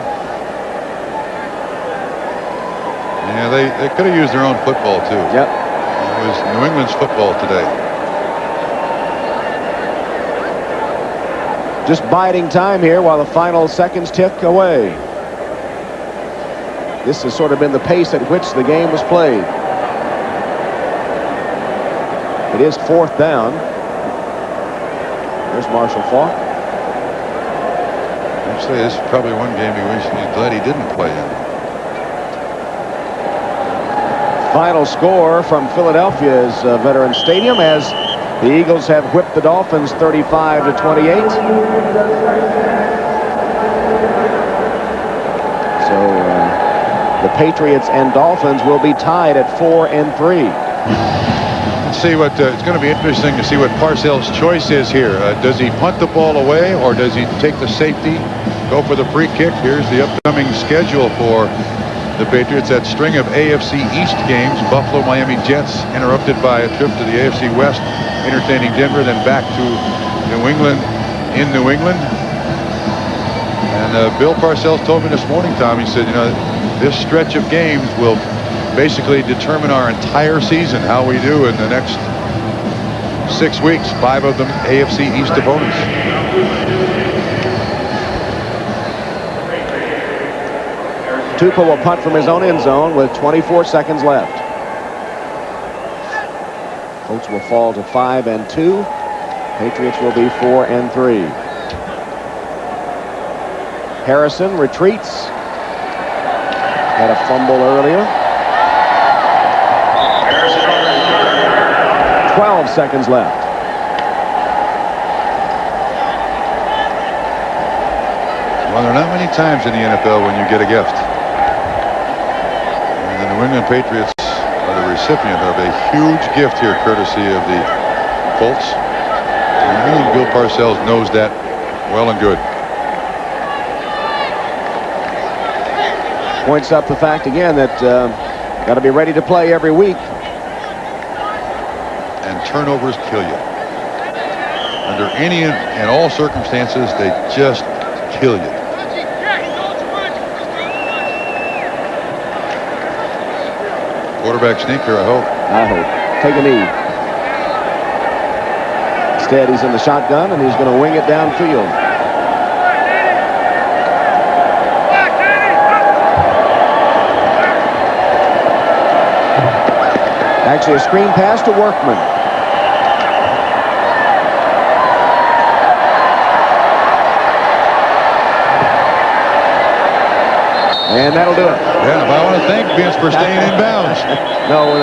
Yeah, they could have used their own football, too. Yep. It was New England's football today. Just biding time here while the final seconds tick away. This has sort of been the pace at which the game was played. It is 4th down. There's Marshall Faulk. Actually, this is probably one game he's glad he didn't play in. Final score from Philadelphia's Veterans Stadium as the Eagles have whipped the Dolphins 35-28. So the Patriots and Dolphins will be tied at 4-3. Let's see what it's going to be interesting to see what Parcells' choice is here. Does he punt the ball away, or does he take the safety, go for the free kick? Here's the upcoming schedule for the Patriots. That string of AFC East games. Buffalo, Miami Jets, interrupted by a trip to the AFC West, entertaining Denver, then back to New England in New England. And Bill Parcells told me this morning, Tom, he said, you know, this stretch of games will basically determine our entire season, how we do in the next 6 weeks, 5 of them AFC East opponents. Tupa will punt from his own end zone with 24 seconds left. Colts will fall to 5-2. Patriots will be 4-3. Harrison retreats. Had a fumble earlier. 12 seconds left. Well, there are not many times in the NFL when you get a gift. And the New England Patriots are the recipient of a huge gift here, courtesy of the Colts. And Bill Parcells knows that well and good. Points up the fact again that got to be ready to play every week. And turnovers kill you. Under any and all circumstances, they just kill you. Quarterback sneaker, I hope. I hope. Take a knee. Instead, he's in the shotgun, and he's going to wing it downfield. Actually, a screen pass to Workman. And that'll do it. Yeah, but I want to thank Vince for staying in bounds. No.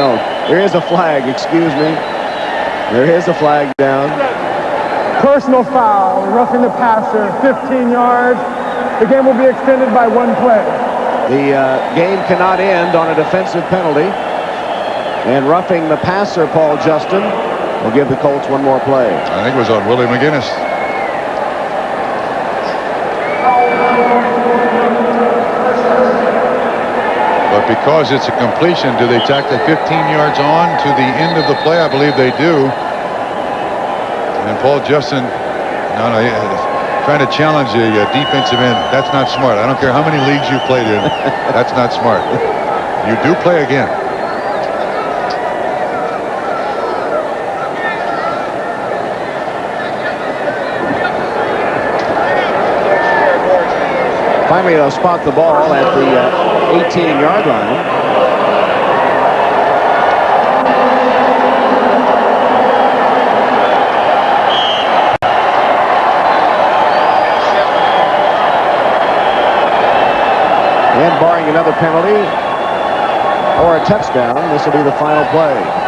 There is a flag, excuse me. There is a flag down. Personal foul, roughing the passer, 15 yards. The game will be extended by 1 play. The game cannot end on a defensive penalty. And roughing the passer, Paul Justin, will give the Colts 1 more play. I think it was on Willie McGinnis. But because it's a completion, do they tack the 15 yards on to the end of the play? I believe they do. And Paul Justin, trying to challenge the defensive end. That's not smart. I don't care how many leagues you played in. That's not smart. You do play again. Finally, they'll spot the ball at the 18-yard line. And barring another penalty or a touchdown, this will be the final play.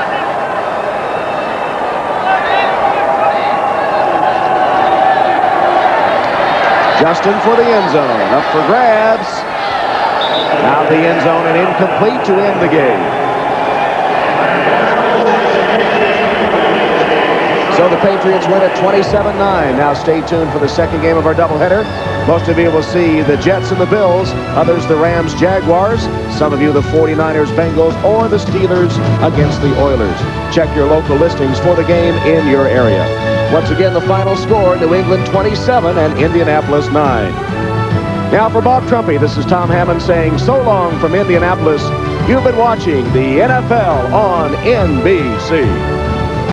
Justin for the end zone, up for grabs. Out of the end zone and incomplete to end the game. So the Patriots win at 27-9. Now stay tuned for the second game of our doubleheader. Most of you will see the Jets and the Bills, others the Rams, Jaguars, some of you the 49ers, Bengals, or the Steelers against the Oilers. Check your local listings for the game in your area. Once again, the final score, New England 27 and Indianapolis 9. Now for Bob Trumpy, this is Tom Hammond saying so long from Indianapolis. You've been watching the NFL on NBC.